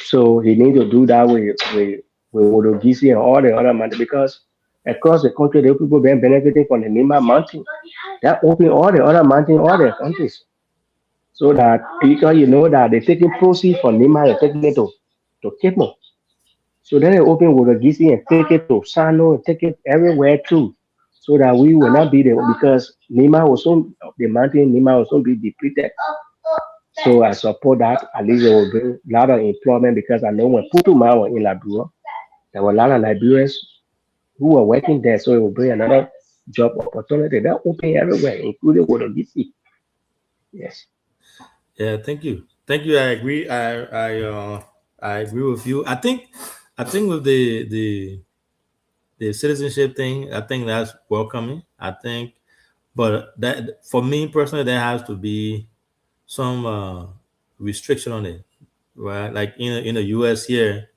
So he needs to do that with Wodogisi and all the other mountains because across the country, there are people been benefiting from the Nima mountain. That open all the other mountains, all the countries. So that because you know that they're taking proceeds from Nima, they're taking it to Kemo. So then they open Wodogisi and take it to Sano and take it everywhere too. So that we will not be there because Nima will soon be depleted. So I support that. At least it will bring a lot of employment because I know when Putuma was in Liberia, there were a lot of Liberians who were working there. So it will bring another job opportunity. They're open everywhere, including Wodogisi. Yes. Yeah, thank you. I agree. I agree with you. I think with the citizenship thing, I think that's welcoming. I think, but that for me personally, there has to be some restriction on it, right? Like in the U.S. here,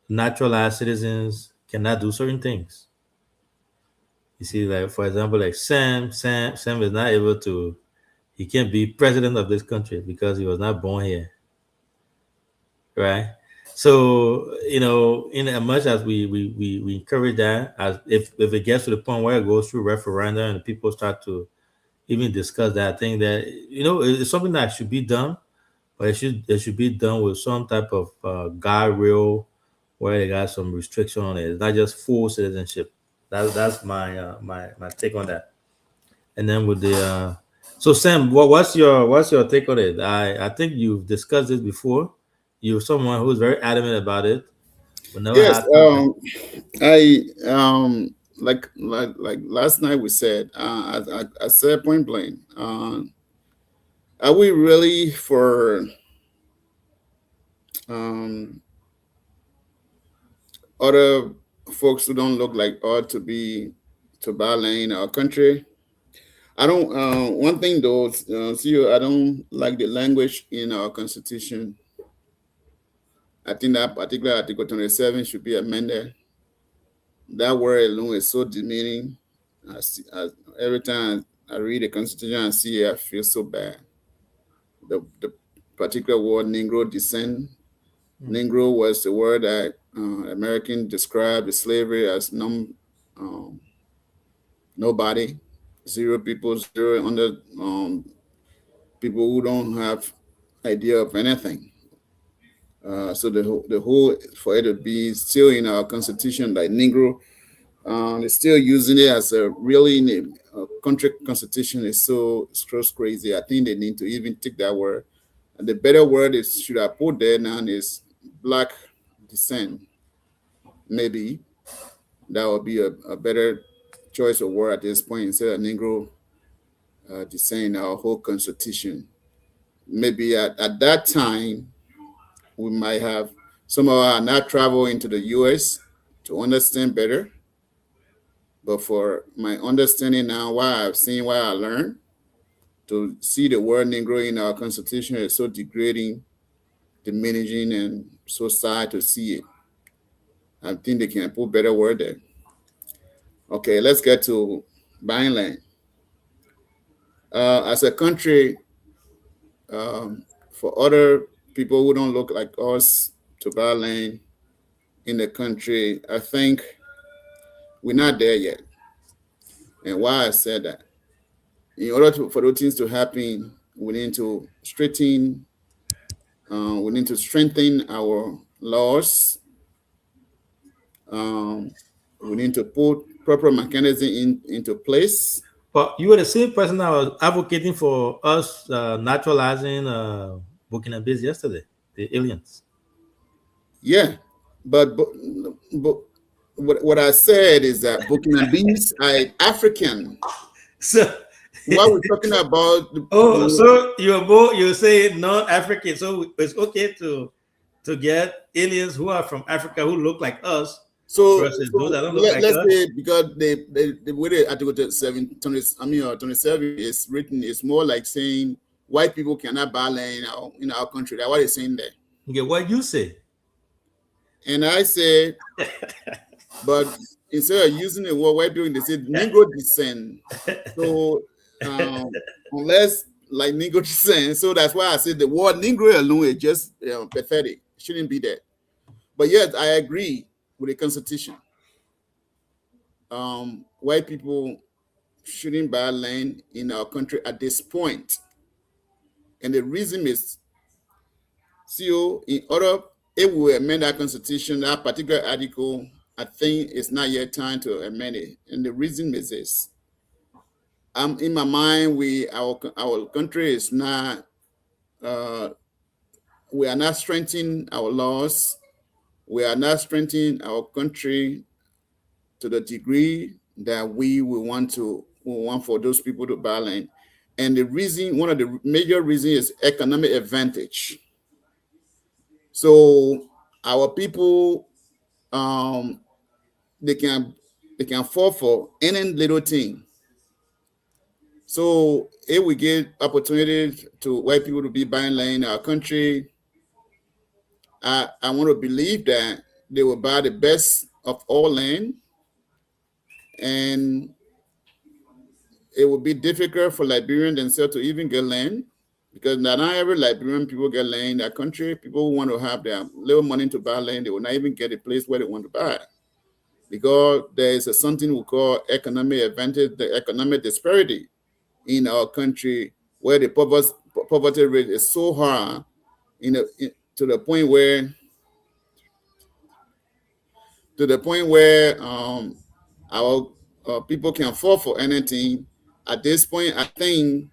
naturalized citizens cannot do certain things. You see, like for example, like Sam is not able to. He can't be president of this country because he was not born here, right? So in as much as we encourage that, as if it gets to the point where it goes through referendum and people start to even discuss that, I think that it's something that should be done, but it should be done with some type of guardrail where they got some restriction on it. It's not just full citizenship. That's my my take on that. And then with the so Sam, what's your take on it? I think you've discussed this before. You're someone who's very adamant about it. Yes, I like last night we said, I said point blank, are we really for other folks who don't look like ought to buy land in our country. I don't. One thing though, see, I don't like the language in our constitution. I think that particular Article 27 should be amended. That word alone is so demeaning. Every time I read the constitution and see it, I feel so bad. The particular word Negro descent. Negro was the word that American described the slavery as nobody, zero people, zero under people who don't have idea of anything. So the whole for it to be still in our constitution like Negro, they're still using it as a really in a country constitution is so crazy. I think they need to even take that word. And the better word is should I put there now is black descent. Maybe that would be a better choice of word at this point instead of Negro descent in our whole constitution. Maybe at that time we might have some of our not travel into the US to understand better. But for my understanding now, what I've seen, what I learned, to see the word Negro in our constitution is so degrading, diminishing, and so sad to see it. I think they can put better word there. Okay, let's get to buying land. As a country, for other people who don't look like us to buy land in the country, I think we're not there yet. And why I said that, in order for those things to happen, we need to strengthen our laws. We need to put proper mechanism into place. But you were the same person that was advocating for us naturalizing Burkinabes yesterday, the aliens. Yeah, but what I said is that Burkinabes are African. So what we're talking about. So you're saying non-African. So it's okay to get aliens who are from Africa who look like us. So, versus those that don't look like let's us. say because the way the Article 27 is written is more like saying white people cannot buy land in our country. That's what they're saying there. Okay, what you say? And I said, but instead of using the word white people, they said Negro descent. So unless like Negro descent, so that's why I said the word Negro alone is just pathetic. It shouldn't be there. But yes, I agree with the Constitution. White people shouldn't buy land in our country at this point. And the reason is, in order, if we amend our Constitution, that particular article, I think it's not yet time to amend it. And the reason is this. In my mind, our country is not, we are not strengthening our laws. We are not strengthening our country to the degree that we want for those people to buy land. And the reason, one of the major reasons is economic advantage. So our people, they can fall for any little thing. So if we give opportunity to white people to be buying land in our country, I want to believe that they will buy the best of all land, and it will be difficult for Liberians themselves to even get land, because not every Liberian people get land in that country. People who want to have their little money to buy land, they will not even get a place where they want to buy, because there is something we call economic advantage, the economic disparity in our country, where the poverty rate is so high to the point where our people can fall for anything. At this point, I think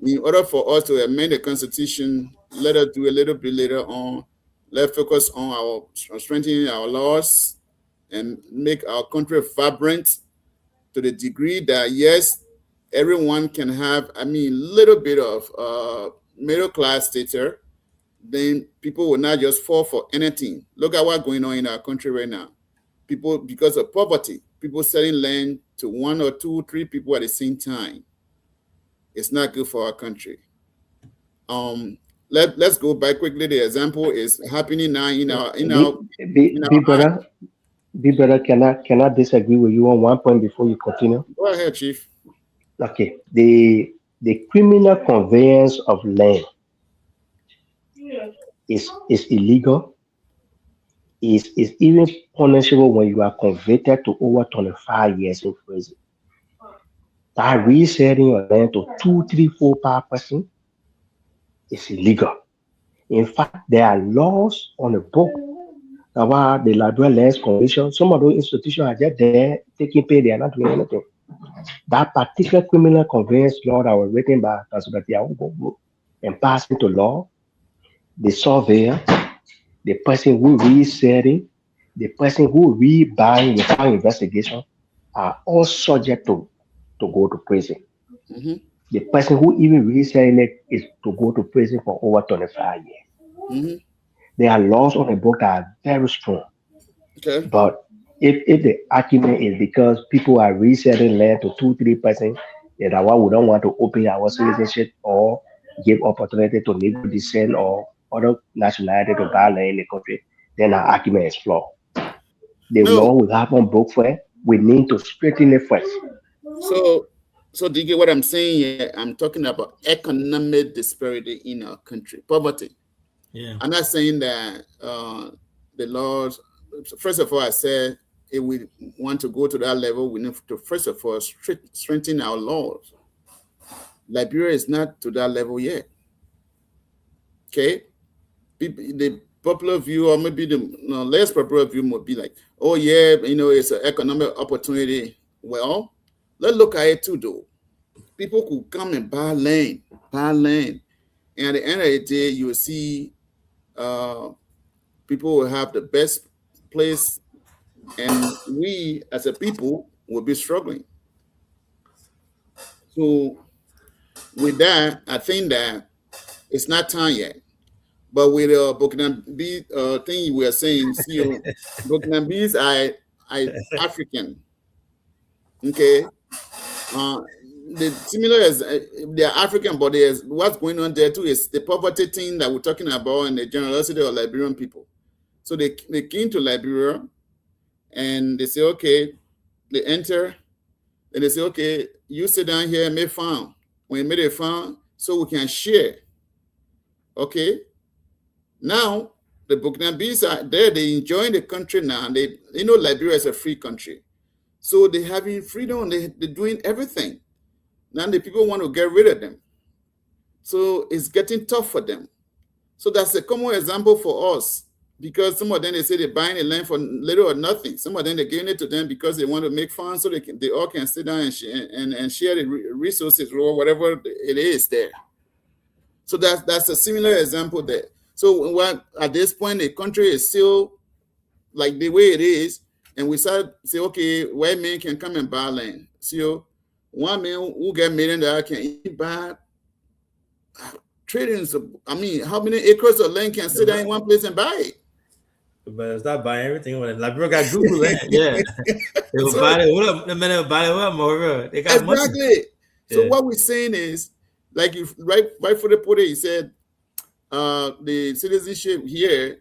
in order for us to amend the Constitution, let us do a little bit later on. Let's focus on strengthening our laws and make our country vibrant to the degree that, yes, everyone can have, little bit of middle class status, then people will not just fall for anything. Look at what's going on in our country right now. People, because of poverty, people selling land to 1 or 2, 3 people at the same time. It's not good for our country. Let's go back quickly. The example is happening now in our Big brother, cannot disagree with you on one point before you continue. Go ahead, Chief. Okay, the criminal conveyance of land is illegal. Is even punishable when you are convicted to over 25 years in prison. That reselling your land to 2, 3, 4 per person is illegal. In fact, there are laws on the book about the Liberia Lands Commission. Some of those institutions are just there taking pay, they are not doing anything. That particular criminal conveyance law that was written by Councilor Tiago and passed into law, the surveyor, the person who reselling, the person who rebuying without investigation are all subject to go to prison. Mm-hmm. The person who even reselling it is to go to prison for over 25 years. Mm-hmm. There are laws on the book that are very strong. Okay. But if the argument is because people are reselling land to 2, 3 persons, that why we don't want to open our citizenship or give opportunity to Negro descent or other nationality to buy land in the country, then our argument is flawed. The law we have on book for it, we need to straighten it first. So do you get what I'm saying here? I'm talking about economic disparity in our country, poverty. Yeah. I'm not saying that the laws. First of all, I said if we want to go to that level, we need to first of all strengthen our laws. Liberia is not to that level yet. Okay, the popular view, or maybe the less popular view, would be like, oh yeah, it's an economic opportunity. Well, let's look at it too, though. People could come and buy land, and at the end of the day, you will see people will have the best place, and we as a people will be struggling. So with that, I think that it's not time yet. But with Burkina B thing we are saying, Burkina Bees are African. Okay. The similar as they are African, but what's going on there too is the poverty thing that we're talking about and the generosity of Liberian people. So they came to Liberia and they say, okay, they enter and they say, okay, you sit down here and make farm. When you made a farm, so we can share. Okay. Now the Burkinabes are there, they enjoying the country now, and Liberia is a free country. So they having freedom, they're doing everything. Now the people want to get rid of them. So it's getting tough for them. So that's a common example for us, because some of them, they say they're buying the land for little or nothing. Some of them, they're giving it to them because they want to make fun, so they all can sit down and share the resources or whatever it is there. So that's a similar example there. So at this point, the country is still like the way it is, and we start say, okay, white men can come and buy land. So one man who get $1 million can buy trillions of, how many acres of land can sit down in one place and buy it? But it's not buying everything. Liberia got Google land. Yeah. They will buy it. What up? The men will buy it up more. They got money. Exactly. So what we're saying is, like, if right for the put it, he said, the citizenship here,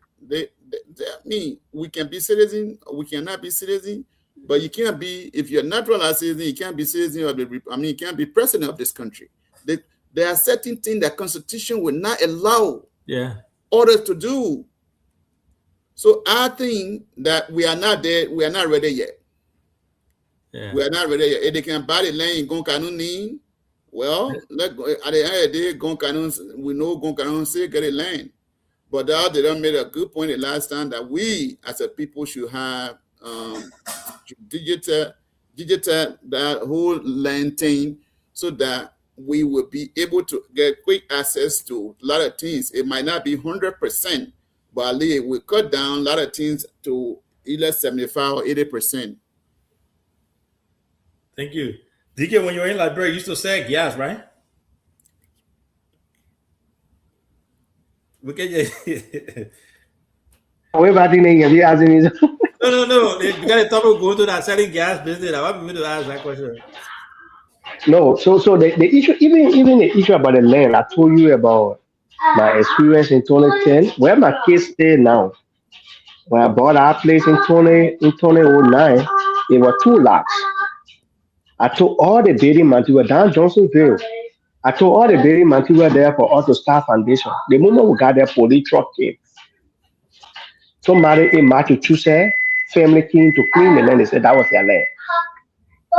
we can be citizen, or we cannot be citizen, but you can't be, if you're naturalized citizen, you can't be citizen of you can't be president of this country. There are certain things that Constitution will not allow others to do. So I think that we are not there, we are not ready yet. Yeah. We are not ready yet. If they can buy the land in Gonkanuni, well, at the end of the day, we know Gonkanun still get a land. But they done made a good point the last time that we as a people should have digital that whole land thing, so that we will be able to get quick access to a lot of things. It might not be 100%, but at least we cut down a lot of things to either 75 or 80%. Thank you. DK, when you were in Liberia, you used to say gas, right? We can just Whoever didn't get the asking me. no. Because the topic go to that selling gas business. I want me to ask that question. No, so the issue, even the issue about the land, I told you about my experience in 2010, where my kids stay now. When I bought our place in 2009, it was 2 lots. I took all the building material down Johnsonville. I took all the building material there for us to start foundation. The moment we got there, police truck came. Somebody in Massachusetts, family came to clean the land. They said that was their land.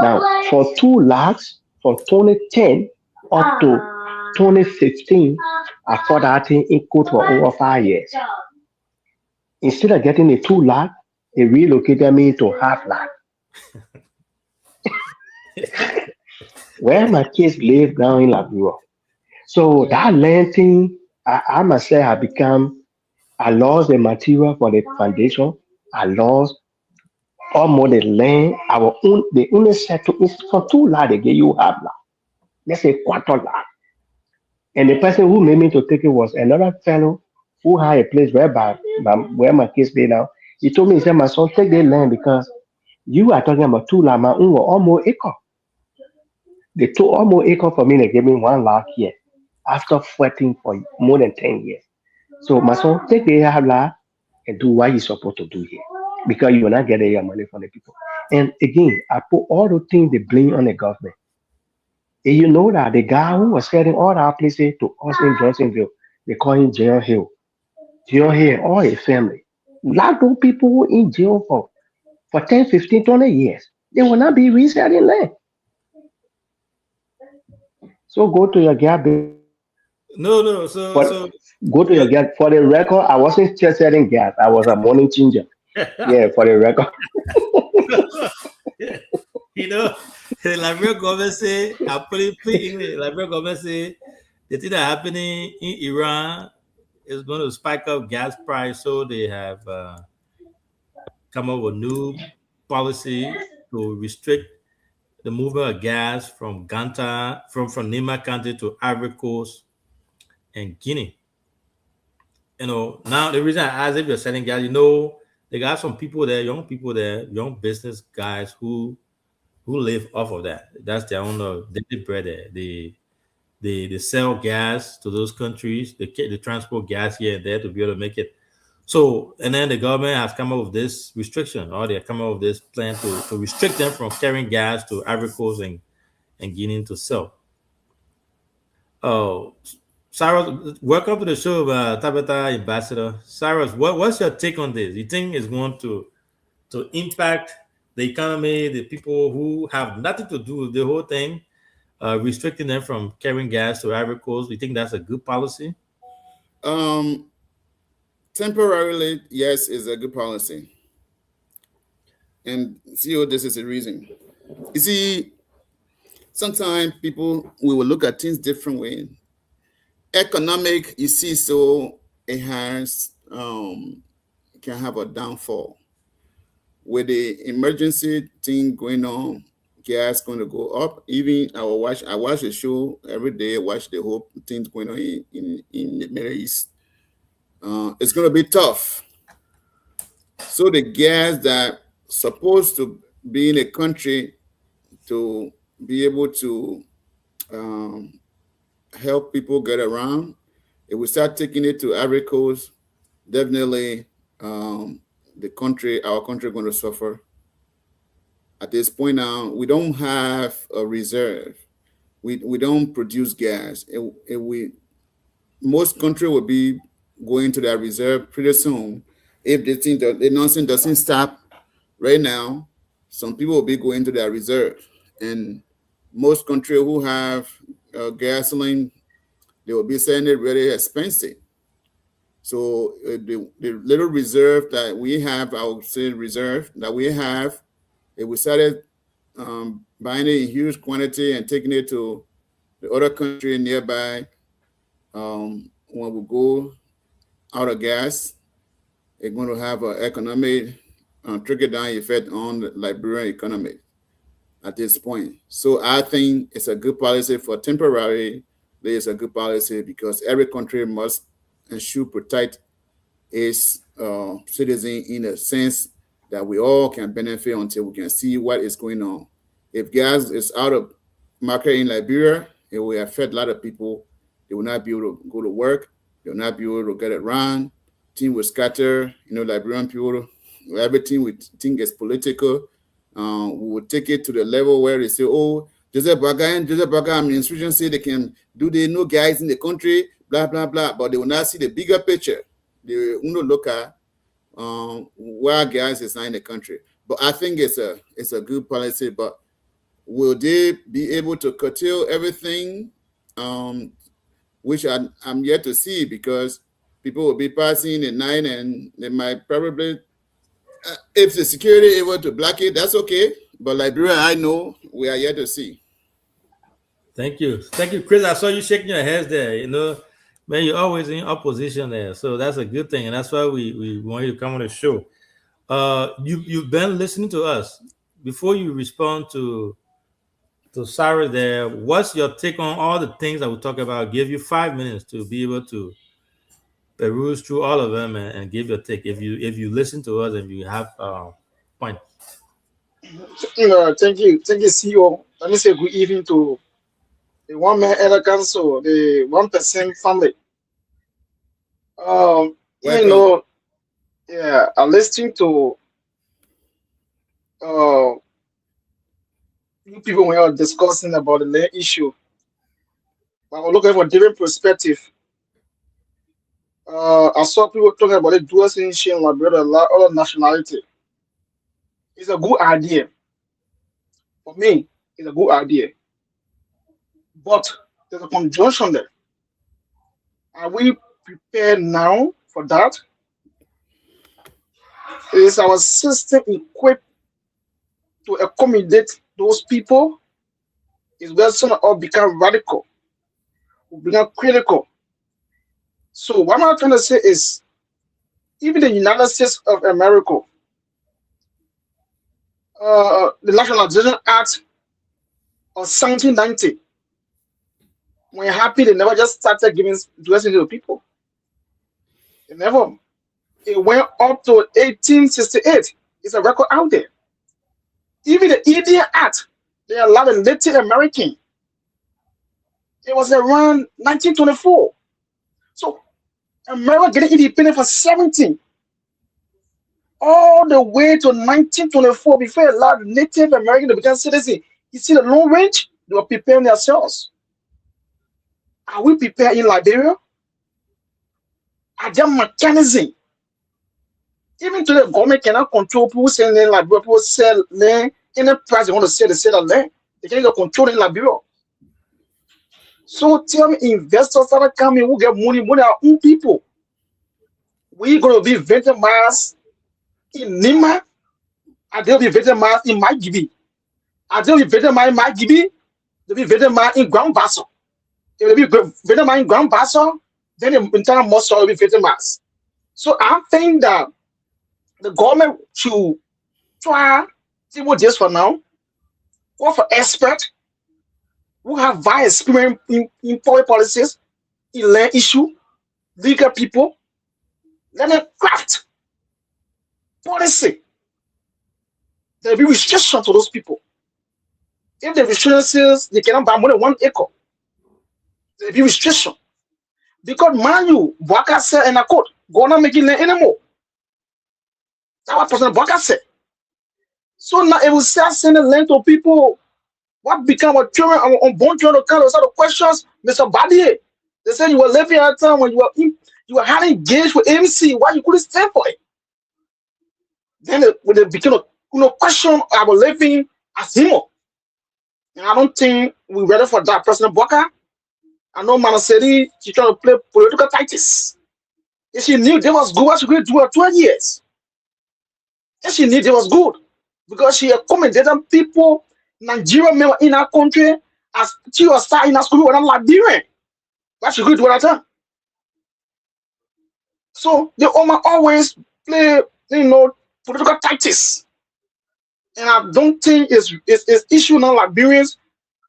Now, for 2 lots, from 2010 up to 2015, I fought that thing in court for over 5 years. Instead of getting a 2 lot, they relocated me to half lot. Where my kids live down in Labrador. So that land thing, I myself have become, I lost the material for the foundation. I lost almost the land. Our own, the only settle is for 2 lot, they give you half lot. Let's say quarter lot. And the person who made me to take it was another fellow who had a place where my kids stay now. He told me, he said, my son, take the land because you are talking about 2 lot, my own were almost acre. They took almost acre for me, they gave me 1 lot here after fighting for more than 10 years. So my son, take the half lot and do what you're supposed to do here because you will not get your money from the people. And again, I put all the things they blame on the government. And you know that the guy who was selling all our places to us in Johnsonville, they call him John Hill. John Hill, all his family. Lot of people who in jail for 10, 15, 20 years. They will not be reselling land. So go to your gap. No. For, go to your gas. For the record, I wasn't just selling gas. I was a money changer. Yeah, for the record. You know, the Liberia government say, I put it plain English. Liberia government say the thing that happening in Iran is going to spike up gas price, so they have come up with new policy to restrict the movement of gas from Ganta, from Nima County to Ivory Coast and Guinea. You know, now the reason I asked if you're selling gas, you know, they got some people there, young business guys who live off of that. That's their own daily bread there. They sell gas to those countries. They transport gas here and there to be able to make it. So, and then the government has come up with this restriction, or they come up with this plan to restrict them from carrying gas to Ivory Coast and Guinea to sell. Oh, Cyrus, welcome to the show, Tabitha Ambassador. Cyrus, what's your take on this? You think it's going to impact the economy, the people who have nothing to do with the whole thing, restricting them from carrying gas to Ivory Coast? You think that's a good policy? Temporarily, yes, is a good policy. And see, this is the reason. You see, sometimes people we will look at things different way. Economic, you see, so it has can have a downfall. With the emergency thing going on, gas going to go up. Even I watch the show every day, watch the whole thing going on in the Middle East. It's going to be tough. So the gas that supposed to be in a country to be able to help people get around, if we start taking it to Ivory Coast, definitely our country going to suffer. At this point now, we don't have a reserve. We don't produce gas. Most country will be going to their reserve pretty soon. If the nonsense doesn't stop right now, some people will be going to their reserve. And most countries who have gasoline, they will be selling it very expensive. So the little reserve that we have, I would say reserve that we have, if we started buying it in huge quantity and taking it to the other country nearby, when we go out of gas, it's going to have an economic trickle-down effect on the Liberian economy at this point. So I think it's a good policy for temporary. It's a good policy because every country must and should protect its citizens in a sense that we all can benefit until we can see what is going on. If gas is out of market in Liberia, it will affect a lot of people. They will not be able to go to work. They will not be able to get around. Things will scatter. Liberian people, everything we think is political. We will take it to the level where they say, oh, Joseph Baga administration say they can do the no guys in the country, blah, blah, blah. But they will not see the bigger picture. They will not look at where guys is not in the country. But I think it's a good policy, but will they be able to curtail everything? Which I'm yet to see, because people will be passing at night and they might probably, if the security is able to block it, that's okay. But Liberia, I know we are yet to see. Thank you, Chris. I saw you shaking your heads there. Man, you're always in opposition there, so that's a good thing, and that's why we want you to come on the show. You've been listening to us. Before you respond to Sarah there, what's your take on all the things that we talk about? I'll give you 5 minutes to be able to peruse through all of them and give your take. If you listen to us and you have points. Thank you, CEO. Let me say good evening to the One Man Elder Council, the 1% family. I'm listening to you people when you're discussing about the land issue. I was looking for a different perspective. I saw people talking about the dual citizenship in Liberia, other nationality. It's a good idea. For me, it's a good idea. But there's a conjunction there. Are we prepared now for that? Is our system equipped to accommodate those people? Is where some of us become radical, we become critical. So what I'm trying to say is, even the United States of America, the Nationalization Act of 1790, when happy, they never just started giving blessings to people. They never. It went up to 1868. It's a record out there. Even the Indian Act, they allowed the Native American. It was around 1924. So America getting independent for 17. All the way to 1924 before it allowed the Native American to become citizens. You see the long range, they were preparing themselves. Are we prepared in Liberia? Are there mechanisms? Even today, the government cannot control people selling land in Liberia. People sell land, any price they want to sell, they sell the land. They can't even control in Liberia. So tell me, investors that are coming who get money our own people. We're going to be victimized in Nima. Are they will be victimized in Magibi? Are they will be victimized in Magibi? They'll be victimized in Grand Basso. If they will be victimized in Grand Basso, then the entire Mosul will be victimized. So I think that the government should try to do this for now. Go for experts who have vast experience in foreign policies, in land issue, legal people. Let them craft policy. There will be restrictions to those people. If the restrictions, they cannot buy more than 1 acre. There will be restriction. Because man, you, Bwaka said in a court, go not making land anymore. That's what President Bwaka said. So now it will start sending land to people. What become of children, unborn children, kind of questions, Mr. Badier. They said you were living at a time when you were highly engaged with MC. Why you couldn't stand for it? Then they became a question about living as him. And I don't think we're ready for that. President Bwaka, I know Manaseri, she trying to play political tactics. If she knew they was good, what she could do for 12 years. If she knew they was good, because she accommodated people, Nigerian men in our country, as she was starting in school with a Liberian. What she could do at that time. So the Oma always play, political tactics. And I don't think it's issue now Liberians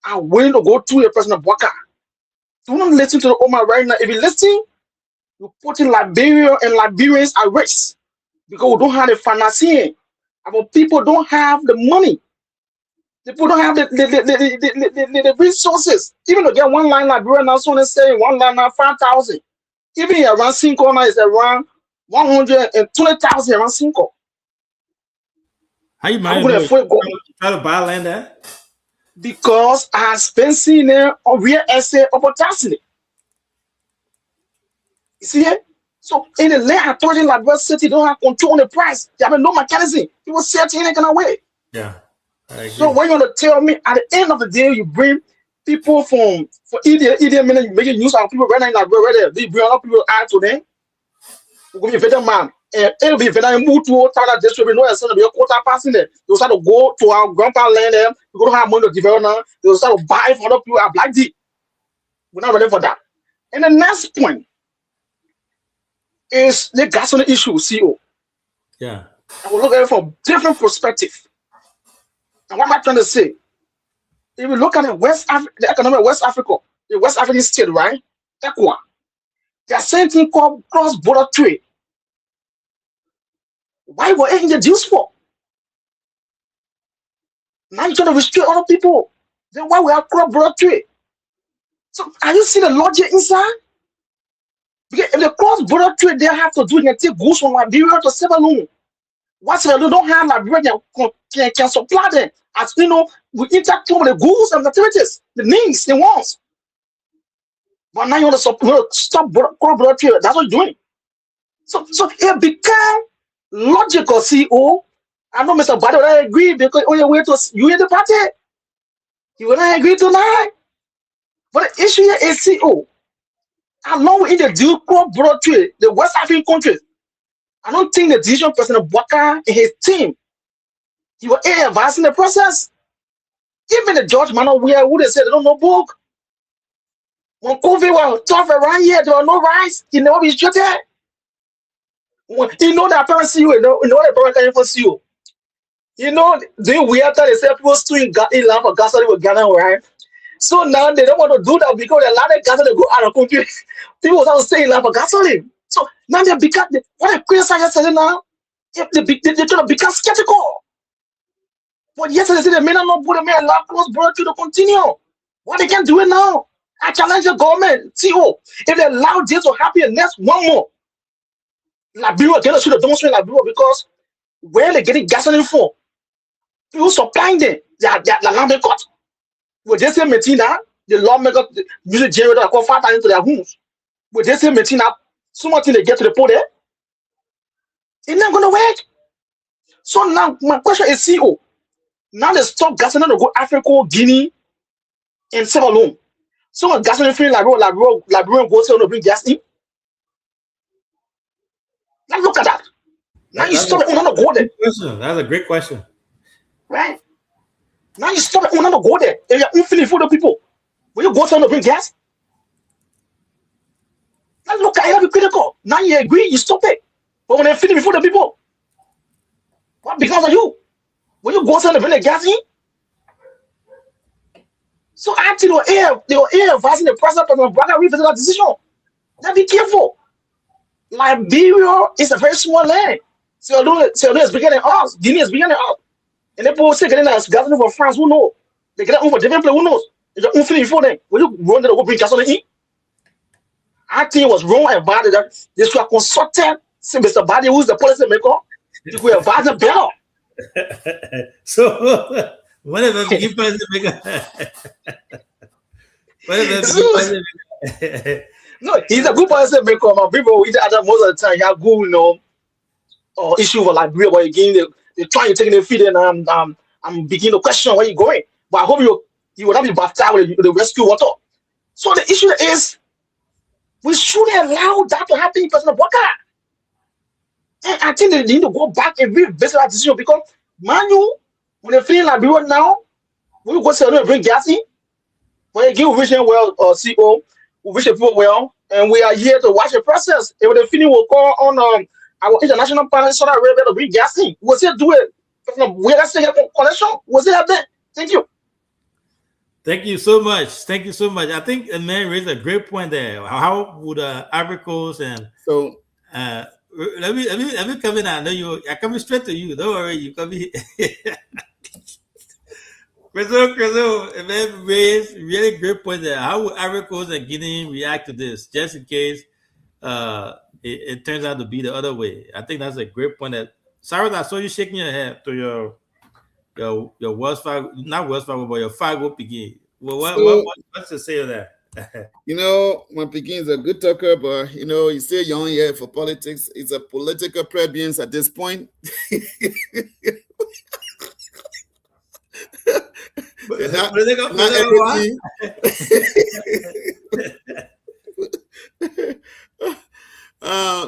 are willing to go through the President Bwaka. Do not listen to the Oma right now. If you listen, You put in Liberia and Liberians at risk because we don't have the financing. Our people don't have the money. The people don't have the resources. Even to get one line Liberia now, so let's say one line now 5,000. Even around Cinco now is around 120,000 around Cinco. How you manage to try to buy land there? Because I spent seeing there on real estate opportunity. You see it? So in the land authority in Liberia City, don't have control on the price. They have no mechanism. People sell it in any kind of way. Yeah. So when you want to tell me at the end of the day, you bring people for idiot minute, you making use of people right now in Liberia, they bring other people out to them. We're going to be a better man. And it'll be very move to Tana district. We know it's going to be a quarter passing there. They'll start to go to our grandpa land there. We don't have money to develop now. They'll start to buy for other people at Black D. We're not ready for that. And the next point is the gasoline issue, CO. Yeah. I will look at it from different perspective. And what am I trying to say? If you look at the economy of West Africa, the West African state, right? ECOWAS, there's something called cross-border trade. Why were it introduced for? Now you're trying to restrict other people. Then why we have cross-border trade? So are you seeing the logic inside? Because if the cross-border trade, they have to do it and take goods from Liberia to Sierra Leone. What Sierra Leone don't have Liberia can supply them. As you know, we interact with the goods and the activities, the needs, the wants. But now you want to stop cross-border trade. That's what you're doing. So it became logical, CEO. I know Mr. Bado I agree because on your way to you in the party, you will not agree tonight. But the issue here is CEO. I know we introduce cross-border trade, the West African countries. I don't think the decision President Boubacar and his team, he was advancing the process. Even the George Manuel Weah, who they said they don't know book. When COVID was tough around here, there was no rice. He never be straighted. You know that parents see you, you know the parents can even see you. You know, the weird that they say people still in line for gasoline with Ghana, right? So now they don't want to do that because a lot of gasoline go out of country. People want to stay in line for gasoline. So now they become what the criticize saying now. If they try to become skeptical. But yesterday they may not put them in allow cross-border to continue. Why they can't do it now? I challenge the government. CO, if they allow this to happen in next one more, Liberia cannot should have demonstrated Liberia because where they getting gasoline for? People supplying them, the land cut. With this same Metina, the lawmaker, the music generator, call 5,000 into their homes. With this same Metina, so much they get to the port there, it's not going to work. So now my question is, CO, now they stop gasoline to go Africa, Guinea, and Sierra Leone. So when gasoline free Liberia goes to bring gas in. Now look at that. Now you stop it, not go there. That's a great question. Right? Now you stop it, not go there. If you're unfilling for the people, will you go to bring gas? Now look at it, have be critical. Now you agree, you stop it. But when they're filling before the people, what becomes of you? Will you go to bring the gas in? So actually they were advising the president of Boubacar revisit that decision. Now be careful. Liberia is a very small land. Sierra Leone is bigger than us. Guinea is bigger than us. And the people say getting us gasoline for France, who knows? They get it over different place, who knows? If you're unfilling before them, will you run to go bring gasoline in? I think it was wrong and bad that they should have consulted Mr. Badi, who's the policy maker, to go advise them better. So what is the policy maker? What is the policy maker? No, he's a good person because my people most of the time you have good, issue for Liberia, but again they're trying to take the feed and I'm beginning to question where you're going. But I hope you will not be baptized with the rescue water. So the issue is we shouldn't allow that to happen in President Boubacar. And I think they need to go back and revisit that decision because Manu, when they're feeling Liberia now, we will go to bring gas in. But again, we wish them well, CEO. We wish the people well, and we are here to watch the process. If the feeling will call on our international partners, Saudi Arabia to bring gas in, we'll still do it. Where that's the connection, we'll still have that. Thank you. Thank you so much. Thank you so much. I think a man raised a great point there. How would Ivory Coast and So let me come in. I know I'm coming straight to you. Don't worry, you come in. Crystal, a man raised really great point there. How would Ivory Coast and Guinea react to this, just in case it turns out to be the other way? I think that's a great point. That Cyrus, I saw you shaking your head to your Wells Fargo, not Wells Fargo, but your Fargo Piggy. Well, what's to say of that? You know, my Pekin is a good talker, but you know, you say you're on here for politics. It's a political plebeians at this point. not everything.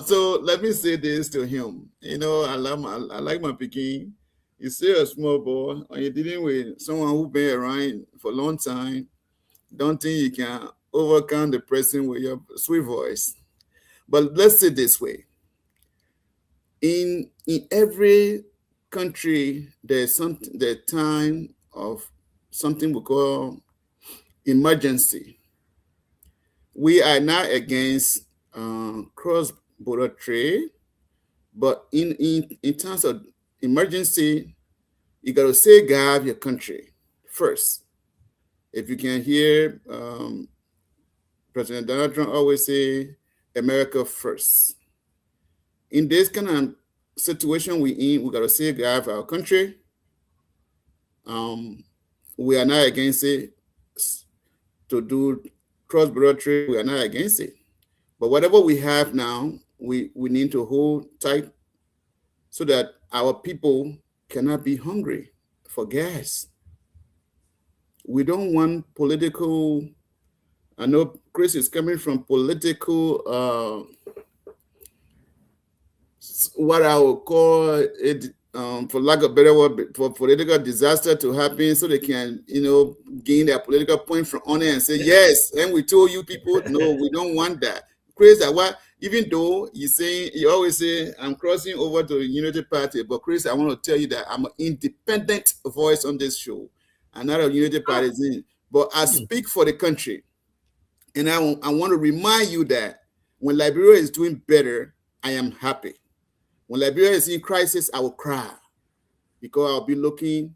So let me say this to him. You know, I like my Pekin. You still a small boy, and you're dealing with someone who's been around for a long time. Don't think you can overcome the person with your sweet voice. But let's say this way. In every country, there's the time of something we call emergency. We are not against cross-border trade, but in terms of emergency, you got to safeguard your country first. If you can hear President Donald Trump always say, America first. In this kind of situation we got to safeguard our country. We are not against it to do cross-border trade. We are not against it. But whatever we have now, we need to hold tight so that our people cannot be hungry for gas. We don't want political, I know Chris is coming from political, what I would call it, for lack of a better word, for political disaster to happen so they can, you know, gain their political point from on it and say, yes, and we told you people, no, we don't want that. Chris, even though you always say, I'm crossing over to the Unity Party, but Chris, I want to tell you that I'm an independent voice on this show. I'm not a Unity Partisan, but I speak for the country. And I want to remind you that when Liberia is doing better, I am happy. When Liberia is in crisis, I will cry because I'll be looking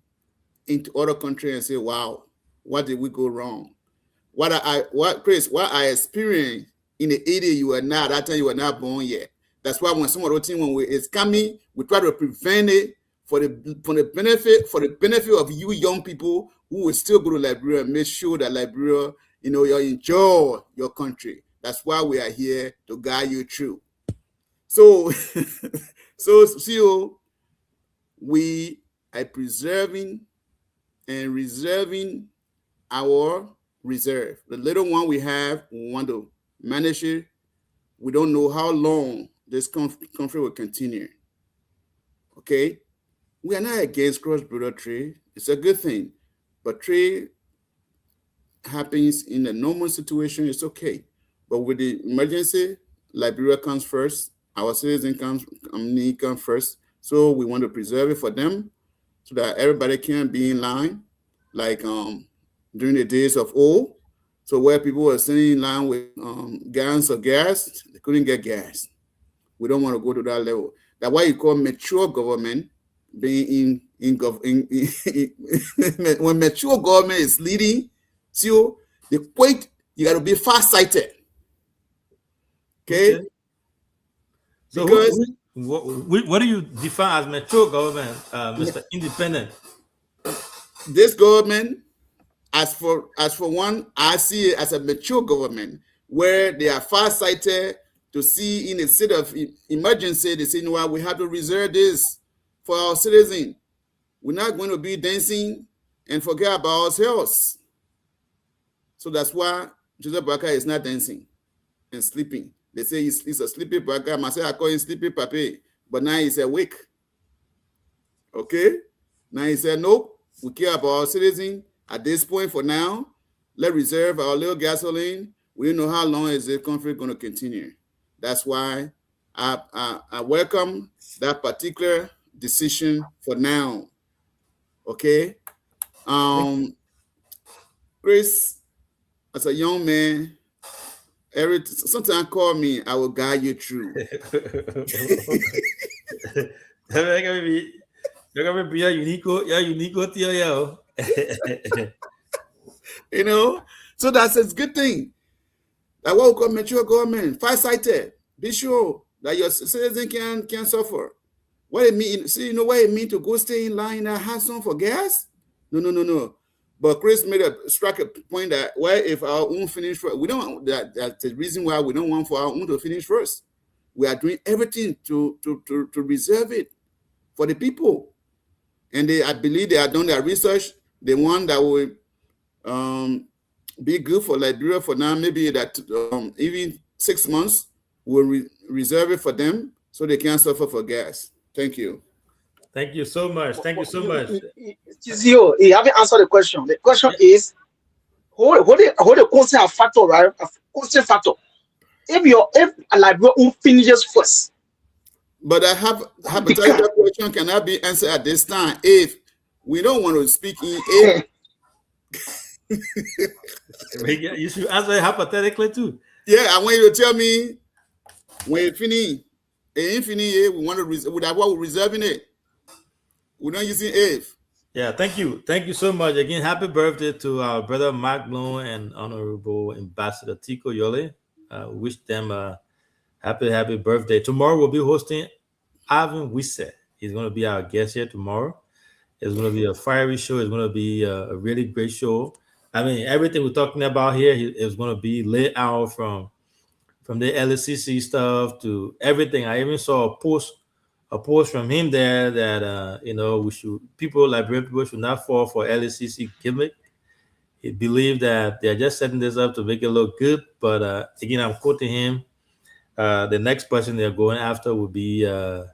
into other countries and say, wow, what did we go wrong? What I experienced in the 80s, you were not, that time you were not born yet. That's why when some of the things, when it's coming, we try to prevent it for the benefit of you young people who will still go to Liberia and make sure that Liberia, you know, you enjoy your country. That's why we are here to guide you through. So, we are preserving and reserving our reserve. The little one we have, we want to manage it. We don't know how long this conflict will continue. Okay? We are not against cross-border trade. It's a good thing. But trade happens in a normal situation, it's okay. But with the emergency, Liberia comes first. Our citizens come first. So we want to preserve it for them so that everybody can be in line, like during the days of old. So where people were sitting in line with gallons of gas, they couldn't get gas. We don't want to go to that level. That's why you call mature government being when mature government is leading, so you got to be far-sighted. Okay? So because what do you define as mature government, Mr. Independent? This government, as for one, I see it as a mature government where they are far-sighted to see in a state of emergency. They say, no, we have to reserve this for our citizens. We're not going to be dancing and forget about ourselves. So that's why Joseph Boakai is not dancing and sleeping. They say he's a sleepy Boakai. Myself, I call him sleepy papi, but now he's awake. Okay? Now he said, nope, we care about our citizens. At this point for now, let's reserve our little gasoline. We don't know how long is the conflict going to continue. That's why I welcome that particular decision for now. Okay. Chris, as a young man, sometimes call me, I will guide you through. You know, so that's a good thing. That what we call mature government, farsighted. Be sure that your citizen can suffer. What it mean? See, you know what it mean to go stay in line and have some for gas? No. But Chris struck a point that if our own finish first, we don't. That's the reason why we don't want for our own to finish first. We are doing everything to reserve it for the people, and I believe they have done their research. The one that will be good for Liberia for now, maybe that even 6 months will reserve it for them so they can't suffer for gas. Thank you. Thank you so much. Thank you so much. You haven't answered the question. The question is, hold the constant factor, right? A constant factor. If Liberia finishes first. But I have hypothetical question cannot be answered at this time. If we don't want to speak in You should answer it hypothetically too. Yeah, I want you to tell me when it finish. We want to we're reserving it. We're not using if. Yeah, thank you so much again. Happy birthday to our brother Mark Bloom and Honorable Ambassador Tiko Yole. Wish them a happy birthday. Tomorrow we'll be hosting Ivan Wisse. He's going to be our guest here tomorrow. It's going to be a fiery show. It's going to be a really great show. I mean, everything we're talking about here is going to be laid out from the LCC stuff to everything. I even saw a post from him there that Liberian people should not fall for LCC gimmick. He believed that they're just setting this up to make it look good. But again, I'm quoting him. The next person they're going after will be the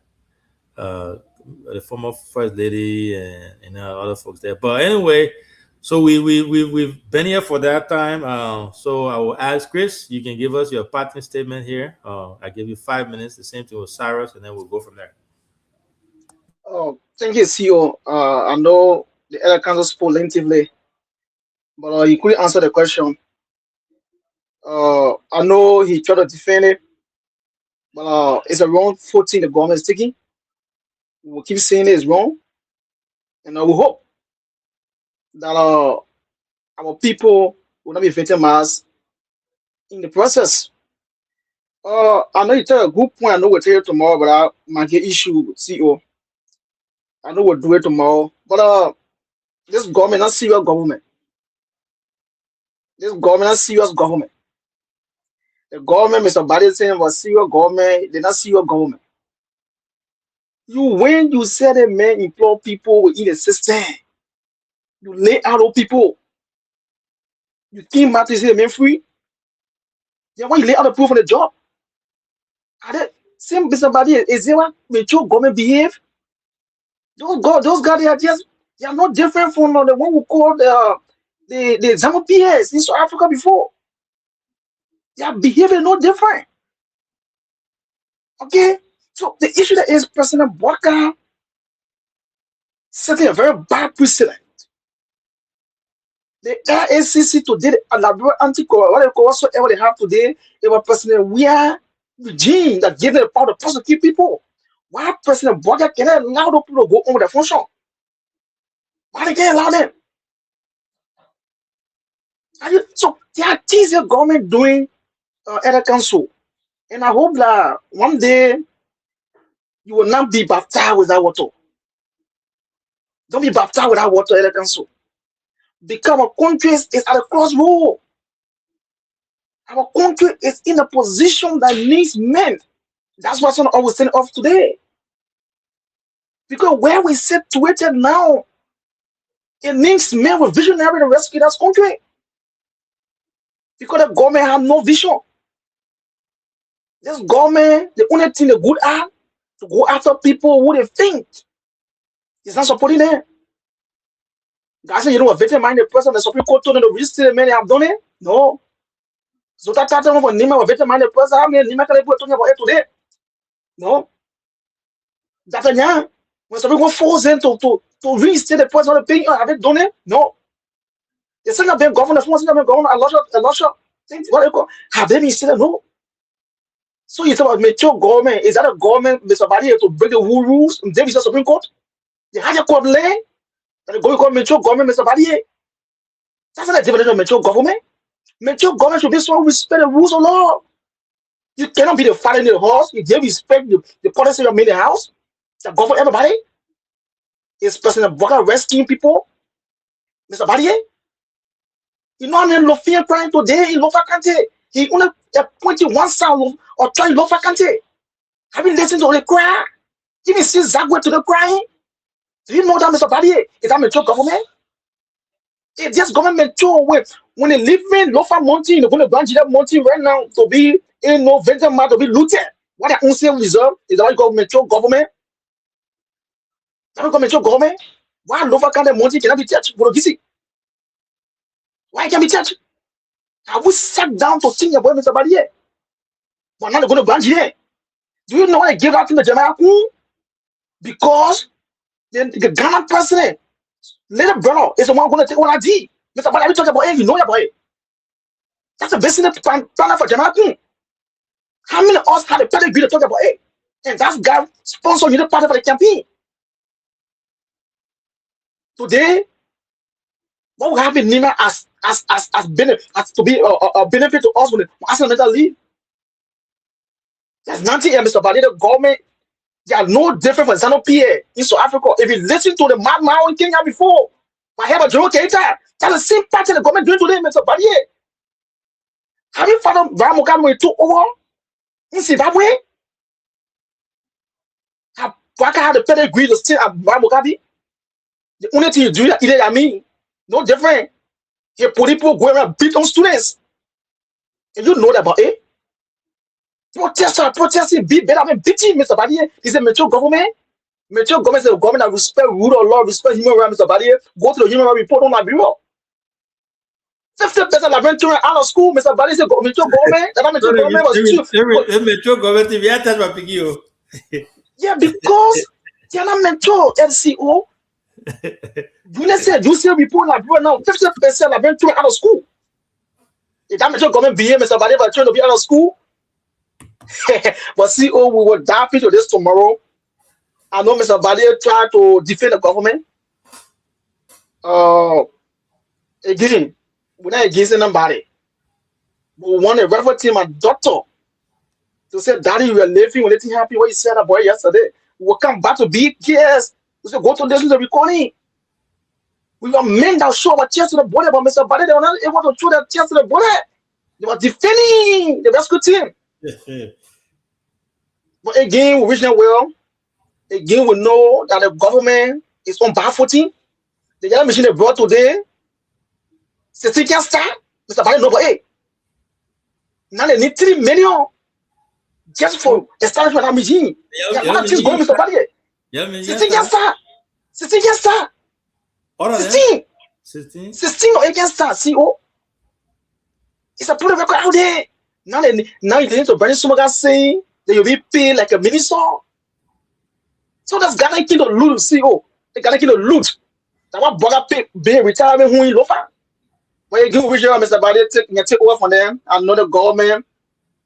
former First Lady and other folks there. But anyway, so we've been here for that time. So I will ask Chris, you can give us your parting statement here. I give you 5 minutes. The same thing with Cyrus, and then we'll go from there. Oh, thank you, CEO. I know the other council spoke lengthily, but he couldn't answer the question. I know he tried to defend it, but it's a wrong footing the government is taking. We'll keep saying it's wrong, and we hope that our people will not be victimized in the process. I know you tell a good point. I know we'll tell you tomorrow, but I might get issue with CEO. I know we'll do it tomorrow, but this government, not serious government. This government, not serious government. The government, Mr. Biden saying was serious government. They're not serious government. When you said a man employ people within the system, you lay out all people. You think Martin say the man free? Yeah, when you lay out the proof on the job, are that same Mr. Biden? Is there what mature government behave? Those guys they are not different from the one who called the Zanu PS in South Africa before. They are behaving no different. Okay, so the issue that is President Bouaka setting a very bad precedent. The LACC today, the Liberia whatsoever they have today, they were President Weah regime that gave them the power to prosecute people. Why President Bouaka cannot allow those people to go on with their function? Why they can't allow them? So there are things the government doing at the council, and I hope that one day you will not be baptized with that water. Don't be baptized with that water at the council. Because our country is at a crossroad. Our country is in a position that needs men. That's what's on our send off today. Because where we situated now, it needs men with visionary to rescue this country. Because the government have no vision. This government, the only thing they good at to go after people who they think is not supporting them. Guys, you know what? Veteran-minded person, the Supreme Court told them to register the men they have done it. No. So that time of a veteran-minded person, how many Nima can they put talking about it today? No. That's a young. When Supreme Court force them to reinstate the person on the pay, have they done it? No. They said since I've been governor, since I've been governor, a lot of things, what do you call, have they been said no? So you talk about mature government, is that a government, Mr. Barrier, to break the rules in the Supreme Court? The higher court land, that the government mature government, Mr. Barrier. That's not a definition of mature government. Mature government should be someone who respect the rules of law. You cannot be the father in the house. You dare respect the policy of the house that govern everybody. Is President Boga rescuing people, Mr. Barrier? You know how many Lofian crying today in Lofa Kante? He only appointed one sound or trying Lofa Kante. Have you listened to the cry? Even see Zagwe to the crying? Do you know that, Mr. Barrier? Is that mature government? It's just government mature way. When they live in Lofa Mountain, they're going to branch that mountain right now to be in no venture man to be looted. What I don't say reserve is that mature government. That mature government. Why Lofa Kante Mountain cannot be touched for the Why can't be touched? Have we sat down to think about Mr. Barrier? But now they're going to branch here. Do you know why they gave that to the Jamaican? Because the Ghana president, little brother, is the one going to take one ID. Mr. Barrier, we talk about it, you know about it. That's a business plan for Jamaican. How many of us had a pedigree to talk about it? And that's guy sponsor you the party for the campaign. Today, what will happen Nina as to be a benefit to us with the mental leave? There's nothing here, Mr. Barrier. The government, they are no different from ZANU-PF in South Africa. If you listen to the madman in Kenya before, by Herbert Jomo Keita, that's the same pattern the government doing today, Mr. Barrier. Have you found out Ram Mugabe when he took over in Zimbabwe? Have Waka had the pedigree to steal Ram Mugabe? The only thing you do is either no different. He put people going around beat on students. And you know that about it? Protesting, be better than beating, Mr. Barrier. Is a mature government. Mature government is a government that respect rule of law, respect human rights, Mr. Barrier. Go to the human rights report on my bureau. 50% of them children out of school, Mr. Barrier, is a mature government. That mature government was too. Mature government, if you have that, what you? Yeah, because they are not mature, LCO. You said you see report like right now, 50% of them children out of school. If that mature government behave, Mr. Barrier, but trying to be out of school. But CEO, we will dive into this tomorrow. I know Mr. Barrier tried to defend the government. Again, we're not against anybody. But we want a referee team and doctor to say, Daddy, you are living when anything happened. What you said about yesterday. We'll come back to BKS. We say, go to listen to the recording. We were men that show our chest to the body, but Mr. Barrier, they were not able to show their chest to the body. They were defending the rescue team. But again, we wish them well. Again, we know that the government is on bad footing. The yellow machine they brought today, they still can't start. Mr. Barrier, no, but hey, now they need 3 million just for establishment of machine. Yeah, what is going, Mr. Barrier? They still can't start. They still can't start. 16 or 18 start, CO. It's a put record out there. Now you need to bring some guys saying that you'll be paid like a minister. So that's Ghana kid to loot, CEO. They Ghana kid to loot. That what Boga pay retirement who in Lofa. When you give which Mr. Barrier take over from them, and know the government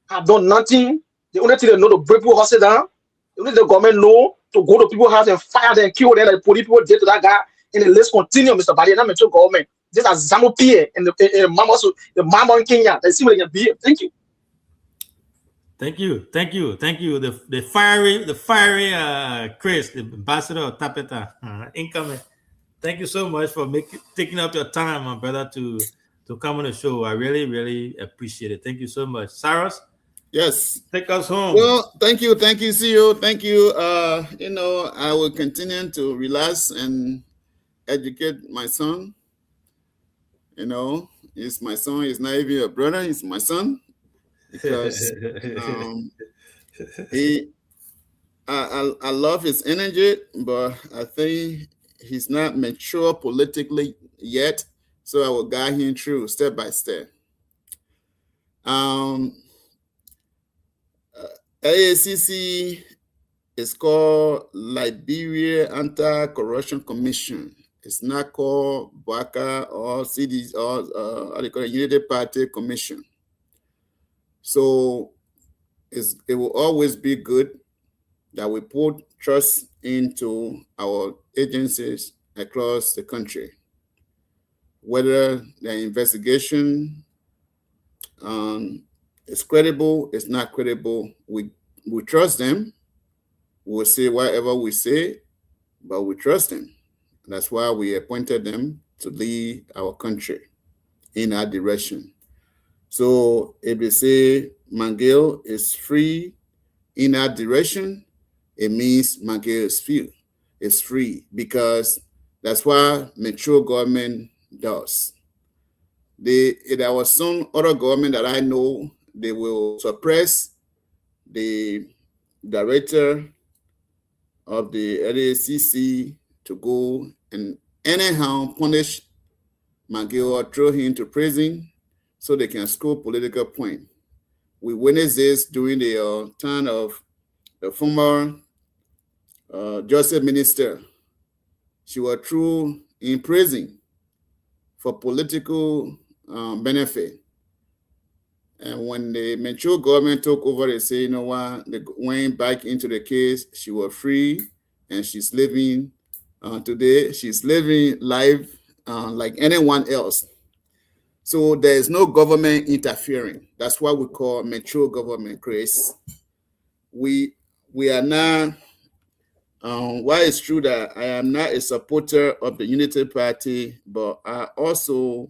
have done nothing. The only thing they know to break people house down. The only the government know to go to people's house and fire them, kill them, like police people did to that guy. And the list continue, Mr. Barrier. Not mature government. This is ZANU-PF and the mama in Kenya. They see what they can be. Thank you. Thank you. The fiery Chris, the ambassador of Tapeta, incoming. Thank you so much for taking up your time, my brother, to come on the show. I really, really appreciate it. Thank you so much. Cyrus? Yes. Take us home. Well, thank you, CEO. Thank you. I will continue to relax and educate my son. He's my son. He's not even a brother. He's my son. Because I love his energy, but I think he's not mature politically yet. So I will guide him through step by step. AACC is called Liberia Anti-Corruption Commission. It's not called BACA or CDs or how they call it, Unity Party Commission. So it will always be good that we put trust into our agencies across the country. Whether the investigation is credible, it's not credible, we trust them. We'll say whatever we say, but we trust them. That's why we appointed them to lead our country in that direction. So if they say McGill is free in that direction, it means McGill is free, because that's what mature government does. There was some other government that I know, they will suppress the director of the LACC to go and anyhow punish McGill or throw him to prison so they can score political point. We witnessed this during the time of the former Justice Minister. She was thrown in prison for political benefit. And when the mature government took over, they say, you know what, they went back into the case. She was free, and she's living today. She's living life like anyone else. So there is no government interfering. That's what we call mature government, Chris. We are not. Why it's true that I am not a supporter of the Unity Party, but I also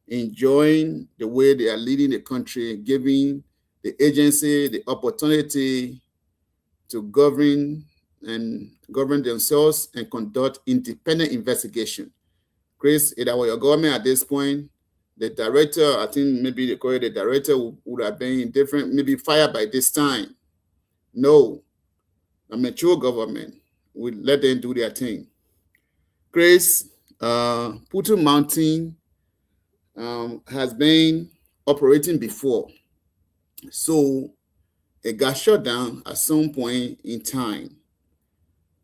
enjoying the way they are leading the country, giving the agency the opportunity to govern themselves and conduct independent investigation. Chris, if that were your government at this point, the director, I think maybe they call it the director, would have been different, maybe fired by this time. No, a mature government would let them do their thing. Chris, Putu Mountain has been operating before. So it got shut down at some point in time.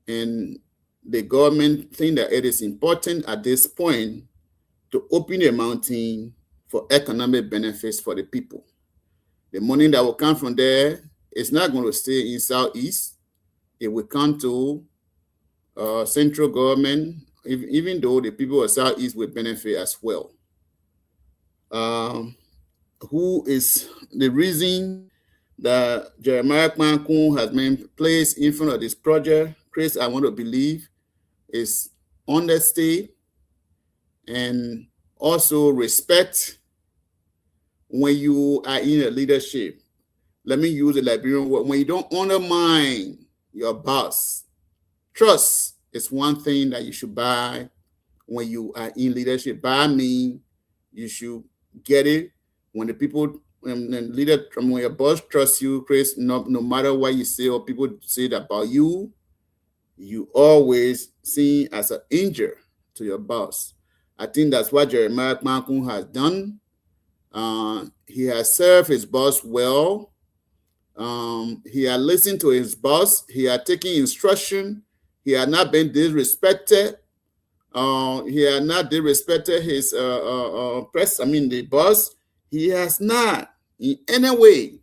And the government think that it is important at this point to open the mountain for economic benefits for the people. The money that will come from there is not going to stay in Southeast. It will come to central government, even though the people of Southeast will benefit as well. Who is the reason that Jeremiah Kpankun has been placed in front of this project? Chris, I want to believe is honesty and also respect when you are in a leadership. Let me use the Liberian word. When you don't undermine your boss, trust is one thing that you should buy when you are in leadership. By me, you should get it when the people, when your boss trusts you, Chris, no matter what you say or people say about you, you always seen as an injury to your boss. I think that's what Jeremiah Kpankun has done. He has served his boss well. He had listened to his boss. He had taken instruction. He had not been disrespected. He had not disrespected his the boss. He has not in any way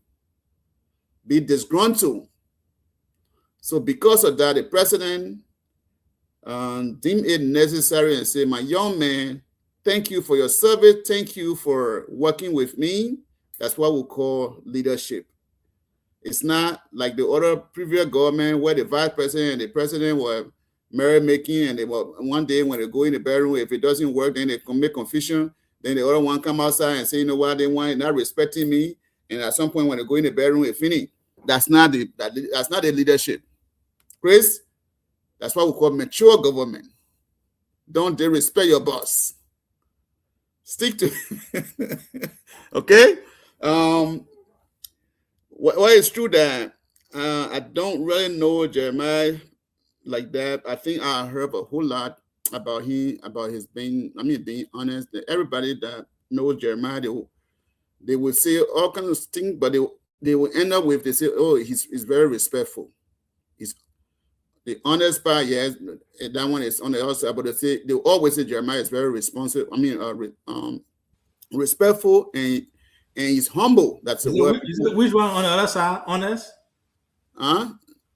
been disgruntled. So because of that, the president deemed it necessary and said, my young man, thank you for your service. Thank you for working with me. That's what we call leadership. It's not like the other previous government where the vice president and the president were merrymaking, and they were, one day when they go in the bedroom, if it doesn't work, then they make confusion. Then the other one come outside and say, you know what, they want not respecting me. And at some point when they go in the bedroom, it finished. That's not the leadership. Chris, that's what we call mature government. Don't disrespect your boss. Stick to it. Okay? Well, it's true that I don't really know Jeremiah like that. I think I heard a whole lot about him, about his being honest. Everybody that knows Jeremiah, they will say all kinds of things, but they will end up with, they say, oh, he's very respectful. The honest part, yes, that one is on the other side. But they always say Jeremiah is very responsive. I mean, respectful and he's humble. That's the word. Which one on the other side? Honest? Huh?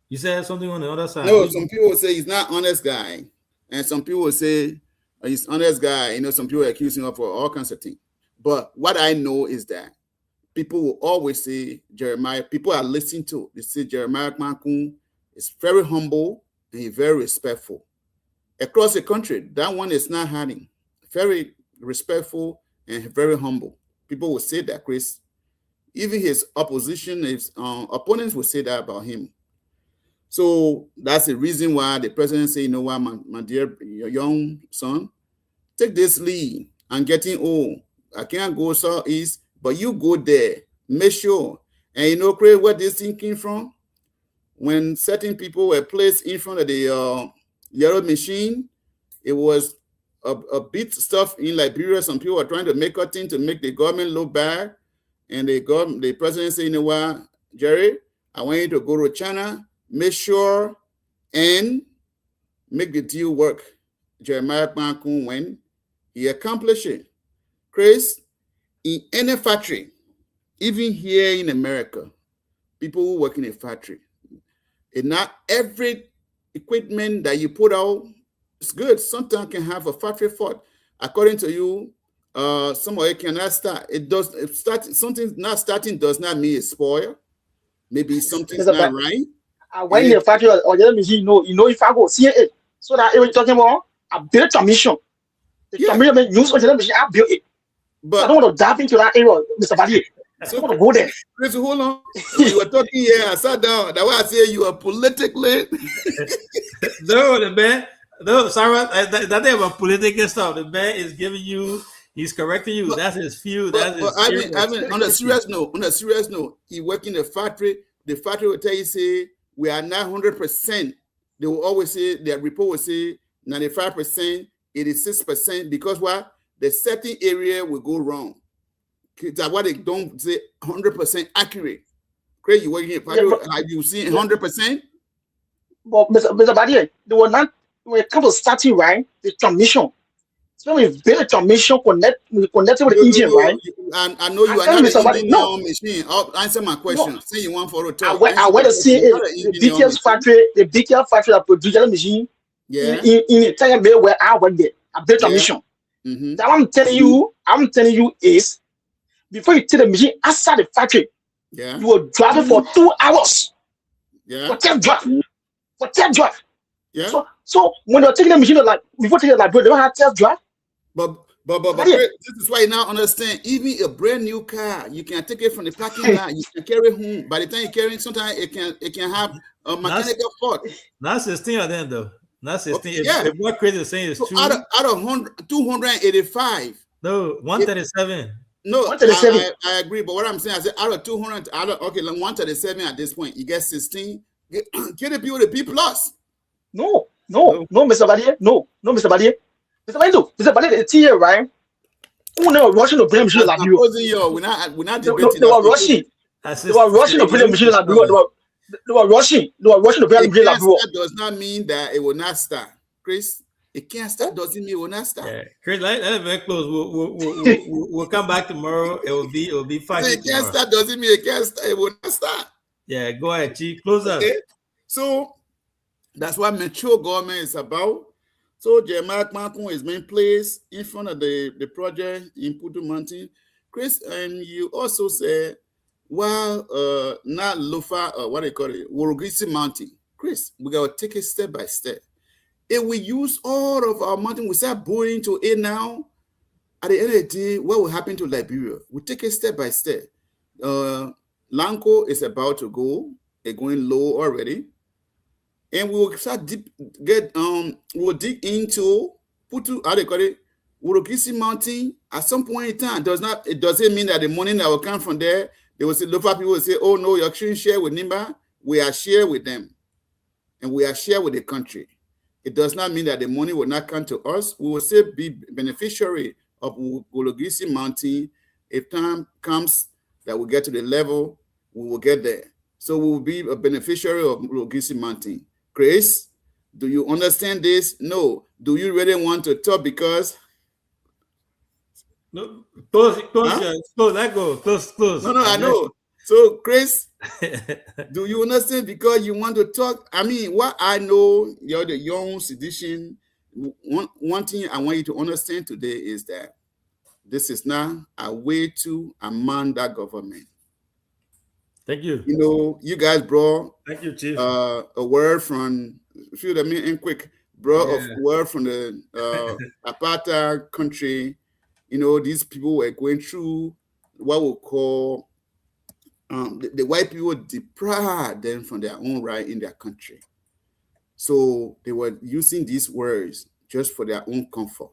You said something on the other side. No, some people say he's not honest guy, and some people say he's honest guy. You know, some people accuse him of all kinds of things. But what I know is that people will always say Jeremiah. People are listening to. They say Jeremiah Kmakun is very humble and he's very respectful. Across the country, that one is not hiding. Very respectful and very humble. People will say that, Chris. Even his opposition, his opponents will say that about him. So that's the reason why the president say, you know what, my dear your young son, take this lead. I'm getting old. I can't go southeast, but you go there. Make sure. And you know, Craig, where this thing came from? When certain people were placed in front of the yellow machine, it was a bit stuff in Liberia. Some people were trying to make a thing to make the government look bad. And the president said, you know what, Jerry, I want you to go to China, make sure and make the deal work. Jeremiah Kmakun went. He accomplished it. Chris, in any factory, even here in America, people who work in a factory, and not every equipment that you put out is good. Sometimes can have a factory fault. According to you, some of it cannot start. Something not starting does not mean it's spoiled. Maybe something's not right. When the factory or the machine, you know if I go see it, so that when talking about I built a mission. The commission use on the machine, I built it. But I don't want to dive into that area, Mr. Valier. So I want to go there. Chris, hold on. You were talking here. I sat down. That's why I say you are politically. No, the man. No, sorry, that thing about political stuff. The man is giving you. He's correcting you. That's his view. That's his. I mean, on a serious note, he work in the factory. The factory will tell you, say, we are not 100%. They will always say, their report will say 95%, 86%, because what? The setting area will go wrong. That's why they don't say 100% accurate. Craig, you working in factory, have you seen 100%? But Mr. Badier, they were not, when it comes to starting, right, the transmission. So when we build a transmission, connected with the engine, right? I know you are not an engineer on machine. I'll answer my question. Say you want for the talk. I went to see the BKF factory that produces the machine. Yeah. In the time where I went there, I built a mission. That I'm telling you is before you take the machine outside the factory, you will drive it for 2 hours. For test drive. Yeah. So when you're taking the machine, like before taking the library, they don't have test drive. But this is why you now understand. Even a brand new car, you can take it from the parking lot, you can carry it home. By the time you carry it, sometimes it can have a mechanical fault. Not 16 of them though. Not 16. If what Chris is saying is true. Out of 285. No, 137. No, 137. I agree. But what I'm saying, I said out of 200, okay, like 137 at this point, you get 16. Get the people the B+. No, Mr. Badier. No, Mr. Badier. Mr. Badier, the TA, right? Who never rushing to bring a machine like you? We're not debating. They were rushing. They were rushing to bring a machine like you. They were rushing to bring a machine like you. That does not mean that it will not start, Chris. It can't start doesn't mean it will not start. Yeah. Chris, let's very close. We'll come back tomorrow. It will be fine. So it can't start doesn't mean it can't start. It will not start. Yeah, go ahead, Chief. Close up. So that's what mature government is about. So Jeremiah Kmakun is being placed in front of the project in Putu Mountain. Chris, and you also said, well, not Lofa, what do you call it? Worogisi Mountain. Chris, we got to take it step by step. If we use all of our mountain, we start going to it now, at the end of the day, what will happen to Liberia? We take it step by step. Lanco is about to go. It's going low already. And we will start we'll dig into Putu, how they call it, Worogisi Mountain. At some point in time, it doesn't mean that the money that will come from there, they will say, local people will say, oh no, you shouldn't share with Nimba. We are share with them. And we are share with the country. It does not mean that the money will not come to us. We will still be beneficiary of Worogisi Mountain. If time comes that we get to the level, we will get there. So we will be a beneficiary of Worogisi Mountain. Chris, Do you understand this? No. Do you really want to talk? Because No, close, let go, close. No, I know. So, Chris, do you understand? Because you want to talk. I mean, what I know, you're the young sedition. One thing I want you to understand today is that this is not a way to amend that government. Thank you. You know, you guys brought Thank you, Chief. A word from, feel that me quick, brought a word from the apartheid country. You know, these people were going through what we call the white people deprived them from their own right in their country. So they were using these words just for their own comfort.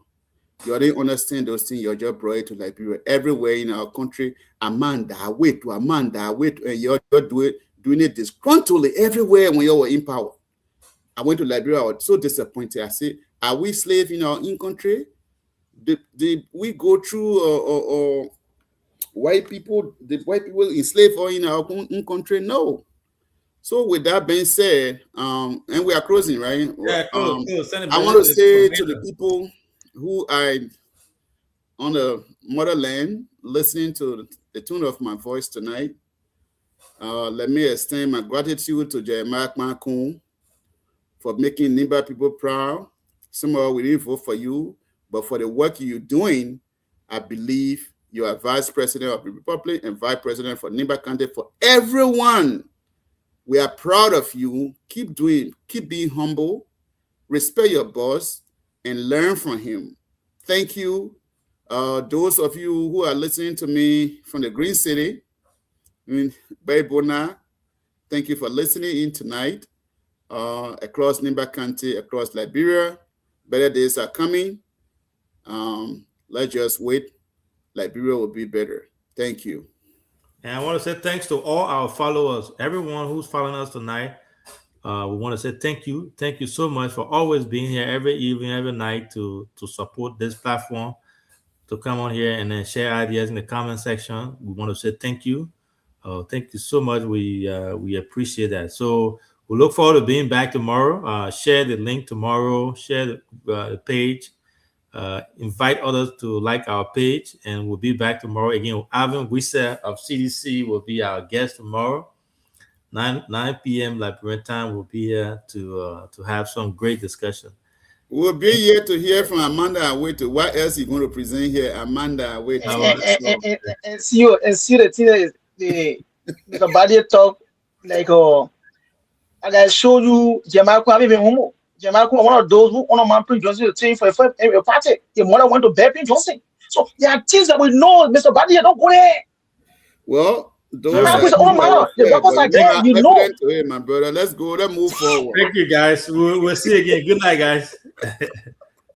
You didn't understand those things. You're just brought it to Liberia. Everywhere in our country, Amanda, wait, and you're doing it disgruntledly everywhere when you were in power. I went to Liberia. I was so disappointed. I said, are we slaves in our own country? Did we go through white people? Did white people enslave us in our own country? No. So with that being said, and we are closing, right? Yeah, close. I want to say to the people who are on the motherland listening to the tune of my voice tonight, let me extend my gratitude to Jeremiah Makun for making Nimba people proud. Somehow we didn't vote for you, but for the work you're doing, I believe you are Vice President of the Republic and Vice President for Nimba County. For everyone, we are proud of you. Keep being humble, respect your boss, and learn from him. Thank you. Those of you who are listening to me from the Green City, Baybona, thank you for listening in tonight. Across Nimba County, across Liberia, better days are coming. Let's just wait. Liberia will be better. Thank you. And I want to say thanks to all our followers, everyone who's following us tonight. We want to say thank you. Thank you so much for always being here every evening, every night to support this platform, to come on here and then share ideas in the comment section. We want to say thank you. Thank you so much. We appreciate that. So we look forward to being back tomorrow. Share the link tomorrow. Share the page. Invite others to like our page, and we'll be back tomorrow again. Alvin Wissa of CDC will be our guest tomorrow. 9 p.m. Liberian time. We'll be here to have some great discussion. We'll be here to hear from Amanda Aweto. What else you going to present here, Amanda Aweto? And see the thing is the body talk like I showed you Jamaica even homo. Jamaica one of those who on a man Prince Johnson to train for a party. Your mother went to bear Prince Johnson. So there are things that we know, Mr. Buddy, don't go there. Well, those the doctors are there, you know. My brother, let's go. Let's move forward. Thank you, guys. We'll see you again. Good night, guys.